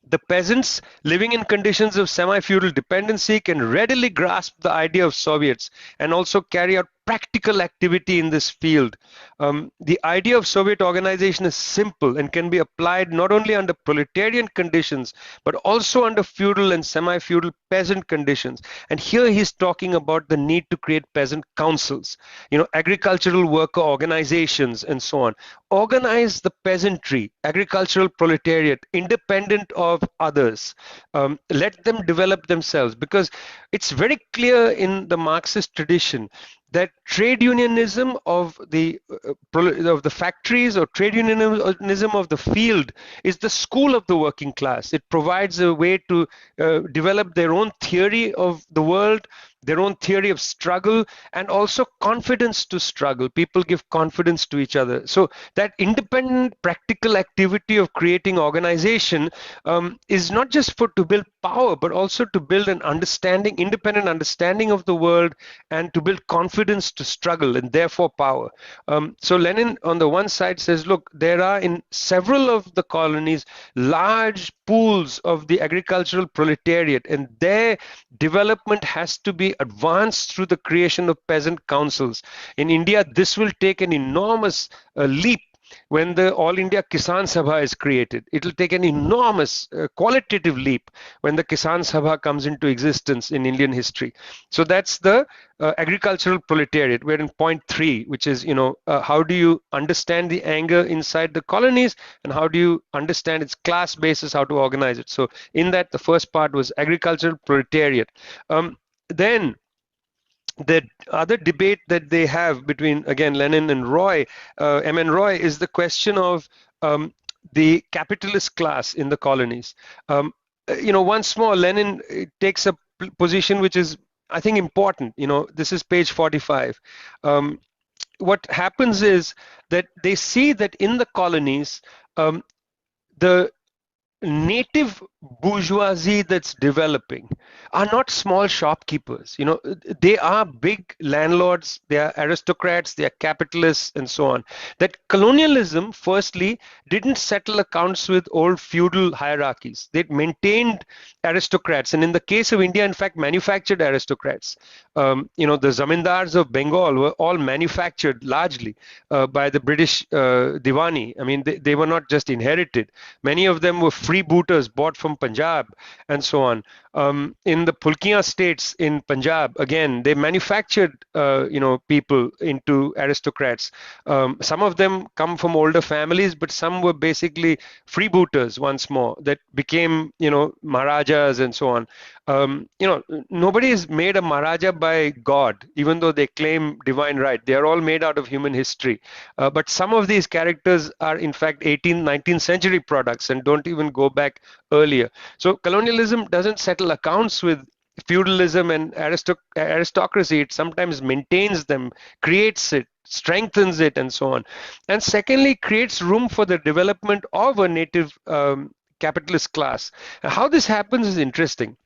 the peasants living in conditions of semi-feudal dependency can readily grasp the idea of Soviets and also carry out practical activity in this field. The idea of Soviet organization is simple and can be applied not only under proletarian conditions, but also under feudal and semi-feudal peasant conditions. And here he's talking about the need to create peasant councils, agricultural worker organizations and so on. Organize the peasantry, agricultural proletariat, independent of others. Let them develop themselves, because it's very clear in the Marxist tradition that trade unionism of the factories or trade unionism of the field is the school of the working class. It provides a way to develop their own theory of the world, their own theory of struggle, and also confidence to struggle. People give confidence to each other. So that independent practical activity of creating organization is not just to build power, but also to build an understanding, independent understanding of the world, and to build confidence to struggle and therefore power. So Lenin on the one side says, look, there are in several of the colonies large pools of the agricultural proletariat, and their development has to be advanced through the creation of peasant councils. In India, this will take an enormous leap when the All India Kisan Sabha is created. It will take an enormous qualitative leap when the Kisan Sabha comes into existence in Indian history. So that's the agricultural proletariat. We're in point 3, which is, how do you understand the anger inside the colonies, and how do you understand its class basis, how to organize it. So in that, the first part was agricultural proletariat. Then the other debate that they have between, again, Lenin and Roy, M.N. Roy, is the question of the capitalist class in the colonies. Once more, Lenin takes a position which is, I think, important. This is page 45. What happens is that they see that in the colonies, the native bourgeoisie that's developing are not small shopkeepers. They are big landlords, they are aristocrats, they are capitalists, and so on. That colonialism, firstly, didn't settle accounts with old feudal hierarchies. They maintained aristocrats, and in the case of India, in fact, manufactured aristocrats. The zamindars of Bengal were all manufactured largely by the British Diwani. I mean, they were not just inherited. Many of them were freebooters bought from Punjab and so on. In the Pulkiya states in Punjab, again, they manufactured people into aristocrats. Some of them come from older families, but some were basically freebooters once more that became Maharajas and so on. Nobody is made a Maharaja by God, even though they claim divine right. They are all made out of human history. But some of these characters are in fact 18th, 19th century products and don't even go back earlier. So colonialism doesn't settle accounts with feudalism and aristocracy. It sometimes maintains them, creates it, strengthens it, and so on. And secondly, creates room for the development of a native capitalist class. How this happens is interesting.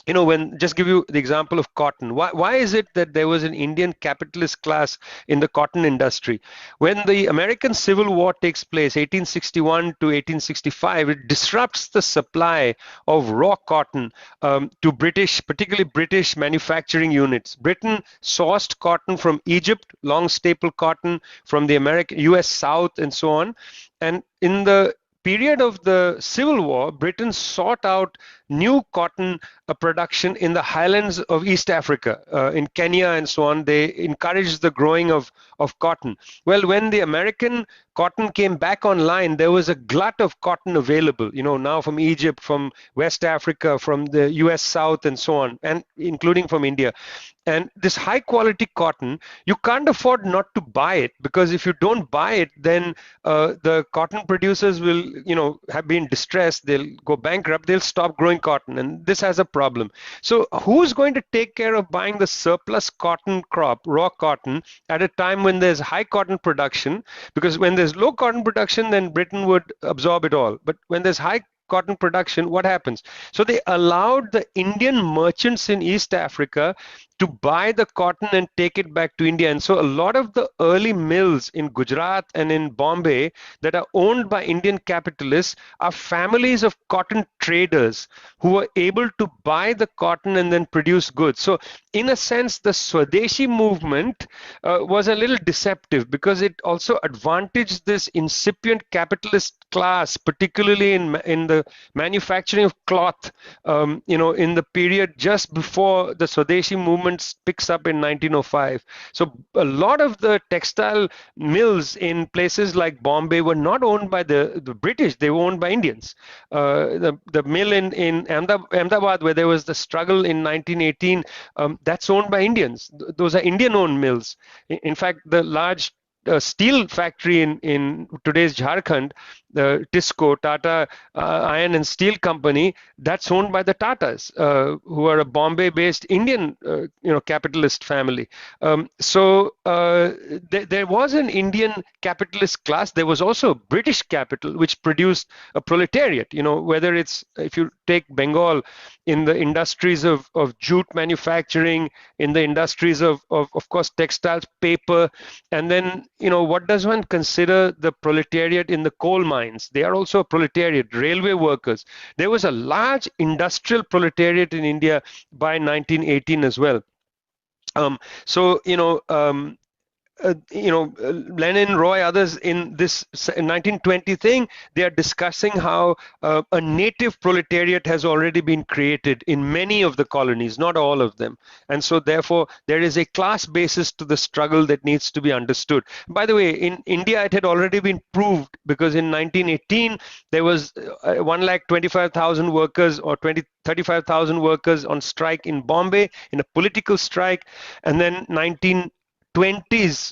when just give you the example of cotton. Why is it that there was an Indian capitalist class in the cotton industry? When the American Civil War takes place, 1861 to 1865, it disrupts the supply of raw cotton to British, particularly British manufacturing units. Britain sourced cotton from Egypt, long staple cotton from the US South and so on. And in the period of the Civil War, Britain sought out new cotton production in the highlands of East Africa, in Kenya and so on. They encouraged the growing of cotton. Well, when the American cotton came back online, there was a glut of cotton available, now from Egypt, from West Africa, from the US South and so on, and including from India. And this high quality cotton, you can't afford not to buy it, because if you don't buy it, then the cotton producers will, have been distressed. They'll go bankrupt. They'll stop growing cotton, and this has a problem. So who's going to take care of buying the surplus cotton crop, raw cotton, at a time when there's high cotton production? Because when there's low cotton production, then Britain would absorb it all. But when there's high cotton production, what happens? So they allowed the Indian merchants in East Africa to buy the cotton and take it back to India. And so a lot of the early mills in Gujarat and in Bombay that are owned by Indian capitalists are families of cotton traders who were able to buy the cotton and then produce goods. So in a sense, the Swadeshi movement was a little deceptive, because it also advantaged this incipient capitalist class, particularly in the manufacturing of cloth, in the period just before the Swadeshi movement picks up in 1905. So a lot of the textile mills in places like Bombay were not owned by the British, they were owned by Indians. The mill in Ahmedabad, where there was the struggle in 1918, that's owned by Indians. Those are Indian-owned mills. In fact, the large steel factory in today's Jharkhand, the TISCO, Tata Iron and Steel Company, that's owned by the Tatas, who are a Bombay-based Indian, capitalist family. So there was an Indian capitalist class. There was also British capital, which produced a proletariat. Whether it's, if you take Bengal, in the industries of jute manufacturing, in the industries of course textiles, paper, and then what does one consider the proletariat in the coal mines? They are also a proletariat. Railway workers. There was a large industrial proletariat in India by 1918 as well. Lenin, Roy, others in this 1920 thing, they are discussing how a native proletariat has already been created in many of the colonies, not all of them. And so therefore, there is a class basis to the struggle that needs to be understood. By the way, in India, it had already been proved, because in 1918, there was 1,25,000 workers, or 35,000 workers on strike in Bombay, in a political strike. And then 1920s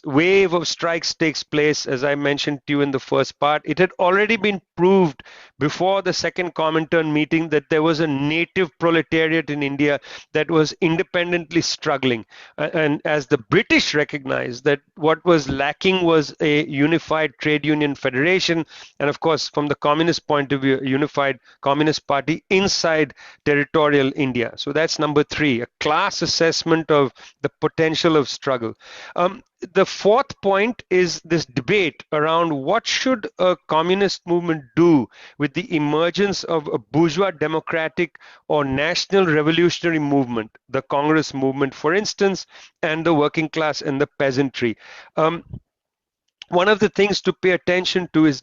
wave of strikes takes place, as I mentioned to you in the first part. It had already been proved before the second Comintern meeting that there was a native proletariat in India that was independently struggling. And as the British recognized that what was lacking was a unified trade union federation, and of course, from the communist point of view, a unified communist party inside territorial India. So that's number 3, a class assessment of the potential of struggle. The fourth point is this debate around what should a communist movement do with the emergence of a bourgeois democratic or national revolutionary movement, the Congress movement, for instance, and the working class and the peasantry. One of the things to pay attention to is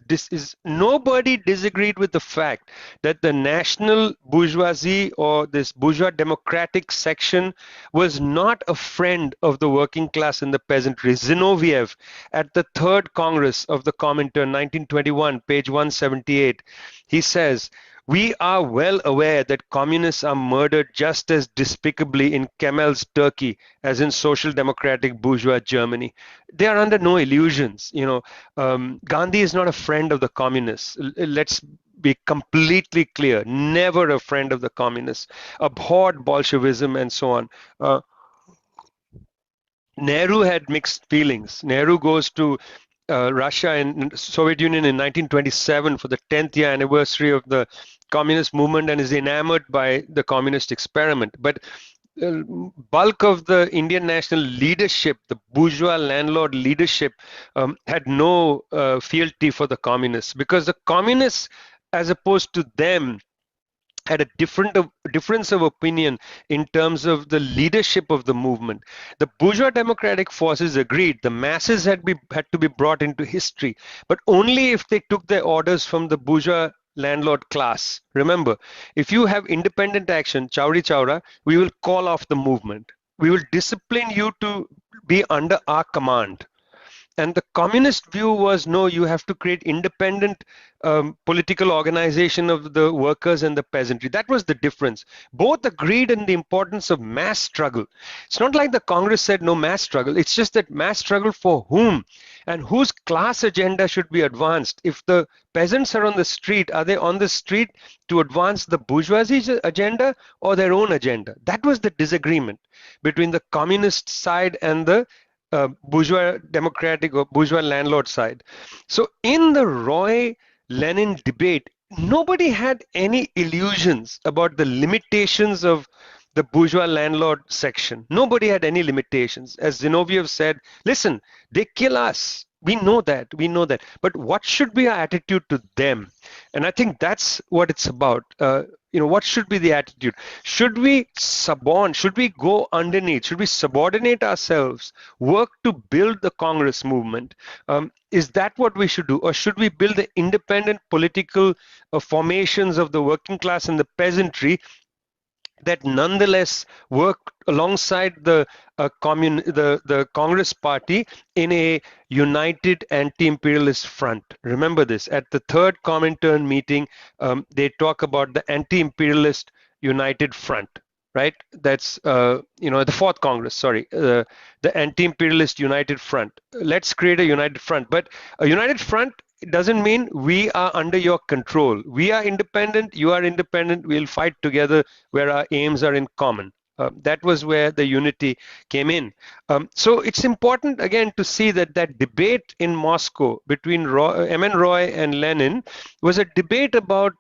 nobody disagreed with the fact that the national bourgeoisie, or this bourgeois democratic section, was not a friend of the working class and the peasantry. Zinoviev, at the third Congress of the Comintern, 1921, page 178, he says, "We are well aware that communists are murdered just as despicably in Kemal's Turkey as in social democratic bourgeois Germany." They are under no illusions. Gandhi is not a friend of the communists. Let's be completely clear. Never a friend of the communists. Abhorred Bolshevism and so on. Nehru had mixed feelings. Nehru goes to Russia and Soviet Union in 1927 for the 10th year anniversary of the communist movement and is enamored by the communist experiment. But bulk of the Indian national leadership, the bourgeois landlord leadership, had no fealty for the communists, because the communists, as opposed to them, had a difference of opinion in terms of the leadership of the movement. The bourgeois democratic forces agreed the masses had to be brought into history, but only if they took their orders from the bourgeois landlord class. Remember, if you have independent action, chauri chaura, we will call off the movement. We will discipline you to be under our command. And the communist view was, no, you have to create independent political organization of the workers and the peasantry. That was the difference. Both agreed in the importance of mass struggle. It's not like the Congress said no mass struggle. It's just that mass struggle for whom and whose class agenda should be advanced. If the peasants are on the street, are they on the street to advance the bourgeoisie agenda or their own agenda? That was the disagreement between the communist side and the bourgeois democratic or bourgeois landlord side. So in the Roy-Lenin debate, nobody had any illusions about the limitations of the bourgeois landlord section. Nobody had any limitations. As Zinoviev said, listen, they kill us. We know that. But what should be our attitude to them? And I think that's what it's about. What should be the attitude? Should we suborn? Should we go underneath? Should we subordinate ourselves, work to build the Congress movement? Is that what we should do? Or should we build the independent political formations of the working class and the peasantry that nonetheless work alongside the Congress party in a united anti-imperialist front? Remember this, at the third Comintern meeting, they talk about the anti-imperialist united front, right? That's the fourth Congress, sorry, the anti-imperialist united front. Let's create a united front. But a united front, it doesn't mean we are under your control. We are independent, you are independent, we'll fight together where our aims are in common. That was where the unity came in. So it's important again to see that debate in Moscow between M.N. Roy and Lenin was a debate about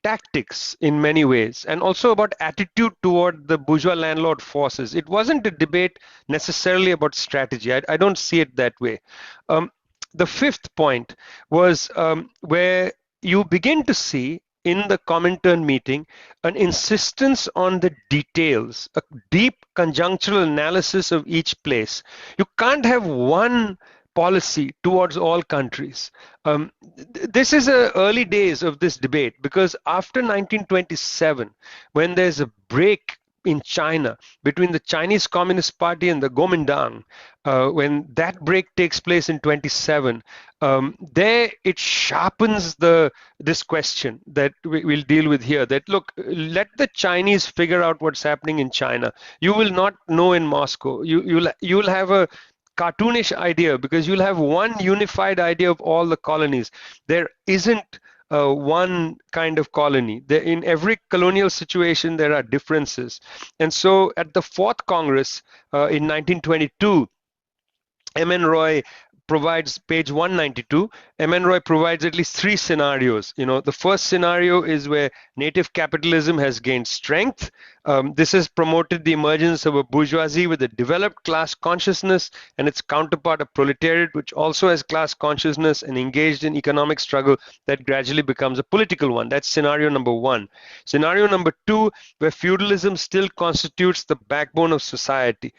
tactics in many ways, and also about attitude toward the bourgeois landlord forces. It wasn't a debate necessarily about strategy. I don't see it that way. The fifth point was where you begin to see in the Comintern meeting an insistence on the details, a deep conjunctural analysis of each place. You can't have one policy towards all countries. This is the early days of this debate, because after 1927, when there's a break in China between the Chinese Communist Party and the Comintern, when that break takes place in 27, there it sharpens this question that we'll deal with here, that look, let the Chinese figure out what's happening in China. You will not know in Moscow. You'll have a cartoonish idea, because you'll have one unified idea of all the colonies. There isn't one kind of colony. In every colonial situation, there are differences. And so at the fourth Congress in 1922, M.N. Roy provides, page 192, M.N. Roy provides at least three scenarios. The first scenario is where native capitalism has gained strength. This has promoted the emergence of a bourgeoisie with a developed class consciousness and its counterpart, a proletariat, which also has class consciousness and engaged in economic struggle that gradually becomes a political one. That's scenario number one. Scenario number two, where feudalism still constitutes the backbone of society.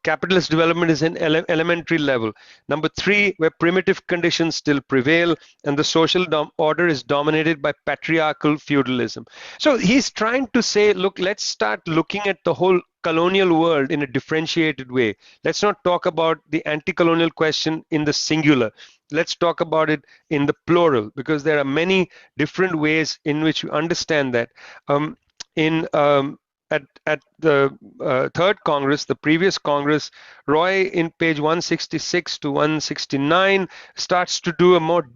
Capitalist development is an elementary level. Number three, where primitive conditions still prevail and the social order is dominated by patriarchal feudalism. So he's trying to say, look, let's start looking at the whole colonial world in a differentiated way. Let's not talk about the anti-colonial question in the singular. Let's talk about it in the plural, because there are many different ways in which you understand that. At the third Congress, the previous Congress, Roy in page 166 to 169 starts to do a more,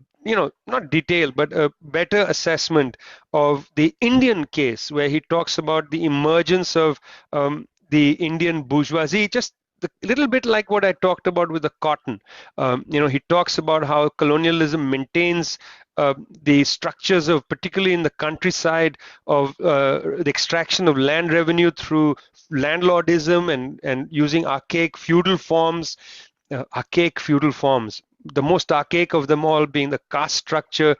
not detailed, but a better assessment of the Indian case, where he talks about the emergence of the Indian bourgeoisie, just a little bit like what I talked about with the cotton. He talks about how colonialism maintains the structures of, particularly in the countryside, of the extraction of land revenue through landlordism and using archaic feudal forms, the most archaic of them all being the caste structure,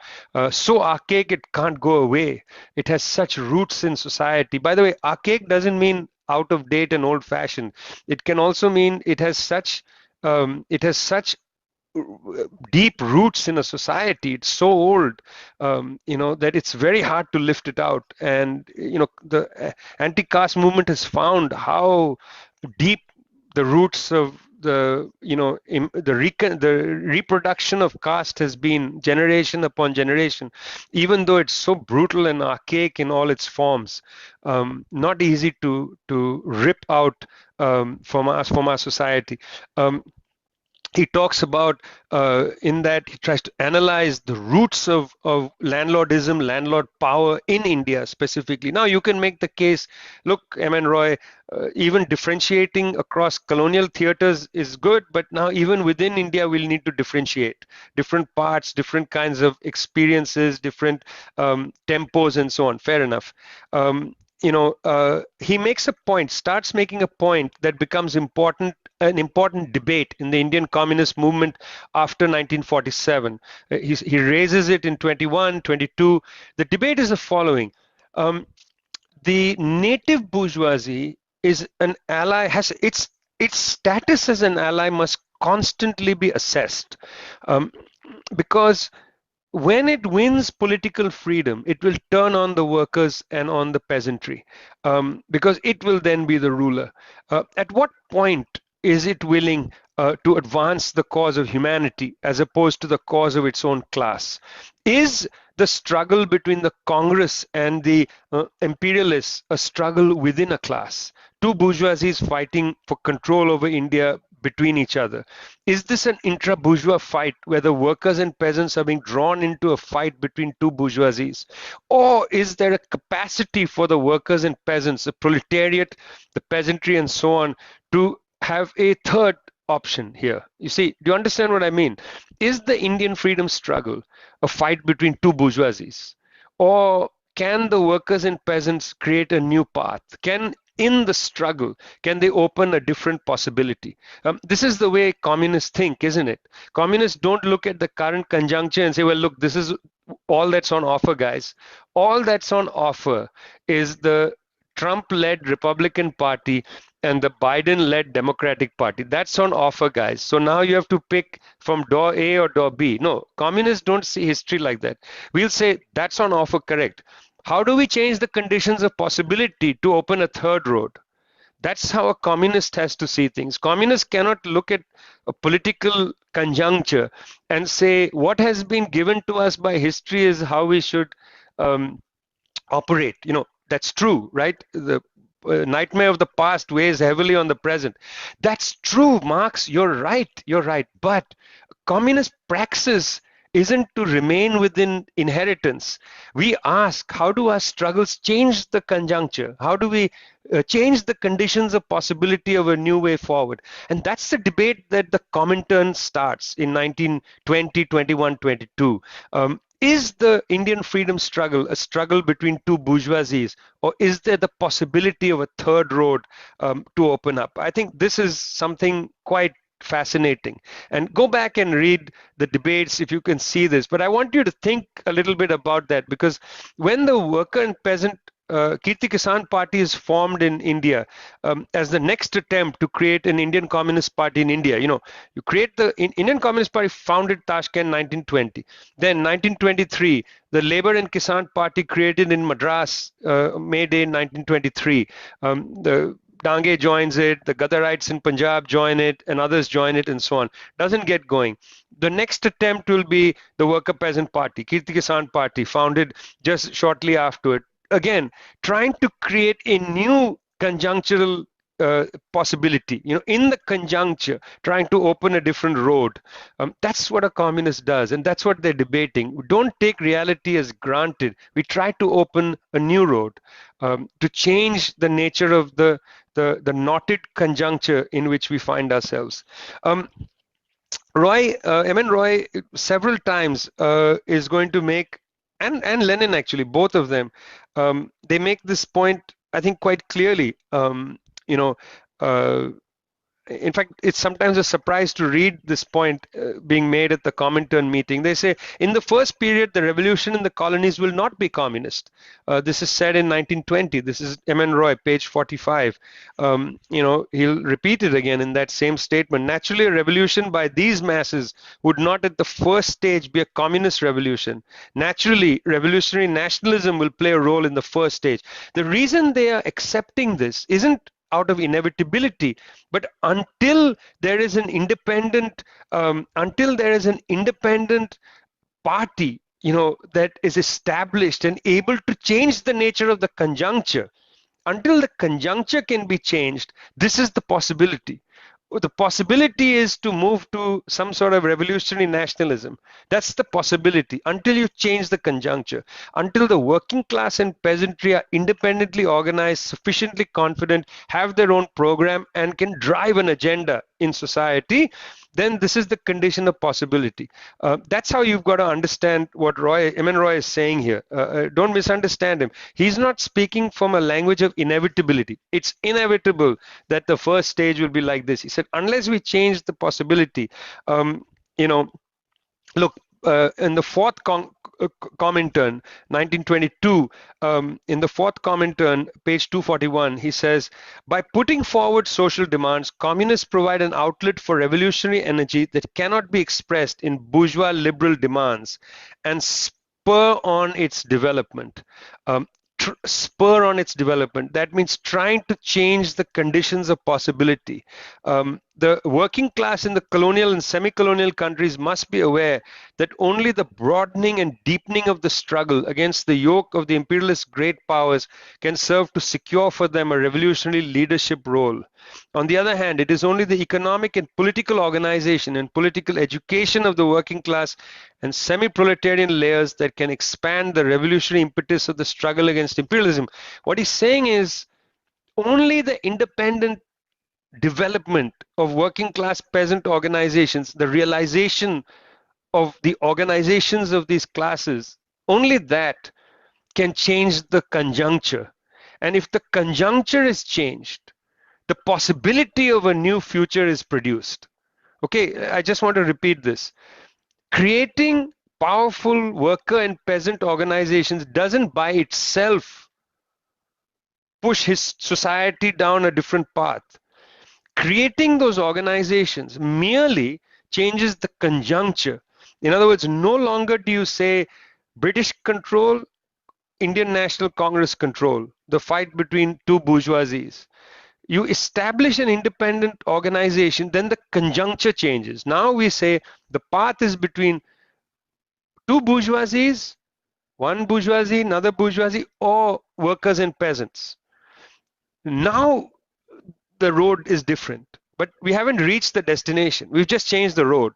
so archaic it can't go away. It has such roots in society. By the way, archaic doesn't mean out of date and old fashioned. It can also mean it has such deep roots in a society. It's so old, that it's very hard to lift it out. And the anti-caste movement has found how deep the roots of the reproduction of caste has been generation upon generation, even though it's so brutal and archaic in all its forms. Not easy to rip out from our society. He talks about in that he tries to analyze the roots of landlordism, landlord power in India specifically. Now you can make the case, look, M.N. Roy, even differentiating across colonial theaters is good, but now even within India we'll need to differentiate different parts, different kinds of experiences, different tempos and so on. Fair enough. He makes a point, starts making a point that becomes an important debate in the Indian communist movement after 1947. He raises it in 21, 22. The debate is the following. The native bourgeoisie is an ally, has its status as an ally must constantly be assessed, because when it wins political freedom, it will turn on the workers and on the peasantry, because it will then be the ruler. At what point is it willing to advance the cause of humanity as opposed to the cause of its own class? Is the struggle between the Congress and the imperialists a struggle within a class? Two bourgeoisies fighting for control over India between each other. Is this an intra-bourgeois fight where the workers and peasants are being drawn into a fight between two bourgeoisies? Or is there a capacity for the workers and peasants, the proletariat, the peasantry and so on, to have a third option here? You see, do you understand what I mean? Is the Indian freedom struggle a fight between two bourgeoisies? Or can the workers and peasants create a new path? In the struggle, can they open a different possibility? This is the way communists think, isn't it? Communists don't look at the current conjuncture and say, well, look, this is all that's on offer, guys. All that's on offer is the Trump-led Republican Party and the Biden-led Democratic Party. That's on offer, guys. So now you have to pick from door A or door B. No, communists don't see history like that. We'll say that's on offer, correct. How do we change the conditions of possibility to open a third road? That's how a communist has to see things. Communists cannot look at a political conjuncture and say what has been given to us by history is how we should operate. That's true, right? The nightmare of the past weighs heavily on the present. That's true, Marx. You're right. But communist praxis isn't to remain within inheritance. We ask, how do our struggles change the conjuncture? How do we change the conditions of possibility of a new way forward? And that's the debate that the Comintern starts in 1920, 21, 22. Is the Indian freedom struggle a struggle between two bourgeoisies, or is there the possibility of a third road to open up? I think this is something quite fascinating. And go back and read the debates if you can see this. But I want you to think a little bit about that, because when the worker and peasant Kirti Kisan Party is formed in India as the next attempt to create an Indian Communist Party in India. You create the Indian Communist Party, founded Tashkent 1920. Then 1923, the Labour and Kisan Party created in Madras, May Day 1923. The Dange joins it, the Gadarites in Punjab join it, and others join it, and so on. Doesn't get going. The next attempt will be the Worker Peasant Party, Kirti Kisan Party, founded just shortly after it. Again, trying to create a new conjunctural possibility, in the conjuncture, trying to open a different road. That's what a communist does, and that's what they're debating. We don't take reality as granted. We try to open a new road to change the nature of the knotted conjuncture in which we find ourselves. Roy, M.N. Roy, several times is going to make, and Lenin actually, both of them, they make this point, I think, quite clearly. You know, uh, in fact, it's sometimes a surprise to read this point being made at the Comintern meeting. They say, in the first period, the revolution in the colonies will not be communist. This is said in 1920. This is M.N. Roy, page 45. You know, he'll repeat it again in that same statement. Naturally, a revolution by these masses would not at the first stage be a communist revolution. Naturally, revolutionary nationalism will play a role in the first stage. The reason they are accepting this isn't out of inevitability, but until there is an independent party, you know, that is established and able to change the nature of the conjuncture, until the conjuncture can be changed, this is the possibility. The possibility is to move to some sort of revolutionary nationalism. That's the possibility until you change the conjuncture, until the working class and peasantry are independently organized, sufficiently confident, have their own program, and can drive an agenda in society. Then this is the condition of possibility. That's how you've got to understand what M.N. Roy is saying here. Don't misunderstand him. He's not speaking from a language of inevitability. It's inevitable that the first stage will be like this. He said, unless we change the possibility, you know, look, in the fourth Comintern, 1922, in the fourth Comintern, page 241, he says, by putting forward social demands, communists provide an outlet for revolutionary energy that cannot be expressed in bourgeois liberal demands and spur on its development. Spur on its development. That means trying to change the conditions of possibility. The working class in the colonial and semi-colonial countries must be aware that only the broadening and deepening of the struggle against the yoke of the imperialist great powers can serve to secure for them a revolutionary leadership role. On the other hand, it is only the economic and political organization and political education of the working class and semi-proletarian layers that can expand the revolutionary impetus of the struggle against imperialism. What he's saying is only the independent development of working class peasant organizations, the realization of the organizations of these classes, only that can change the conjuncture. And if the conjuncture is changed, the possibility of a new future is produced. Okay, I just want to repeat this. Creating powerful worker and peasant organizations doesn't by itself push his society down a different path. Creating those organizations merely changes the conjuncture. In other words, no longer do you say British control, Indian National Congress control, the fight between two bourgeoisies. You establish an independent organization, then the conjuncture changes. Now we say the path is between two bourgeoisies, one bourgeoisie, another bourgeoisie, or workers and peasants. Now the road is different, but we haven't reached the destination. We've just changed the road.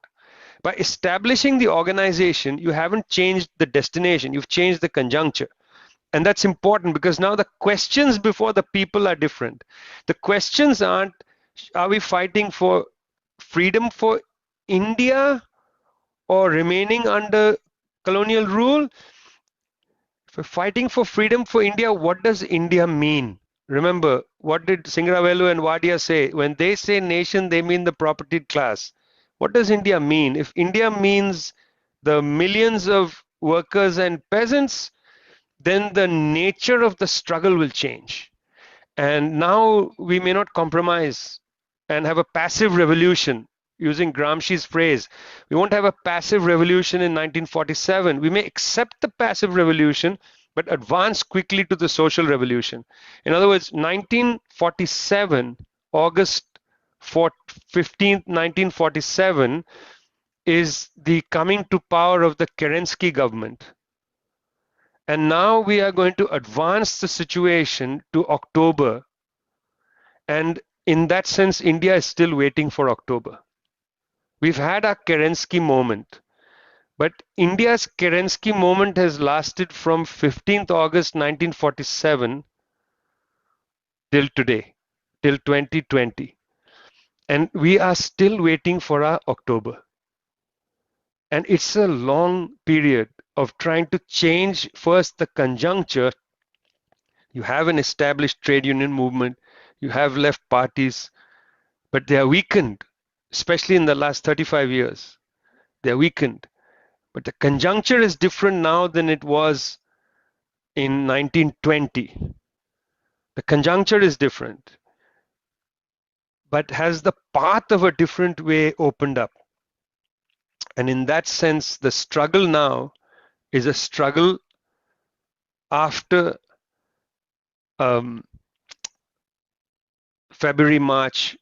By establishing the organization, you haven't changed the destination, you've changed the conjuncture. And that's important because now the questions before the people are different. The questions aren't, are we fighting for freedom for India or remaining under colonial rule? If we're fighting for freedom for India, what does India mean? Remember, what did Singravelu and Wadia say? When they say nation, they mean the propertied class. What does India mean? If India means the millions of workers and peasants, then the nature of the struggle will change. And now we may not compromise and have a passive revolution, using Gramsci's phrase. We won't have a passive revolution in 1947. We may accept the passive revolution, but advance quickly to the social revolution. In other words, 1947, August 15th, 1947, is the coming to power of the Kerensky government. And now we are going to advance the situation to October. And in that sense, India is still waiting for October. We've had our Kerensky moment, but India's Kerensky moment has lasted from 15th August 1947 till today, till 2020. And we are still waiting for our October. And it's a long period of trying to change first the conjuncture. You have an established trade union movement, you have left parties, but they are weakened, especially in the last 35 years. They're weakened. But the conjuncture is different now than it was in 1920. The conjuncture is different, but has the path of a different way opened up. And in that sense, the struggle now is a struggle after February, March,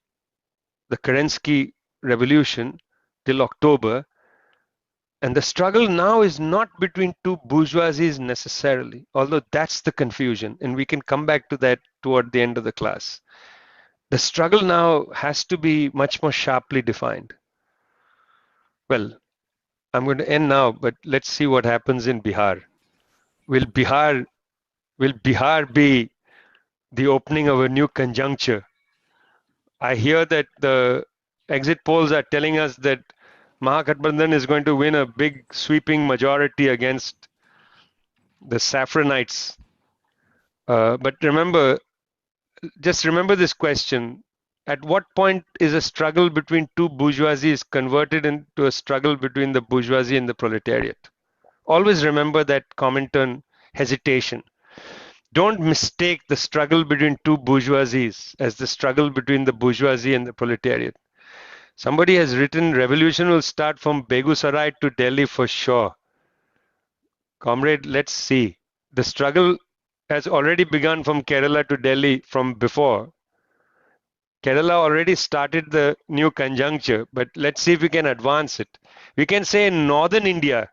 the Kerensky revolution till October. And the struggle now is not between two bourgeoisies necessarily, although that's the confusion. And we can come back to that toward the end of the class. The struggle now has to be much more sharply defined. Well, I'm going to end now, but let's see what happens in Bihar. Will Bihar be the opening of a new conjuncture? I hear that the exit polls are telling us that Mahagathbandhan is going to win a big sweeping majority against the Saffronites. But remember, just remember this question. At what point is a struggle between two bourgeoisies converted into a struggle between the bourgeoisie and the proletariat? Always remember that Comintern hesitation. Don't mistake the struggle between two bourgeoisies as the struggle between the bourgeoisie and the proletariat. Somebody has written, revolution will start from Begusarai to Delhi for sure. Comrade, let's see. The struggle has already begun from Kerala to Delhi from before. Kerala already started the new conjuncture, but let's see if we can advance it. We can say in northern India,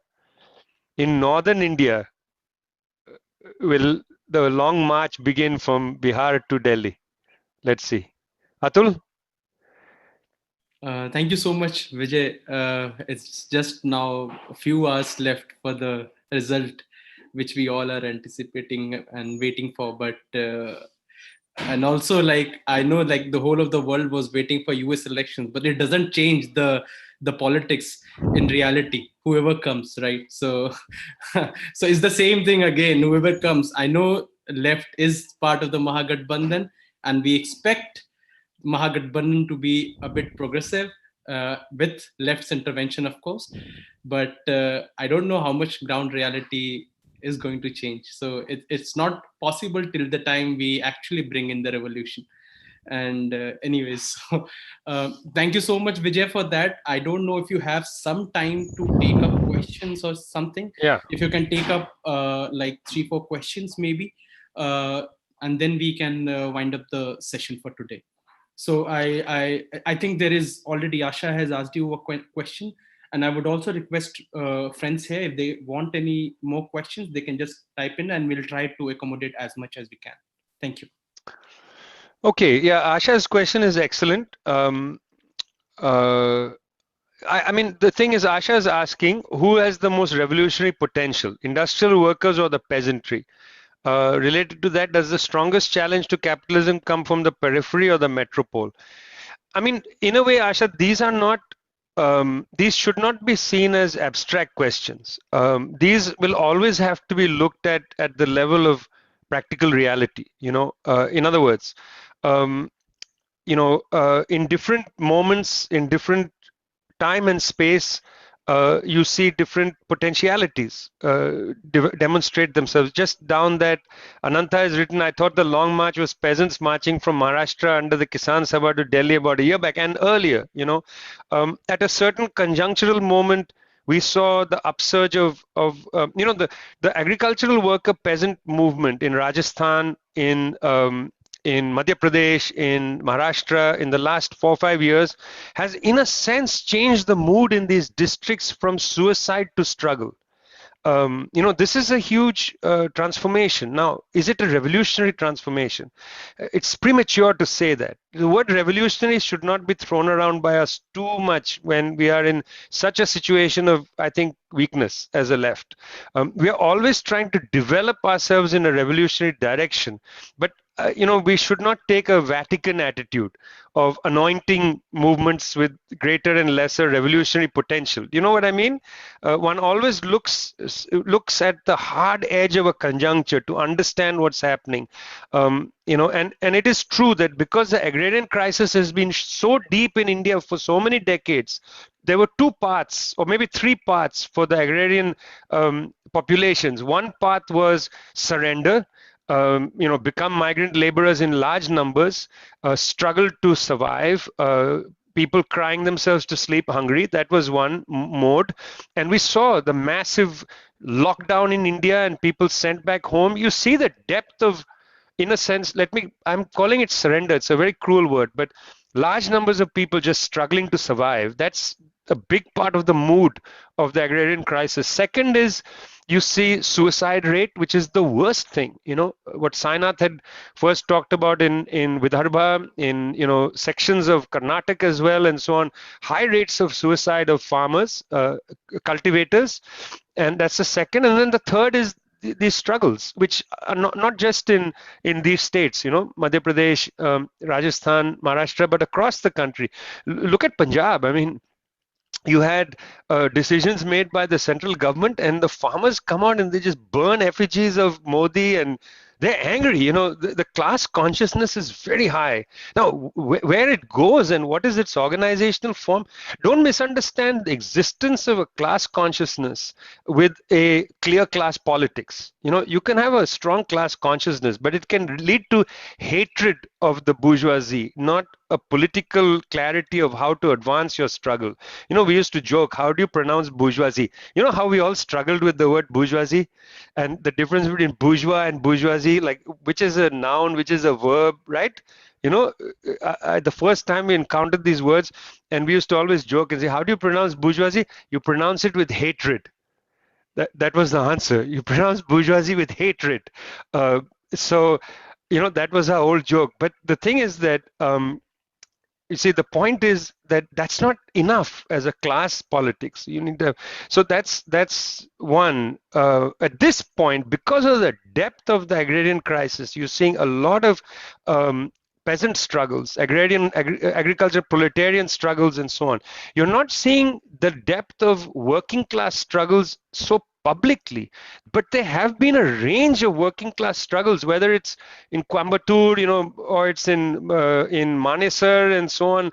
will the long march begin from Bihar to Delhi? Let's see. Atul? Thank you so much, Vijay. It's just now a few hours left for the result, which we all are anticipating and waiting for. But and also, like, I know, like, the whole of the world was waiting for US elections, but it doesn't change the politics in reality. Whoever comes, right? So so it's the same thing again. Whoever comes, I know left is part of the Mahagathbandhan, and we expect Mahagathbandhan to be a bit progressive with left's intervention, of course. But I don't know how much ground reality is going to change. So it's not possible till the time we actually bring in the revolution. And anyways, so, thank you so much, Vijay, for that. I don't know if you have some time to take up questions or something. Yeah. If you can take up like 3-4 questions maybe, and then we can wind up the session for today. So I think there is already Asha has asked you a question, and I would also request friends here, if they want any more questions, they can just type in, and we'll try to accommodate as much as we can. Thank you. Okay, yeah, Asha's question is excellent. I mean, the thing is, Asha is asking who has the most revolutionary potential, industrial workers or the peasantry? Related to that, does the strongest challenge to capitalism come from the periphery or the metropole? I mean, in a way, Asha, these are not, these should not be seen as abstract questions. These will always have to be looked at the level of practical reality. In other words, in different moments, in different time and space, you see different potentialities demonstrate themselves. Just down that, Ananta has written, I thought the long march was peasants marching from Maharashtra under the Kisan Sabha to Delhi about a year back and earlier. At a certain conjunctural moment, we saw the upsurge of the agricultural worker peasant movement in Rajasthan, in Madhya Pradesh, in Maharashtra, in the last 4 or 5 years, has in a sense changed the mood in these districts from suicide to struggle. This is a huge transformation. Now, is it a revolutionary transformation? It's premature to say that. The word revolutionary should not be thrown around by us too much when we are in such a situation of, I think, weakness as a left. We are always trying to develop ourselves in a revolutionary direction, but we should not take a Vatican attitude of anointing movements with greater and lesser revolutionary potential. You know what I mean? One always looks at the hard edge of a conjuncture to understand what's happening. And it is true that because the agrarian crisis has been so deep in India for so many decades, there were two paths, or maybe three paths, for the agrarian populations. One path was surrender, become migrant laborers in large numbers, struggle to survive, people crying themselves to sleep hungry. That was one mode. And we saw the massive lockdown in India and people sent back home. You see the depth of, in a sense, I'm calling it surrender. It's a very cruel word, but large numbers of people just struggling to survive. That's a big part of the mood of the agrarian crisis. Second is, you see suicide rate, which is the worst thing. What Sainath had first talked about in Vidarbha, in sections of Karnataka as well, and so on. High rates of suicide of farmers, cultivators, and that's the second. And then the third is these struggles, which are not just in these states, Madhya Pradesh, Rajasthan, Maharashtra, but across the country. Look at Punjab. I mean, you had decisions made by the central government, and the farmers come out and they just burn effigies of Modi, and they're angry. The class consciousness is very high. Now, where it goes and what is its organizational form, don't misunderstand the existence of a class consciousness with a clear class politics. You can have a strong class consciousness, but it can lead to hatred of the bourgeoisie, not a political clarity of how to advance your struggle. We used to joke, how do you pronounce bourgeoisie? How we all struggled with the word bourgeoisie and the difference between bourgeois and bourgeoisie, like which is a noun, which is a verb, right? The first time we encountered these words, and we used to always joke and say, how do you pronounce bourgeoisie? You pronounce it with hatred. That was the answer. You pronounce bourgeoisie with hatred. So that was our old joke. But the thing is that you see, the point is that that's not enough as a class politics. You need to. So that's one. At this point, because of the depth of the agrarian crisis, you're seeing a lot of peasant struggles, agriculture, proletarian struggles, and so on. You're not seeing the depth of working class struggles so publicly, but there have been a range of working class struggles, whether it's in Coimbatore, or it's in Manesar and so on,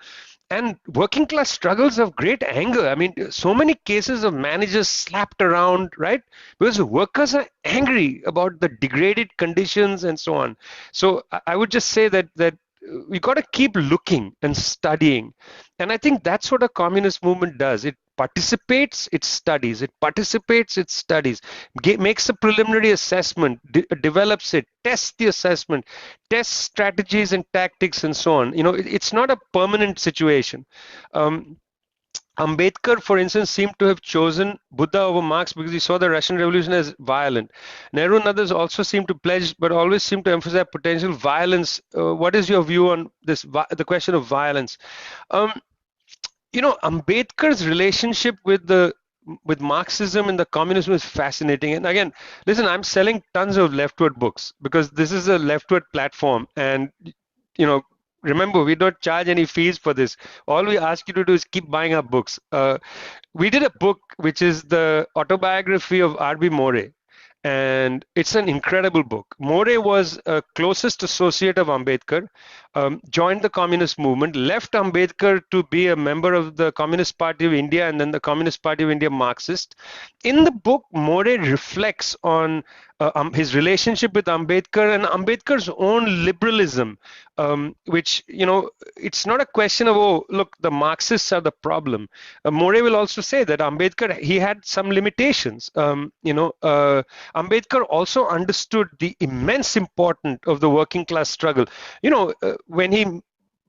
and working class struggles of great anger. I mean, so many cases of managers slapped around, right? Because workers are angry about the degraded conditions and so on. So I would just say that we got to keep looking and studying, and I think that's what a communist movement does. It participates, it studies. It participates, it studies. Makes a preliminary assessment, develops it, tests the assessment, tests strategies and tactics, and so on. It's not a permanent situation. Ambedkar, for instance, seemed to have chosen Buddha over Marx because he saw the Russian Revolution as violent. Nehru and others also seem to pledge, but always seem to emphasize potential violence. What is your view on this, the question of violence? Ambedkar's relationship with Marxism and the communism is fascinating. And again, listen, I'm selling tons of leftward books because this is a leftward platform, and remember, we don't charge any fees for this. All we ask you to do is keep buying our books. We did a book which is the autobiography of R.B. More, and it's an incredible book. More was a closest associate of Ambedkar, joined the communist movement, left Ambedkar to be a member of the Communist Party of India and then the Communist Party of India Marxist. In the book, More reflects on his relationship with Ambedkar and Ambedkar's own liberalism, which, it's not a question of, oh, look, the Marxists are the problem. More will also say that Ambedkar, he had some limitations. Ambedkar also understood the immense importance of the working class struggle. When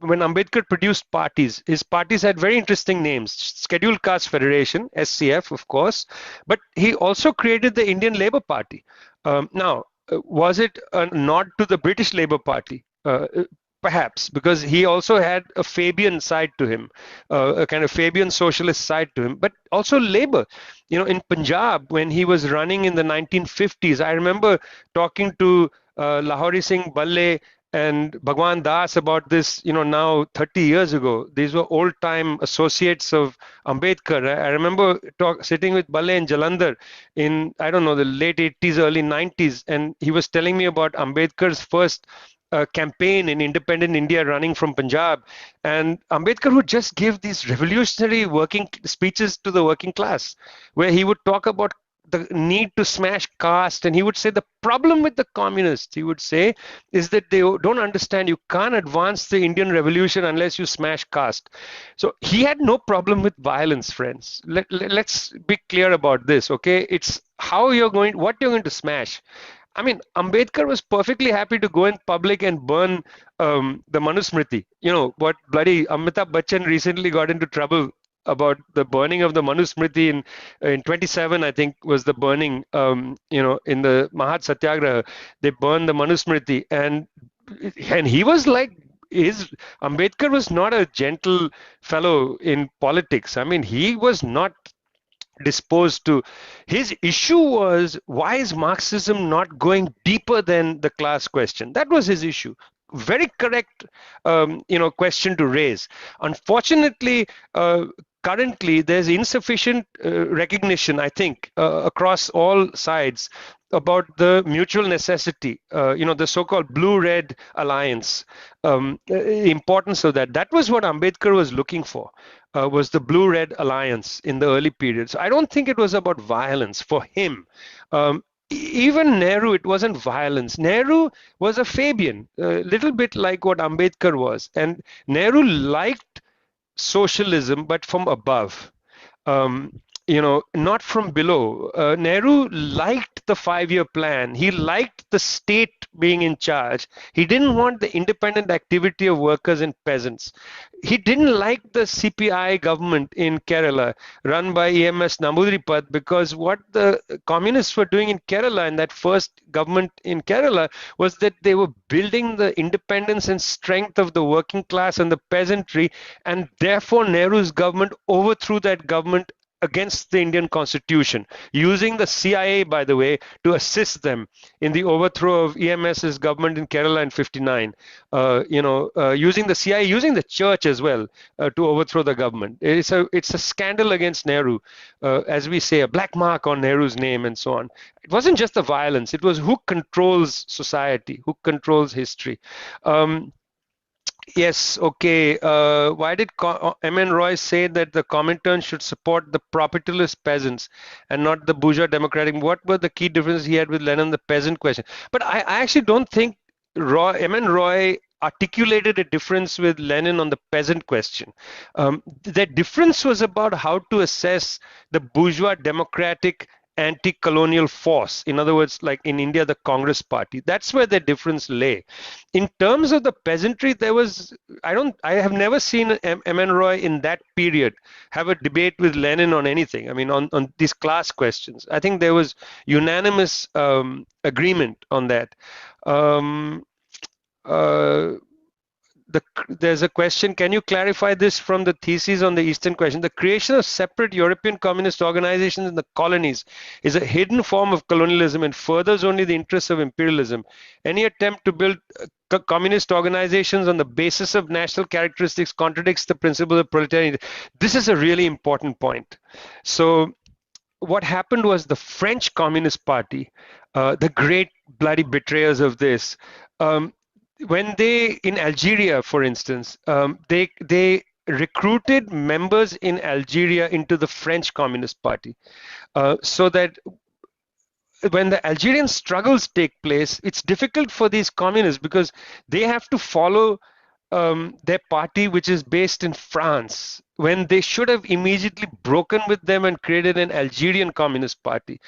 Ambedkar produced parties, his parties had very interesting names. Scheduled Caste Federation, SCF, of course, but he also created the Indian Labour Party. Now, was it a nod to the British Labour Party? Perhaps, because he also had a Fabian side to him, a kind of Fabian socialist side to him, but also labor. In Punjab, when he was running in the 1950s, I remember talking to Lahori Singh Balle and Bhagwan Das about this, now 30 years ago. These were old-time associates of Ambedkar. I remember sitting with Balle in Jalandhar in, I don't know, the late 80s, early 90s, and he was telling me about Ambedkar's first campaign in independent India running from Punjab, and Ambedkar would just give these revolutionary working speeches to the working class, where he would talk about the need to smash caste, and he would say the problem with the communists, he would say, is that they don't understand you can't advance the Indian revolution unless you smash caste. So he had no problem with violence, friends. Let's be clear about this, okay? It's how what you're going to smash. I mean, Ambedkar was perfectly happy to go in public and burn the Manusmriti. What bloody Amitabh Bachchan recently got into trouble about the burning of the Manusmriti in 27, I think, was the burning, in the Mahat Satyagraha. They burned the Manusmriti, and he was like, Ambedkar was not a gentle fellow in politics. I mean, he was not disposed to. His issue was, why is Marxism not going deeper than the class question? That was his issue. Very correct question to raise. Unfortunately, currently there's insufficient recognition, I think, across all sides about the mutual necessity, the so-called blue-red alliance, importance of that. That was what Ambedkar was looking for, was the blue-red alliance in the early period. So I don't think it was about violence for him. Even Nehru, it wasn't violence. Nehru was a Fabian, a little bit like what Ambedkar was. And Nehru liked socialism, but from above. Not from below. Nehru liked the 5-year plan. He liked the state being in charge. He didn't want the independent activity of workers and peasants. He didn't like the CPI government in Kerala run by EMS Namboodiripad, because what the communists were doing in Kerala, in that first government in Kerala, was that they were building the independence and strength of the working class and the peasantry, and therefore Nehru's government overthrew that government against the Indian constitution, using the CIA, by the way, to assist them in the overthrow of EMS's government in Kerala in 59. Using the CIA, using the church as well to overthrow the government. It's a scandal against Nehru, as we say, a black mark on Nehru's name and so on. It wasn't just the violence, it was who controls society, who controls history. Yes, okay. Why did M.N. Roy say that the Comintern should support the propertyless peasants and not the bourgeois democratic? What were the key differences he had with Lenin, the peasant question? But I actually don't think M.N. Roy articulated a difference with Lenin on the peasant question. The difference was about how to assess the bourgeois democratic anti-colonial force. In other words, like in India, the Congress party. That's where the difference lay. In terms of the peasantry, there was, I have never seen M.N. Roy in that period have a debate with Lenin on anything. I mean, on these class questions. I think there was unanimous agreement on that. There's a question, can you clarify this from the thesis on the Eastern question? The creation of separate European communist organizations in the colonies is a hidden form of colonialism and furthers only the interests of imperialism. Any attempt to build communist organizations on the basis of national characteristics contradicts the principle of proletariat. This is a really important point. So what happened was the French Communist Party, the great bloody betrayers of this, when they, in Algeria, for instance, they recruited members in Algeria into the French Communist Party, so that when the Algerian struggles take place, it's difficult for these communists because they have to follow their party, which is based in France, when they should have immediately broken with them and created an Algerian Communist Party.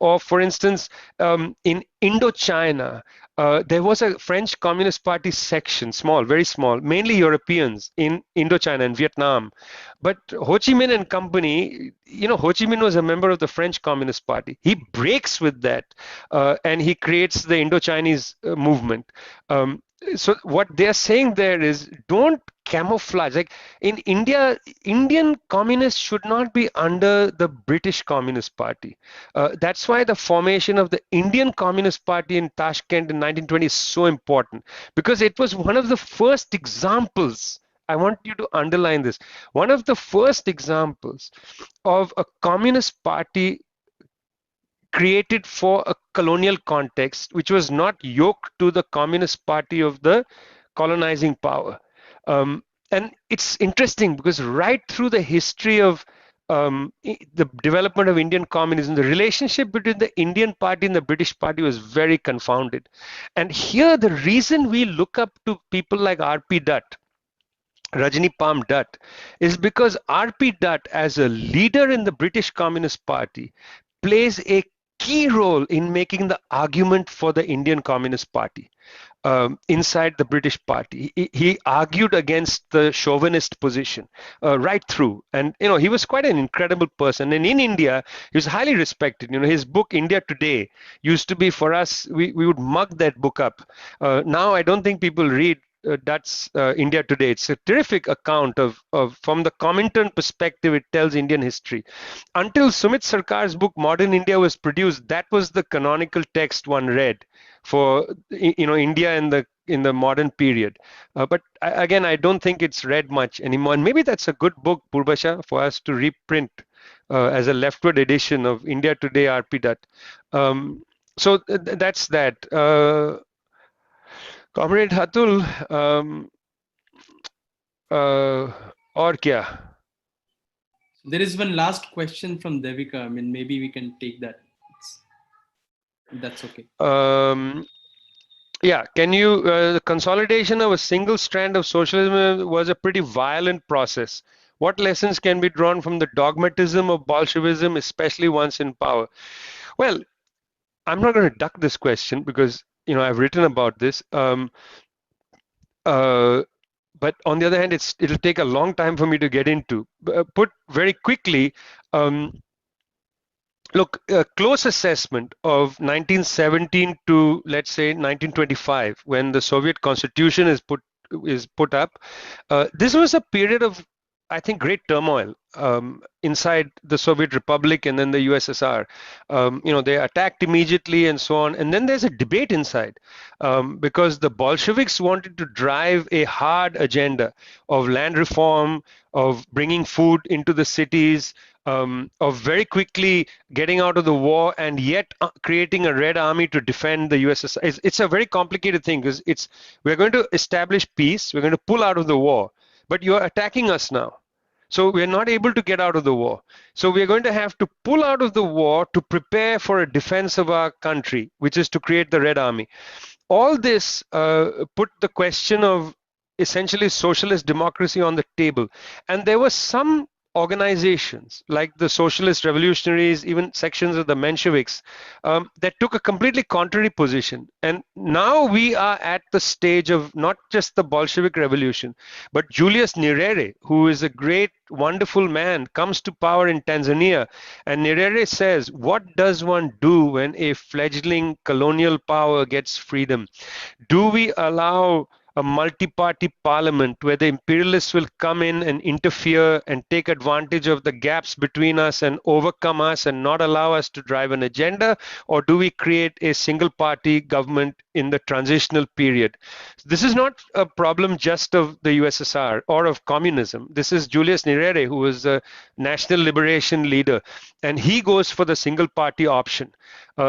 Or for instance, in Indochina, there was a French Communist Party section, small, very small, mainly Europeans in Indochina and Vietnam. But Ho Chi Minh and company, Ho Chi Minh was a member of the French Communist Party. He breaks with that and he creates the Indochinese movement. So what they're saying there is, don't camouflage. Like in India, Indian communists should not be under the British Communist Party. That's why the formation of the Indian Communist Party in Tashkent in 1920 is so important, because it was one of the first examples. I want you to underline this. One of the first examples of a communist party created for a colonial context, which was not yoked to the Communist Party of the colonizing power. And it's interesting because right through the history of the development of Indian communism, the relationship between the Indian party and the British party was very confounded. And here, the reason we look up to people like R.P. Dutt, Rajani Palm Dutt, is because R.P. Dutt, as a leader in the British Communist Party, plays a key role in making the argument for the Indian Communist Party inside the British party. He argued against the chauvinist position right through. And, you know, he was quite an incredible person. And in India, he was highly respected. You know, his book, India Today, used to be for us, we would mug that book up. Now, I don't think people read Dutt's India Today. It's a terrific account of from the Comintern perspective, it tells Indian history. Until Sumit Sarkar's book Modern India was produced, that was the canonical text one read for, you know, India in the modern period. But again, I don't think it's read much anymore. And maybe that's a good book, Purbasha, for us to reprint as a leftward edition of India Today, R.P. Dutt. So that's that. Comrade Hatul, और क्या? There is one last question from Devika. I mean, maybe we can take that. That's okay. Yeah, can you, the consolidation of a single strand of socialism was a pretty violent process. What lessons can be drawn from the dogmatism of Bolshevism, especially once in power? Well, I'm not going to duck this question because, you know, I've written about this. But on the other hand, it'll take a long time for me to get into. Put very quickly, look, a close assessment of 1917 to, let's say, 1925, when the Soviet Constitution is put up. This was a period of, I think, great turmoil inside the Soviet Republic and then the USSR. You know, they attacked immediately and so on. And then there's a debate inside because the Bolsheviks wanted to drive a hard agenda of land reform, of bringing food into the cities, of very quickly getting out of the war and yet creating a Red Army to defend the USSR. It's a very complicated thing because we're going to establish peace, we're going to pull out of the war, but you're attacking us now. So we're not able to get out of the war. So we're going to have to pull out of the war to prepare for a defense of our country, which is to create the Red Army. All this put the question of essentially socialist democracy on the table. And there were some organizations like the socialist revolutionaries, even sections of the Mensheviks, that took a completely contrary position. And now we are at the stage of not just the Bolshevik revolution, but Julius Nyerere, who is a great, wonderful man, comes to power in Tanzania. And Nyerere says, what does one do when a fledgling colonial power gets freedom? Do we allow a multi-party parliament where the imperialists will come in and interfere and take advantage of the gaps between us and overcome us and not allow us to drive an agenda? Or do we create a single party government in the transitional period? This is not a problem just of the USSR or of communism. This is Julius Nyerere, who was a national liberation leader, and he goes for the single party option.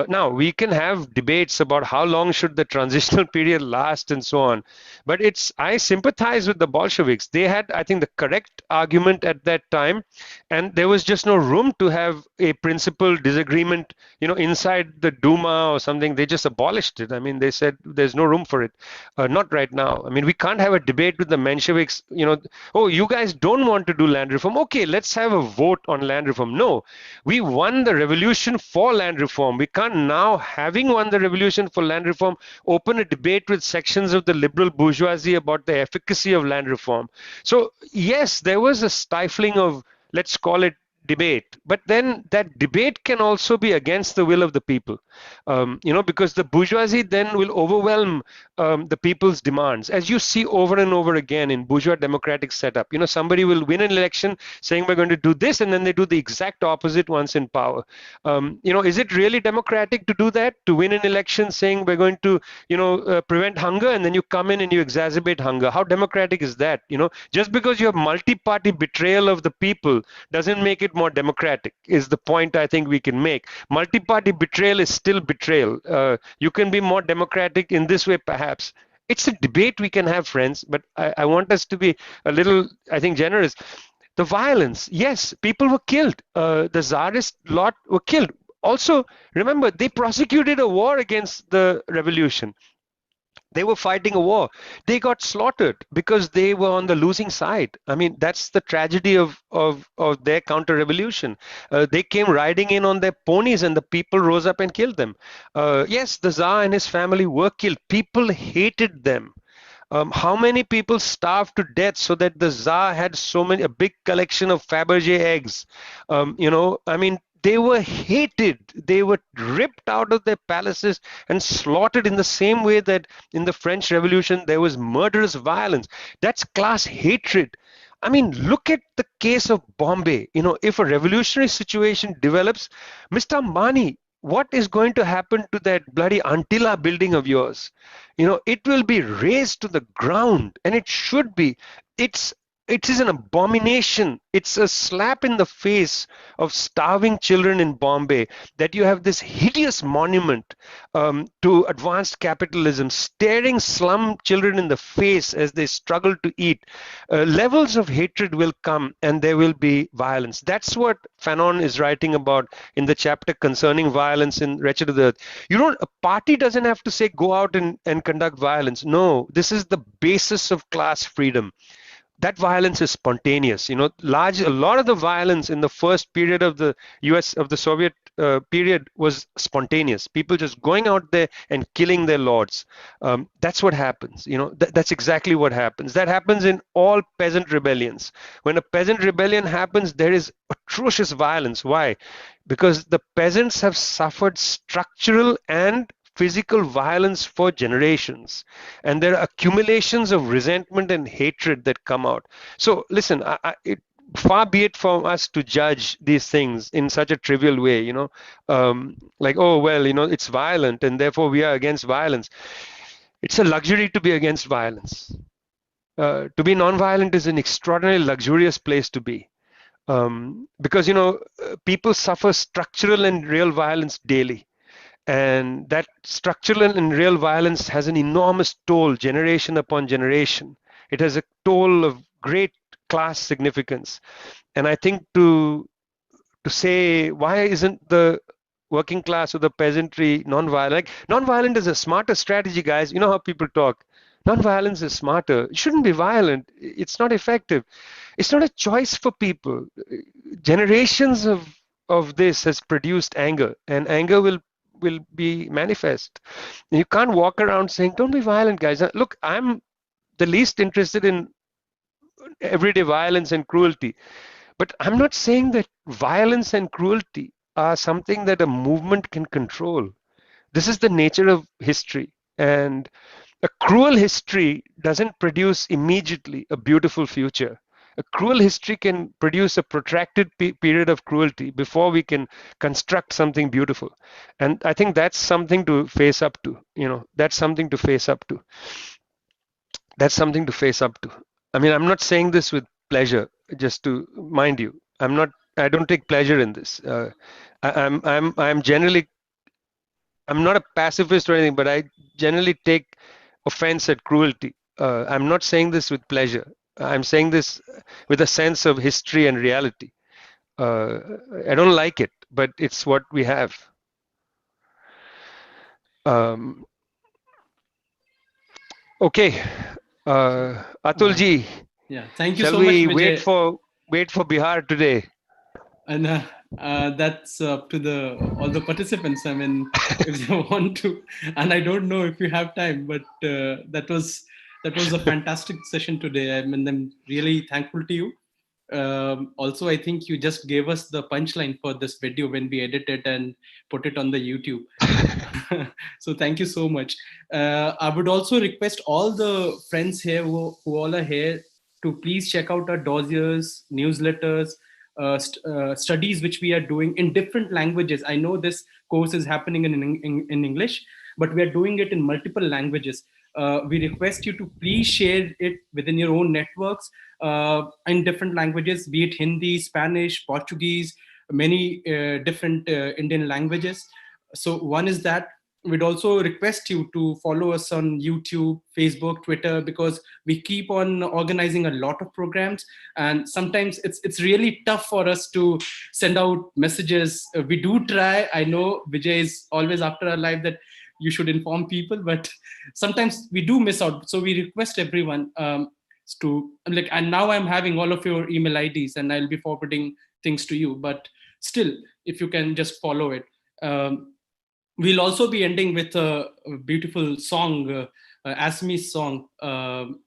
Now, we can have debates about how long should the transitional period last and so on. But I sympathize with the Bolsheviks. They had, I think, the correct argument at that time, and there was just no room to have a principal disagreement, you know, inside the Duma or something. They just abolished it. I mean, they said there's no room for it. Not right now. I mean, we can't have a debate with the Mensheviks, you know, oh, you guys don't want to do land reform. Okay, let's have a vote on land reform. No, we won the revolution for land reform. We can't now, having won the revolution for land reform, open a debate with sections of the liberal bourgeoisie about the efficacy of land reform. So yes, there was a stifling of, let's call it, debate, but then that debate can also be against the will of the people, because the bourgeoisie then will overwhelm the people's demands, as you see over and over again in bourgeois democratic setup. Somebody will win an election saying we're going to do this, and then they do the exact opposite once in power. Is it really democratic to do that, to win an election saying we're going to prevent hunger, and then you come in and you exacerbate hunger? How democratic is that? Just because you have multi-party betrayal of the people doesn't make it more democratic, is the point I think we can make. Multi-party betrayal is still betrayal. You can be more democratic in this way, perhaps. It's a debate we can have, friends, but I want us to be a little, I think, generous. The violence, yes, people were killed. The Tsarist lot were killed. Also, remember, they prosecuted a war against the revolution. They were fighting a war. They got slaughtered because they were on the losing side. I mean, that's the tragedy of their counter-revolution. They came riding in on their ponies and the people rose up and killed them. Yes, the Tsar and his family were killed. People hated them. How many people starved to death so that the Tsar had a big collection of Fabergé eggs? I mean, they were hated. They were ripped out of their palaces and slaughtered in the same way that in the French Revolution there was murderous violence. That's class hatred. I mean, look at the case of Bombay. If a revolutionary situation develops, Mr. Ambani, what is going to happen to that bloody Antilla building of yours? It will be razed to the ground, and it should be. It is an abomination. It's a slap in the face of starving children in Bombay that you have this hideous monument to advanced capitalism staring slum children in the face as they struggle to eat. Levels of hatred will come and there will be violence. That's what Fanon is writing about in the chapter concerning violence in Wretched of the Earth. A party doesn't have to say go out and conduct violence. No, this is the basis of class freedom. That violence is spontaneous. A lot of the violence in the first period of the Soviet period was spontaneous. People just going out there and killing their lords. That's what happens. That's exactly what happens. That happens in all peasant rebellions. When a peasant rebellion happens, there is atrocious violence. Why? Because the peasants have suffered structural and physical violence for generations, and there are accumulations of resentment and hatred that come out. So listen, far be it from us to judge these things in such a trivial way, like, oh well, it's violent and therefore we are against violence. It's a luxury to be against violence. To be non-violent is an extraordinarily luxurious place to be, because people suffer structural and real violence daily. And that structural and real violence has an enormous toll, generation upon generation. It has a toll of great class significance. And I think to say, why isn't the working class or the peasantry non-violent? Like, non-violent is a smarter strategy, guys. You know how people talk. Non-violence is smarter. It shouldn't be violent. It's not effective. It's not a choice for people. Generations of this has produced anger, and anger will be manifest. You can't walk around saying, don't be violent, guys. Look, I'm the least interested in everyday violence and cruelty, but I'm not saying that violence and cruelty are something that a movement can control. This is the nature of history, and a cruel history doesn't produce immediately a beautiful future. A cruel history can produce a protracted period of cruelty before we can construct something beautiful. And I think that's something to face up to. That's something to face up to. That's something to face up to. I mean, I'm not saying this with pleasure, just to mind you. I don't take pleasure in this. I'm generally, I'm not a pacifist or anything, but I generally take offense at cruelty. I'm not saying this with pleasure. I'm saying this with a sense of history and reality. I don't like it, but it's what we have. Okay, Atulji. Yeah, thank you shall so much, we Vijay. wait for Bihar today? And that's up to all the participants. I mean, if they want to, and I don't know if you have time, but that was a fantastic session today. I mean, I'm really thankful to you. Also, I think you just gave us the punchline for this video when we edit it and put it on the YouTube. So thank you so much. I would also request all the friends here who all are here to please check out our dossiers, newsletters, studies which we are doing in different languages. I know this course is happening in English, but we are doing it in multiple languages. We request you to please share it within your own networks in different languages, be it Hindi, Spanish, Portuguese, many different Indian languages. So one is that. We'd also request you to follow us on YouTube, Facebook, Twitter, because we keep on organizing a lot of programs, and sometimes it's really tough for us to send out messages. We do try. I know Vijay is always after our live that you should inform people, but sometimes we do miss out. So we request everyone to like, and now I'm having all of your email IDs and I'll be forwarding things to you, but still, if you can just follow it. We'll also be ending with a beautiful song, Asmi's song,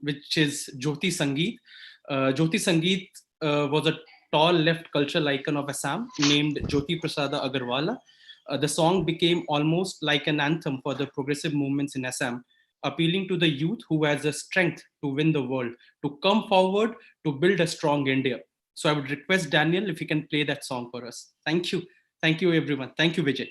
which is Jyoti Sangeet. Jyoti Sangeet was a tall left cultural icon of Assam named Jyoti Prasada Agarwala. The song became almost like an anthem for the progressive movements in Assam, appealing to the youth who has the strength to win the world, to come forward to build a strong India. So I would request Daniel if you can play that song for us. Thank you. Thank you, everyone. Thank you, Vijay.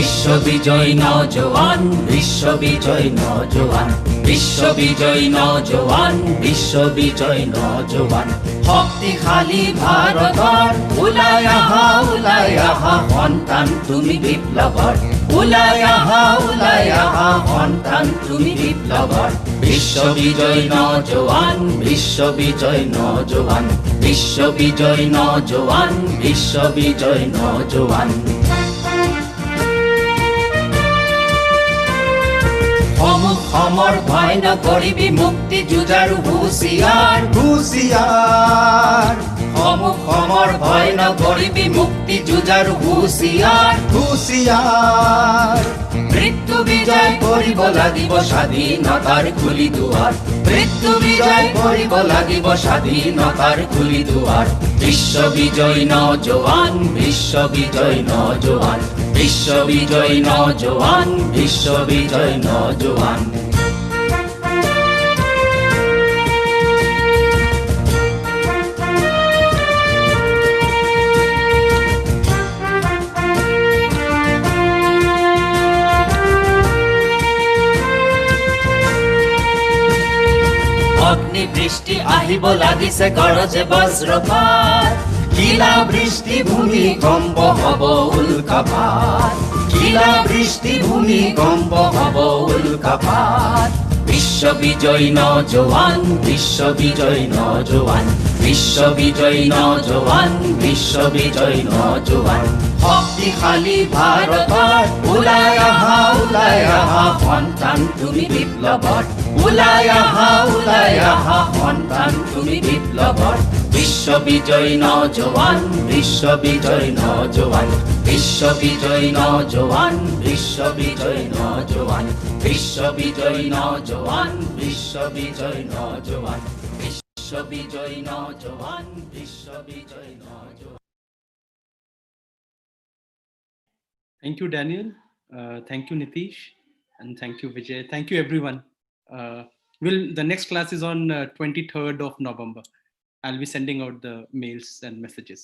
বিশ্ববিজয় নওজোয়ান বিশ্ববিজয় নওজোয়ান বিশ্ববিজয় নওজোয়ান বিশ্ববিজয় নওজোয়ান শক্তিশালী ভাৰতৰ ওলাই আহা সন্তান তুমি বিপ্লৱৰ ওলাই আহা সন্তান তুমি বিপ্লৱৰ বিশ্ববিজয় নওজোৱান বিশ্ববিজয় নওজোৱান বিশ্ববিজয় নওজোৱান বিশ্ববিজয় নওজোৱান সমর ভয় না করিবি মুক্তি যুঁজাৰু হুঁচিয়াৰ হুঁচিয়াৰ সমর ভয় না করিবি মুক্তি যুঁজাৰু হুঁচিয়াৰ হুঁচিয়াৰ মৃত্যু বিজয় কৰিব লাগিব স্বাধীনতাৰ খুলি দুৱাৰ মৃত্যু বিজয় কৰিব লাগিব স্বাধীনতাৰ খুলি দুৱাৰ বিশ্ববিজয় নওজোৱান বিশ্ববিজয় নওজোৱান বিশ্ববিজয় নওজোৱান বিশ্ববিজয় নওজোৱান অগ্নি বৃষ্টি আহিব লাগিছে গৰজে বজ্ৰপাত শিলা বৃষ্টি ভূমিকম্প হব উল্কাপাত শিলা বৃষ্টি ভূমিকম্প হব উল্কাপাত বিশ্ববিজয় নওজোৱান বিশ্ববিজয় নওজোৱান বিশ্ববিজয় নওজোৱান বিশ্ববিজয় নওজোৱান শক্তিশালী ভাৰতৰ ওলাই আহা সন্তান তুমি বিপ্লৱৰ ওলাই আহা সন্তান তুমি বিপ্লৱৰ বিশ্ববিজয় নওজোৱান বিশ্ববিজয় নওজোৱান বিশ্ববিজয় নওজোৱান বিশ্ববিজয় নওজোৱান বিশ্ববিজয় নওজোৱান বিশ্ববিজয় নওজোৱান বিশ্ববিজয় নওজোৱান বিশ্ববিজয় নওজোৱান Thank you, Daniel. Thank you, Nitish. And thank you, Vijay. Thank you, everyone. The next class is on 23rd of November. I'll be sending out the mails and messages.